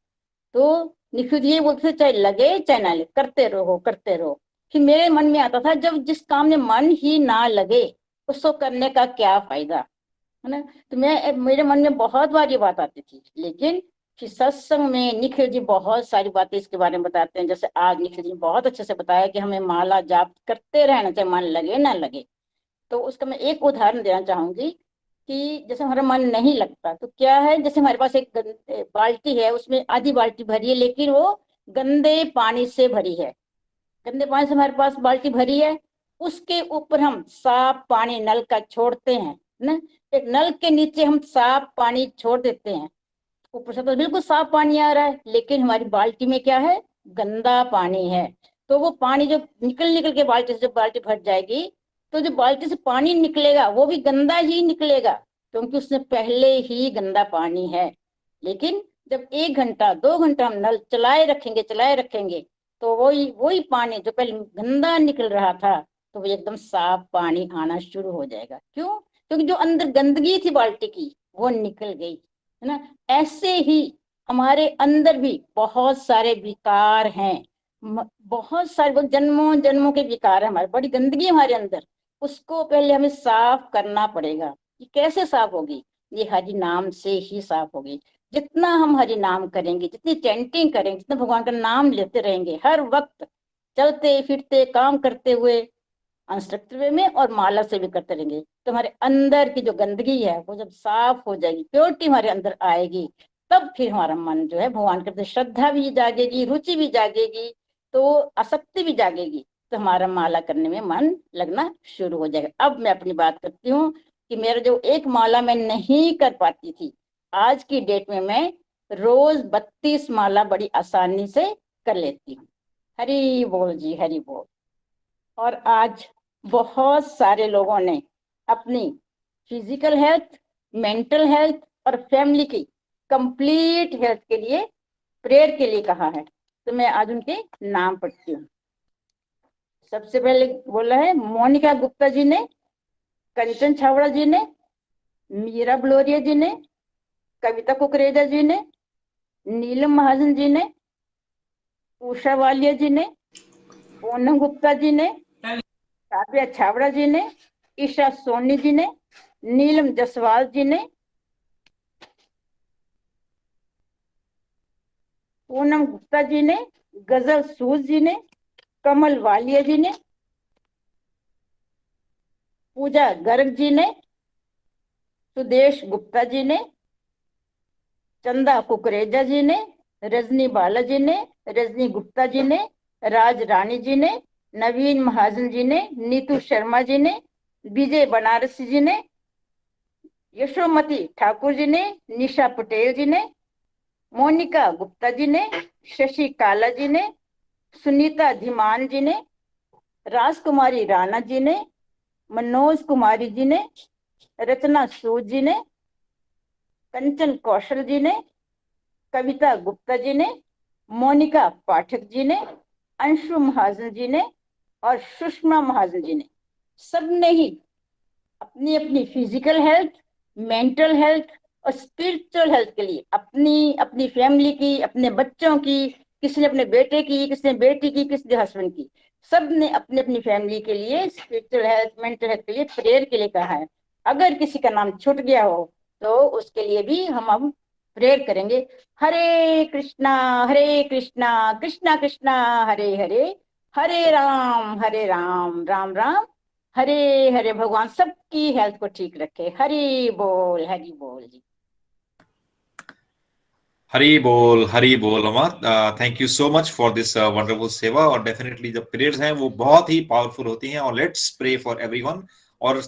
तो निखिल ये बोलते थे चाहे लगे चाहे ना लगे, करते रहो करते रहो। फिर मेरे मन में आता था जब जिस काम में मन ही ना लगे उसको करने का क्या फायदा, है ना। तो मेरे मन में बहुत बार ये बात आती थी। लेकिन फिर सत्संग में निखिल जी बहुत सारी बातें इसके बारे में बताते हैं। जैसे आज निखिल जी ने बहुत अच्छे से बताया कि हमें माला जाप करते रहना चाहिए, मन लगे ना लगे। तो उसका मैं एक उदाहरण देना चाहूंगी कि जैसे हमारा मन नहीं लगता तो क्या है, जैसे हमारे पास एक बाल्टी है, उसमें आधी बाल्टी भरी है लेकिन वो गंदे पानी से भरी है। गंदे पानी से हमारे पास बाल्टी भरी है, उसके ऊपर हम साफ पानी नल का छोड़ते हैं ना। एक नल के नीचे हम साफ पानी छोड़ देते हैं, ऊपर से तो बिल्कुल साफ पानी आ रहा है, लेकिन हमारी बाल्टी में क्या है, गंदा पानी है। तो वो पानी जो निकल के बाल्टी से जब बाल्टी भर जाएगी तो जो बाल्टी से पानी निकलेगा वो भी गंदा ही निकलेगा, क्योंकि उसमें पहले ही गंदा पानी है। लेकिन जब 1 घंटा 2 घंटा हम नल चलाए रखेंगे तो वही पानी जो पहले गंदा निकल रहा था तो वो एकदम साफ पानी आना शुरू हो जाएगा। क्यों? क्योंकि जो अंदर गंदगी थी बाल्टी की वो निकल गई, है ना। ऐसे ही हमारे अंदर भी बहुत सारे विकार हैं, बहुत सारे जन्मों जन्मों के विकार है हमारे, बड़ी गंदगी हमारे अंदर, उसको पहले हमें साफ करना पड़ेगा। ये कैसे साफ होगी? ये हरि नाम से ही साफ होगी। जितना हम हरि नाम करेंगे, जितनी चैंटिंग करेंगे, जितना भगवान का नाम लेते रहेंगे हर वक्त, चलते फिरते काम करते हुए, अनस्ट्रक्चर्ड वे में और माला से भी करते रहेंगे, तो हमारे अंदर की जो गंदगी है वो जब साफ हो जाएगी, प्योरिटी हमारे अंदर आएगी, तब फिर हमारा मन जो है भगवान के प्रति श्रद्धा भी जागेगी, रुचि भी जागेगी, तो आसक्ति भी जागेगी, तो हमारा माला करने में मन लगना शुरू हो जाएगा। अब मैं अपनी बात करती हूँ कि मेरा जो एक माला मैं नहीं कर पाती थी, आज की डेट में मैं रोज 32 माला बड़ी आसानी से कर लेती हूँ। हरि बोल जी, हरि बोल। और आज बहुत सारे लोगों ने अपनी फिजिकल हेल्थ, मेंटल हेल्थ और फैमिली की कंप्लीट हेल्थ के लिए प्रेयर के लिए कहा है, तो मैं आज उनके नाम पढ़ती हूँ। सबसे पहले बोला है मोनिका गुप्ता जी ने, कंचन छावड़ा जी ने, मीरा ब्लोरिया जी ने, कविता कुकरेजा जी ने, नीलम महाजन जी ने, उषा वालिया जी ने, पूनम गुप्ता जी ने, काव्या छावड़ा जी ने, ईशा सोनी जी ने, नीलम जसवाल जी ने, पूनम गुप्ता जी ने, गजल सूद जी ने, कमल वालिया जी ने, पूजा गर्ग जी ने, सुदेश गुप्ता जी ने, चंदा कुकरेजा जी ने, रजनी बाला जी ने, रजनी गुप्ता जी ने, राज रानी जी ने, नवीन महाजन जी ने, नीतू शर्मा जी ने, विजय बनारसी जी ने, यशोमती ठाकुर जी ने, निशा पटेल जी ने, मोनिका गुप्ता जी ने, शशि काला जी ने, सुनीता धीमान जी ने, राजकुमारी राणा जी ने, मनोज कुमारी जी ने, रचना सूद जी ने, कंचन कौशल जी ने, कविता गुप्ता जी ने, मोनिका पाठक जी ने, अंशु महाजन जी ने और सुषमा महाजन जी ने, सबने ही अपनी अपनी फिजिकल हेल्थ, मेंटल हेल्थ और स्पिरिचुअल हेल्थ के लिए अपनी फैमिली की, अपने बच्चों की, किसी ने अपने बेटे की, किसी ने बेटी की, किसी ने हस्बैंड की, सब ने अपनी अपनी फैमिली के लिए स्पिरिचुअल हेल्थ, मेंटल हेल्थ के लिए प्रेयर के लिए कहा है। अगर किसी का नाम छूट गया हो तो उसके लिए भी हम अब प्रेयर करेंगे। हरे कृष्णा कृष्णा कृष्णा हरे हरे, हरे राम राम राम हरे हरे। भगवान सबकी हेल्थ को ठीक रखे। हरि बोल जी। हरी बोल Amar. Thank you so much for this wonderful सेवा। और डेफिनेटली जो प्रेयर्स हैं वो बहुत ही पावरफुल होती हैं, और लेट्स प्रे फॉर एवरीवन। और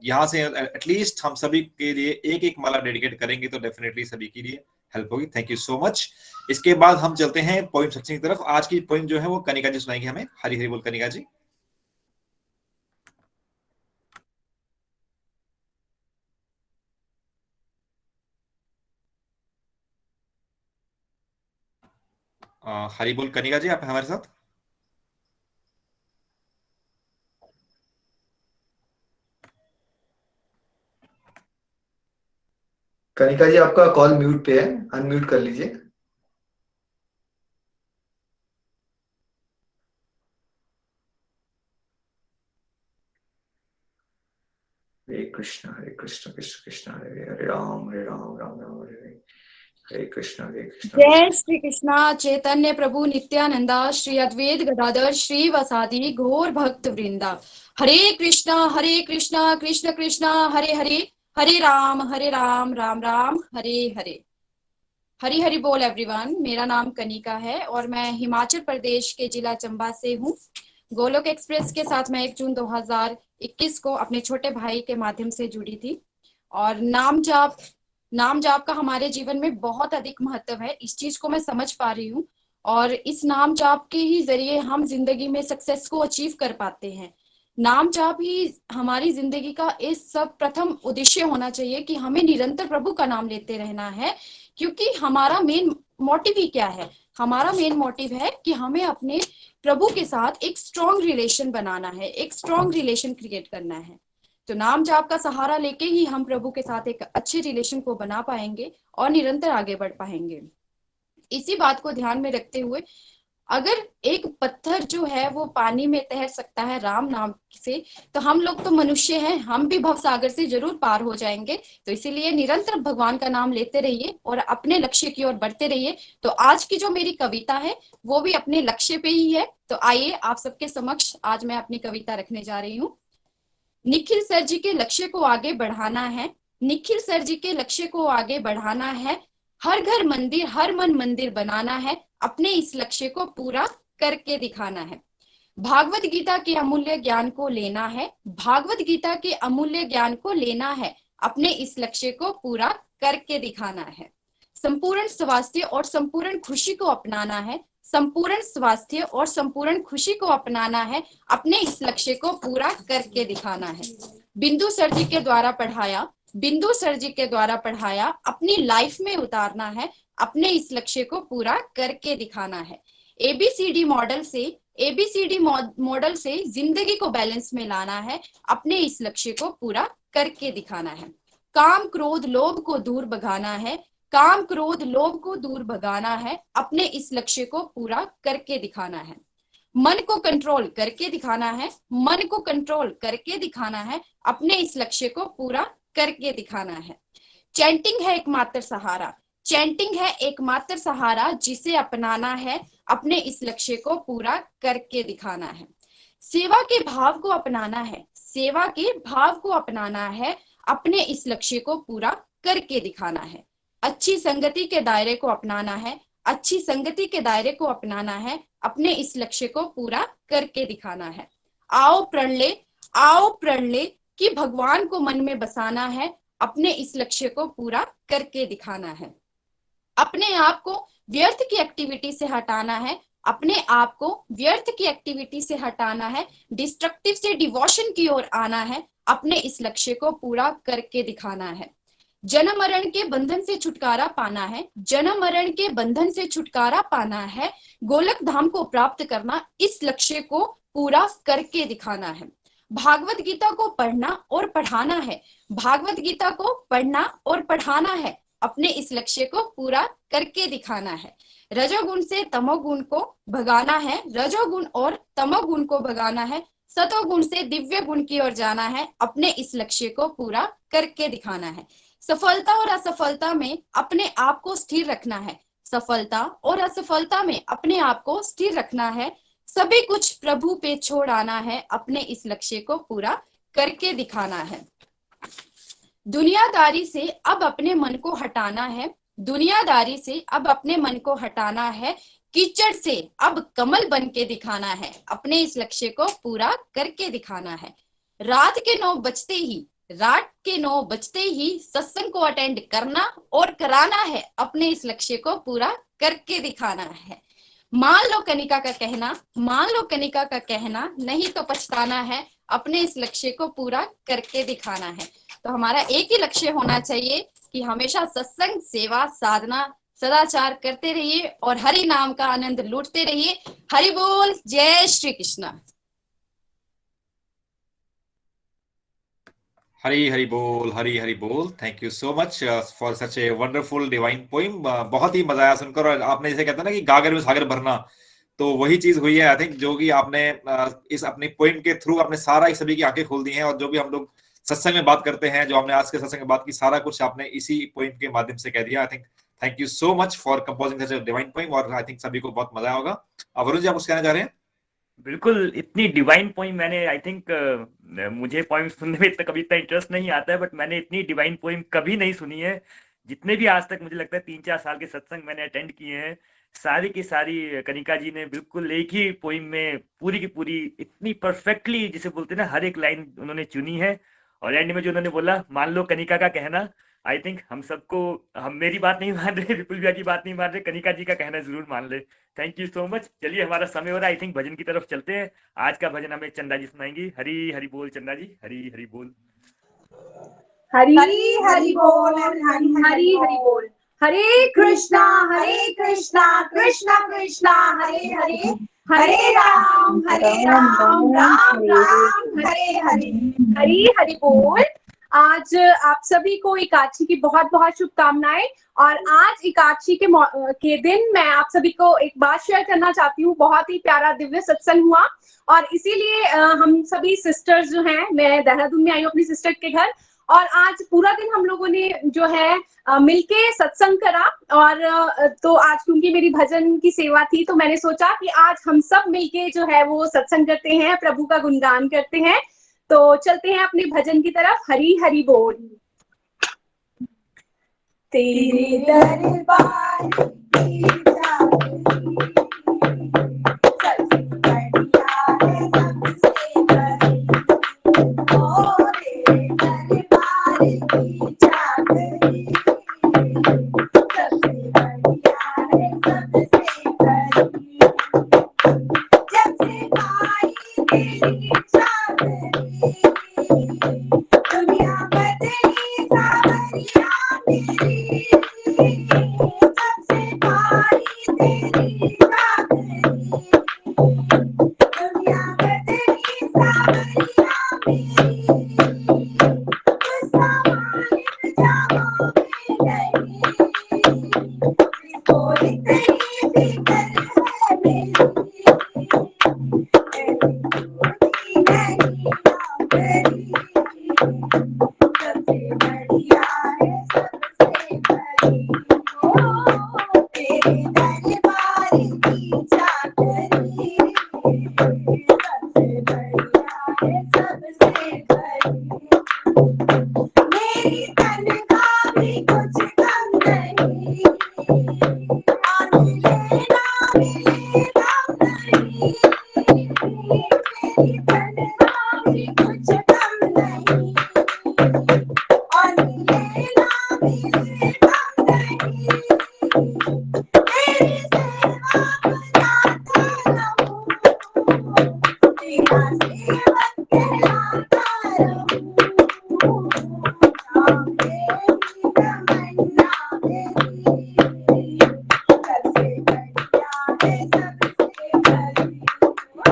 यहाँ से एटलीस्ट हम सभी के लिए एक एक माला डेडिकेट करेंगे तो डेफिनेटली सभी के लिए हेल्प होगी। Thank you so much. इसके बाद हम चलते हैं पोइम सेक्शन की तरफ। आज की पोइम जो है वो कनिका जी सुनाएंगे हमें। हरी हरी बोल कनिका जी। हरी बोल कनिका जी, आप हमारे साथ? कनिका जी आपका कॉल म्यूट पे है, अनम्यूट कर लीजिए। हरे कृष्ण कृष्ण कृष्ण हरे हरे, हरे राम राम राम हरे हरे, हरे कृष्ण कृष्ण। जय श्री कृष्णा चैतन्य प्रभु नित्यानंदा, श्री अद्वैत गदाधर श्री वसादि गौर भक्त वृंदा। हरे कृष्णा कृष्ण कृष्णा हरे हरे, हरे राम राम राम हरे हरे। हरी हरि बोल एवरीवन। मेरा नाम कनिका है और मैं हिमाचल प्रदेश के जिला चंबा से हूँ। गोलोक एक्सप्रेस के साथ मैं 1 जून 2021 को अपने छोटे भाई के माध्यम से जुड़ी थी। और नाम जाप का हमारे जीवन में बहुत अधिक महत्व है, इस चीज को मैं समझ पा रही हूँ। और इस नाम जाप के ही जरिए हम जिंदगी में सक्सेस को अचीव कर पाते हैं। नाम जाप ही हमारी जिंदगी का इस सब प्रथम उद्देश्य होना चाहिए कि हमें निरंतर प्रभु का नाम लेते रहना है। क्योंकि हमारा मेन मोटिव ही क्या है? हमारा मेन मोटिव है कि हमें अपने प्रभु के साथ एक स्ट्रॉन्ग रिलेशन बनाना है, एक स्ट्रॉन्ग रिलेशन क्रिएट करना है। तो नाम जाप का सहारा लेके ही हम प्रभु के साथ एक अच्छे रिलेशन को बना पाएंगे और निरंतर आगे बढ़ पाएंगे। इसी बात को ध्यान में रखते हुए अगर एक पत्थर जो है वो पानी में तैर सकता है राम नाम से, तो हम लोग तो मनुष्य हैं, हम भी भव सागर से जरूर पार हो जाएंगे। तो इसीलिए निरंतर भगवान का नाम लेते रहिए और अपने लक्ष्य की ओर बढ़ते रहिए। तो आज की जो मेरी कविता है वो भी अपने लक्ष्य पे ही है। तो आइए आप सबके समक्ष आज मैं अपनी कविता रखने जा रही हूँ। निखिल सर जी के लक्ष्य को आगे बढ़ाना है, निखिल सर जी के लक्ष्य को आगे बढ़ाना है, हर घर मंदिर हर मन मंदिर बनाना है, अपने इस लक्ष्य को पूरा करके दिखाना है। भागवत गीता के अमूल्य ज्ञान को लेना है, भागवत गीता के अमूल्य ज्ञान को लेना है, अपने इस लक्ष्य को पूरा करके दिखाना है। संपूर्ण स्वास्थ्य और संपूर्ण खुशी को अपनाना है, संपूर्ण स्वास्थ्य और संपूर्ण खुशी को अपनाना है, अपने इस लक्ष्य को पूरा करके दिखाना है। बिंदु सर जी के द्वारा पढ़ाया, बिंदु सर जी के द्वारा पढ़ाया अपनी लाइफ में उतारना है, अपने इस लक्ष्य को पूरा करके दिखाना है। एबीसीडी मॉडल से, एबीसीडी मॉडल से जिंदगी को बैलेंस में लाना है, अपने इस लक्ष्य को पूरा करके दिखाना है। काम क्रोध लोभ को दूर भगाना है, काम क्रोध लोभ को दूर भगाना है, अपने इस लक्ष्य को पूरा करके दिखाना है। मन को कंट्रोल करके दिखाना है, मन को कंट्रोल करके दिखाना है, अपने इस लक्ष्य को पूरा करके दिखाना है। चैंटिंग है एकमात्र सहारा, चैंटिंग है एकमात्र सहारा, जिसे अपनाना है, अपने इस लक्ष्य को पूरा करके दिखाना है। सेवा के भाव को अपनाना है, सेवा के भाव को अपनाना है, अपने इस लक्ष्य को पूरा करके दिखाना है। अच्छी संगति के दायरे को अपनाना है, अच्छी संगति के दायरे को अपनाना है, अपने इस लक्ष्य को पूरा करके दिखाना है। आओ प्रण ले, आओ प्रण ले कि भगवान को मन में बसाना है, अपने इस लक्ष्य को पूरा करके दिखाना है। अपने आप को व्यर्थ की एक्टिविटी से हटाना है, अपने आप को व्यर्थ की एक्टिविटी से हटाना है, डिस्ट्रक्टिव से डिवोशन की ओर आना है, अपने इस लक्ष्य को पूरा करके दिखाना है। जन्म मरण के बंधन से छुटकारा पाना है, जन्म मरण के बंधन से छुटकारा पाना है, गोलक धाम को प्राप्त करना, इस लक्ष्य को पूरा करके दिखाना है। भागवत गीता को पढ़ना और पढ़ाना है, भागवत गीता को पढ़ना और पढ़ाना है, अपने इस लक्ष्य को पूरा करके दिखाना है। रजोगुण से तमोगुण को भगाना है, रजोगुण और तमोगुण को भगाना है, सतोगुण से दिव्य गुण की ओर जाना है, अपने इस लक्ष्य को पूरा करके दिखाना है। सफलता और असफलता में अपने आप को स्थिर रखना है, सफलता और असफलता में अपने आप को स्थिर रखना है, सभी कुछ प्रभु पे छोड़ आना है, अपने इस लक्ष्य को पूरा करके दिखाना है। दुनियादारी से अब अपने मन को हटाना है, दुनियादारी से अब अपने मन को हटाना है, कीचड़ से अब कमल बन के दिखाना है, अपने इस लक्ष्य को पूरा करके दिखाना है। रात के 9 बजते ही, रात के 9 बजते ही सत्संग को अटेंड करना और कराना है, अपने इस लक्ष्य को पूरा करके दिखाना है। मान लो कनिका का कहना, मान लो कनिका का कहना, नहीं तो पछताना है, अपने इस लक्ष्य को पूरा करके दिखाना है। तो हमारा एक ही लक्ष्य होना चाहिए कि हमेशा सत्संग, सेवा, साधना, सदाचार करते रहिए और हरि नाम का आनंद लूटते रहिए। हरि बोल, जय श्री कृष्ण। हरी हरी बोल, हरी हरी बोल। Thank you so much for such a wonderful divine poem. बहुत ही मजा आया सुनकर। और आपने जैसे कहते हैं ना कि गागर में सागर भरना, तो वही चीज हुई है आई थिंक, जो कि आपने इस अपनी पोइम के थ्रू आपने सारा इस सभी की आंखें खोल दी हैं। और जो भी हम लोग सत्संग में बात करते हैं, जो हमने आज के सत्संग में बात की, सारा कुछ आपने इसी पोइम के माध्यम से कह दिया। I think thank you so much for composing such a divine poem. और आई थिंक सभी को बहुत मजा आया होगा। अब वरुण जी, आप कुछ कहना चाह रहे हैं? बिल्कुल, इतनी डिवाइन पोइम मैंने आई थिंक मुझे पोइम सुनने में कभी इतना इंटरेस्ट नहीं आता है, बट मैंने इतनी डिवाइन पोइम कभी नहीं सुनी है। जितने भी आज तक मुझे लगता है 3-4 साल के सत्संग मैंने अटेंड किए हैं, सारी की सारी कनिका जी ने बिल्कुल एक ही पोइम में पूरी की पूरी इतनी परफेक्टली, जिसे बोलते हैं ना, हर एक लाइन उन्होंने चुनी है। और एंड में जो उन्होंने बोला, मान लो कनिका का कहना, आई थिंक हम सबको, हम मेरी बात नहीं मान रहे, विपुल भैया की बात नहीं मान रहे, कनिका जी का कहना जरूर मान ले। Thank you so much. चलिए, हमारा समय हो रहा है, आई थिंक भजन की तरफ चलते हैं। आज का भजन हमें चंदा जी सुनाएंगी। हरी हरी बोल चंदा जी, हरी हरी बोल। हरी हरी बोल, हरी हरी बोल, हरे कृष्णा कृष्णा कृष्णा हरे हरे, हरे राम राम राम हरे हरे। हरि हरि बोल। आज आप सभी को एकादशी की बहुत बहुत शुभकामनाएं। और आज एकादशी के दिन मैं आप सभी को एक बात शेयर करना चाहती हूँ। बहुत ही प्यारा दिव्य सत्संग हुआ और इसीलिए हम सभी सिस्टर्स जो हैं, मैं देहरादून में आई हूँ अपनी सिस्टर के घर, और आज पूरा दिन हम लोगों ने जो है मिलके सत्संग करा। और तो आज क्योंकि मेरी भजन की सेवा थी तो मैंने सोचा कि आज हम सब मिलके जो है वो सत्संग करते हैं, प्रभु का गुणगान करते हैं। तो चलते हैं अपने भजन की तरफ। हरि हरि बोल। तेरे दरबार की जागरी सबसे बढ़िया है सबसे बड़ी, ओ तेरे दरबार की जागरी सबसे बढ़िया है सबसे बड़ी। जब से पाई तेरी जागरी दुनिया बदली सावरिया मेरी, सबसे पाई तेरी जागरी दुनिया बदली सावरिया मेरी। गुस्सा मालिक जाओ नहीं, कोई तेरी फिक्र है मेरी, सबसे बढ़िया है सबसे बड़ी, ओ तेरे दरबार की जागरी सबसे बढ़िया है सबसे बड़ी। मेरी तनख्वाह भी कुछ कम नहीं और मिले ना मिले कम नहीं, मेरी तनख्वाह भी कुछ कम नहीं और मिले ना मिले कम नहीं। तेरी सेवा बनाता रहूं, तेरा सेवक कहलाता रहूं, मेरी तमन्ना मेरी, सबसे बढ़िया है सबसे बड़ी, ओ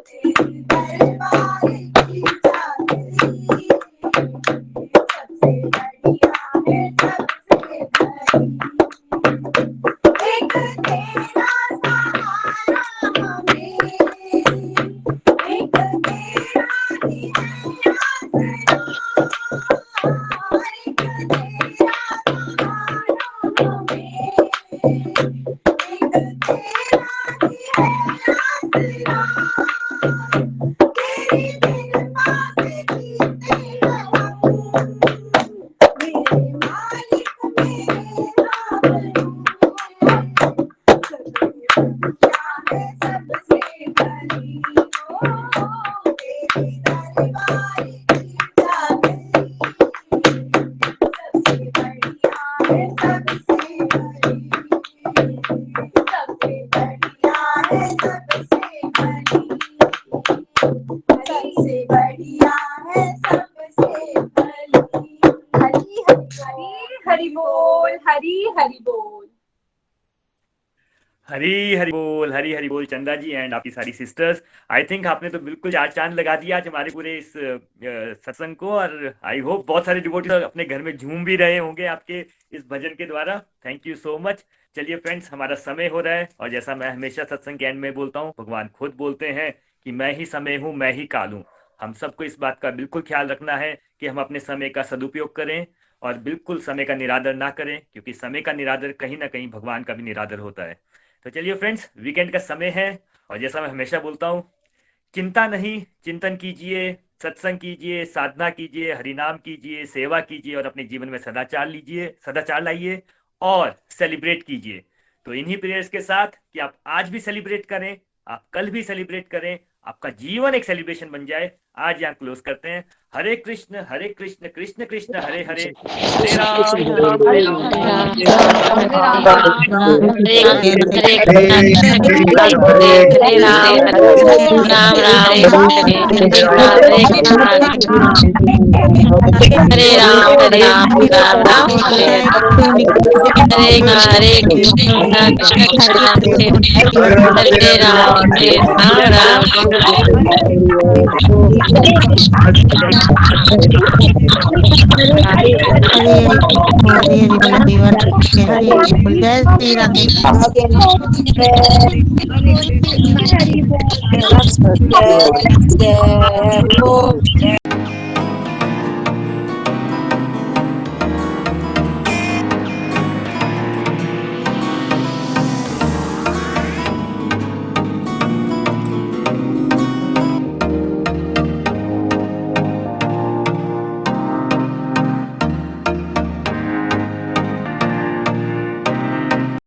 तेरे दरबार की जागरी सबसे बढ़िया है सबसे बड़ी। एक तेरा सहारा हमें, एक तेरा ही है आसरा, एक तेरा सहारा हमें, एक तेरा ही है आसरा। तेरी कृपा से जीते रहूं, मेरे मालिक मेरे राम, सबसे बढ़िया है सबसे बड़ी, ओ तेरे दरबार की जागरी सबसे बढ़िया है सबसे बड़ी, सबसे बढ़िया है सबसे बड़ी, सबसे बढ़िया है सबसे बड़ी। हरि हरि हरि बोल, हरि हरि बोल। हरी हरी बोल, हरी हरी बोल चंदा जी एंड आपकी सारी सिस्टर्स। आई थिंक आपने तो बिल्कुल चार चांद लगा दिया आज हमारे पूरे इस सत्संग को, और आई होप बहुत सारे डिवोटी अपने घर में झूम भी रहे होंगे आपके इस भजन के द्वारा। Thank you so much. चलिए फ्रेंड्स, हमारा समय हो रहा है और जैसा मैं हमेशा सत्संग के एंड में बोलता हूँ, भगवान खुद बोलते हैं कि मैं ही समय हूँ, मैं ही काल हूँ। हम सबको इस बात का बिल्कुल ख्याल रखना है कि हम अपने समय का सदुपयोग करें और बिल्कुल समय का निरादर ना करें, क्योंकि समय का निरादर कहीं ना कहीं भगवान का भी निरादर होता है। तो चलिए फ्रेंड्स, वीकेंड का समय है और जैसा मैं हमेशा बोलता हूँ, चिंता नहीं, चिंतन कीजिए, सत्संग कीजिए, साधना कीजिए, हरिनाम कीजिए, सेवा कीजिए और अपने जीवन में सदाचार लीजिए, सदाचार लाइए और सेलिब्रेट कीजिए। तो इन्हीं प्रेयर्स के साथ कि आप आज भी सेलिब्रेट करें, आप कल भी सेलिब्रेट करें, आपका जीवन एक सेलिब्रेशन बन जाए, आज यहाँ क्लोज करते हैं। हरे कृष्ण कृष्ण कृष्ण हरे हरे हरे राम हरे हरि बोल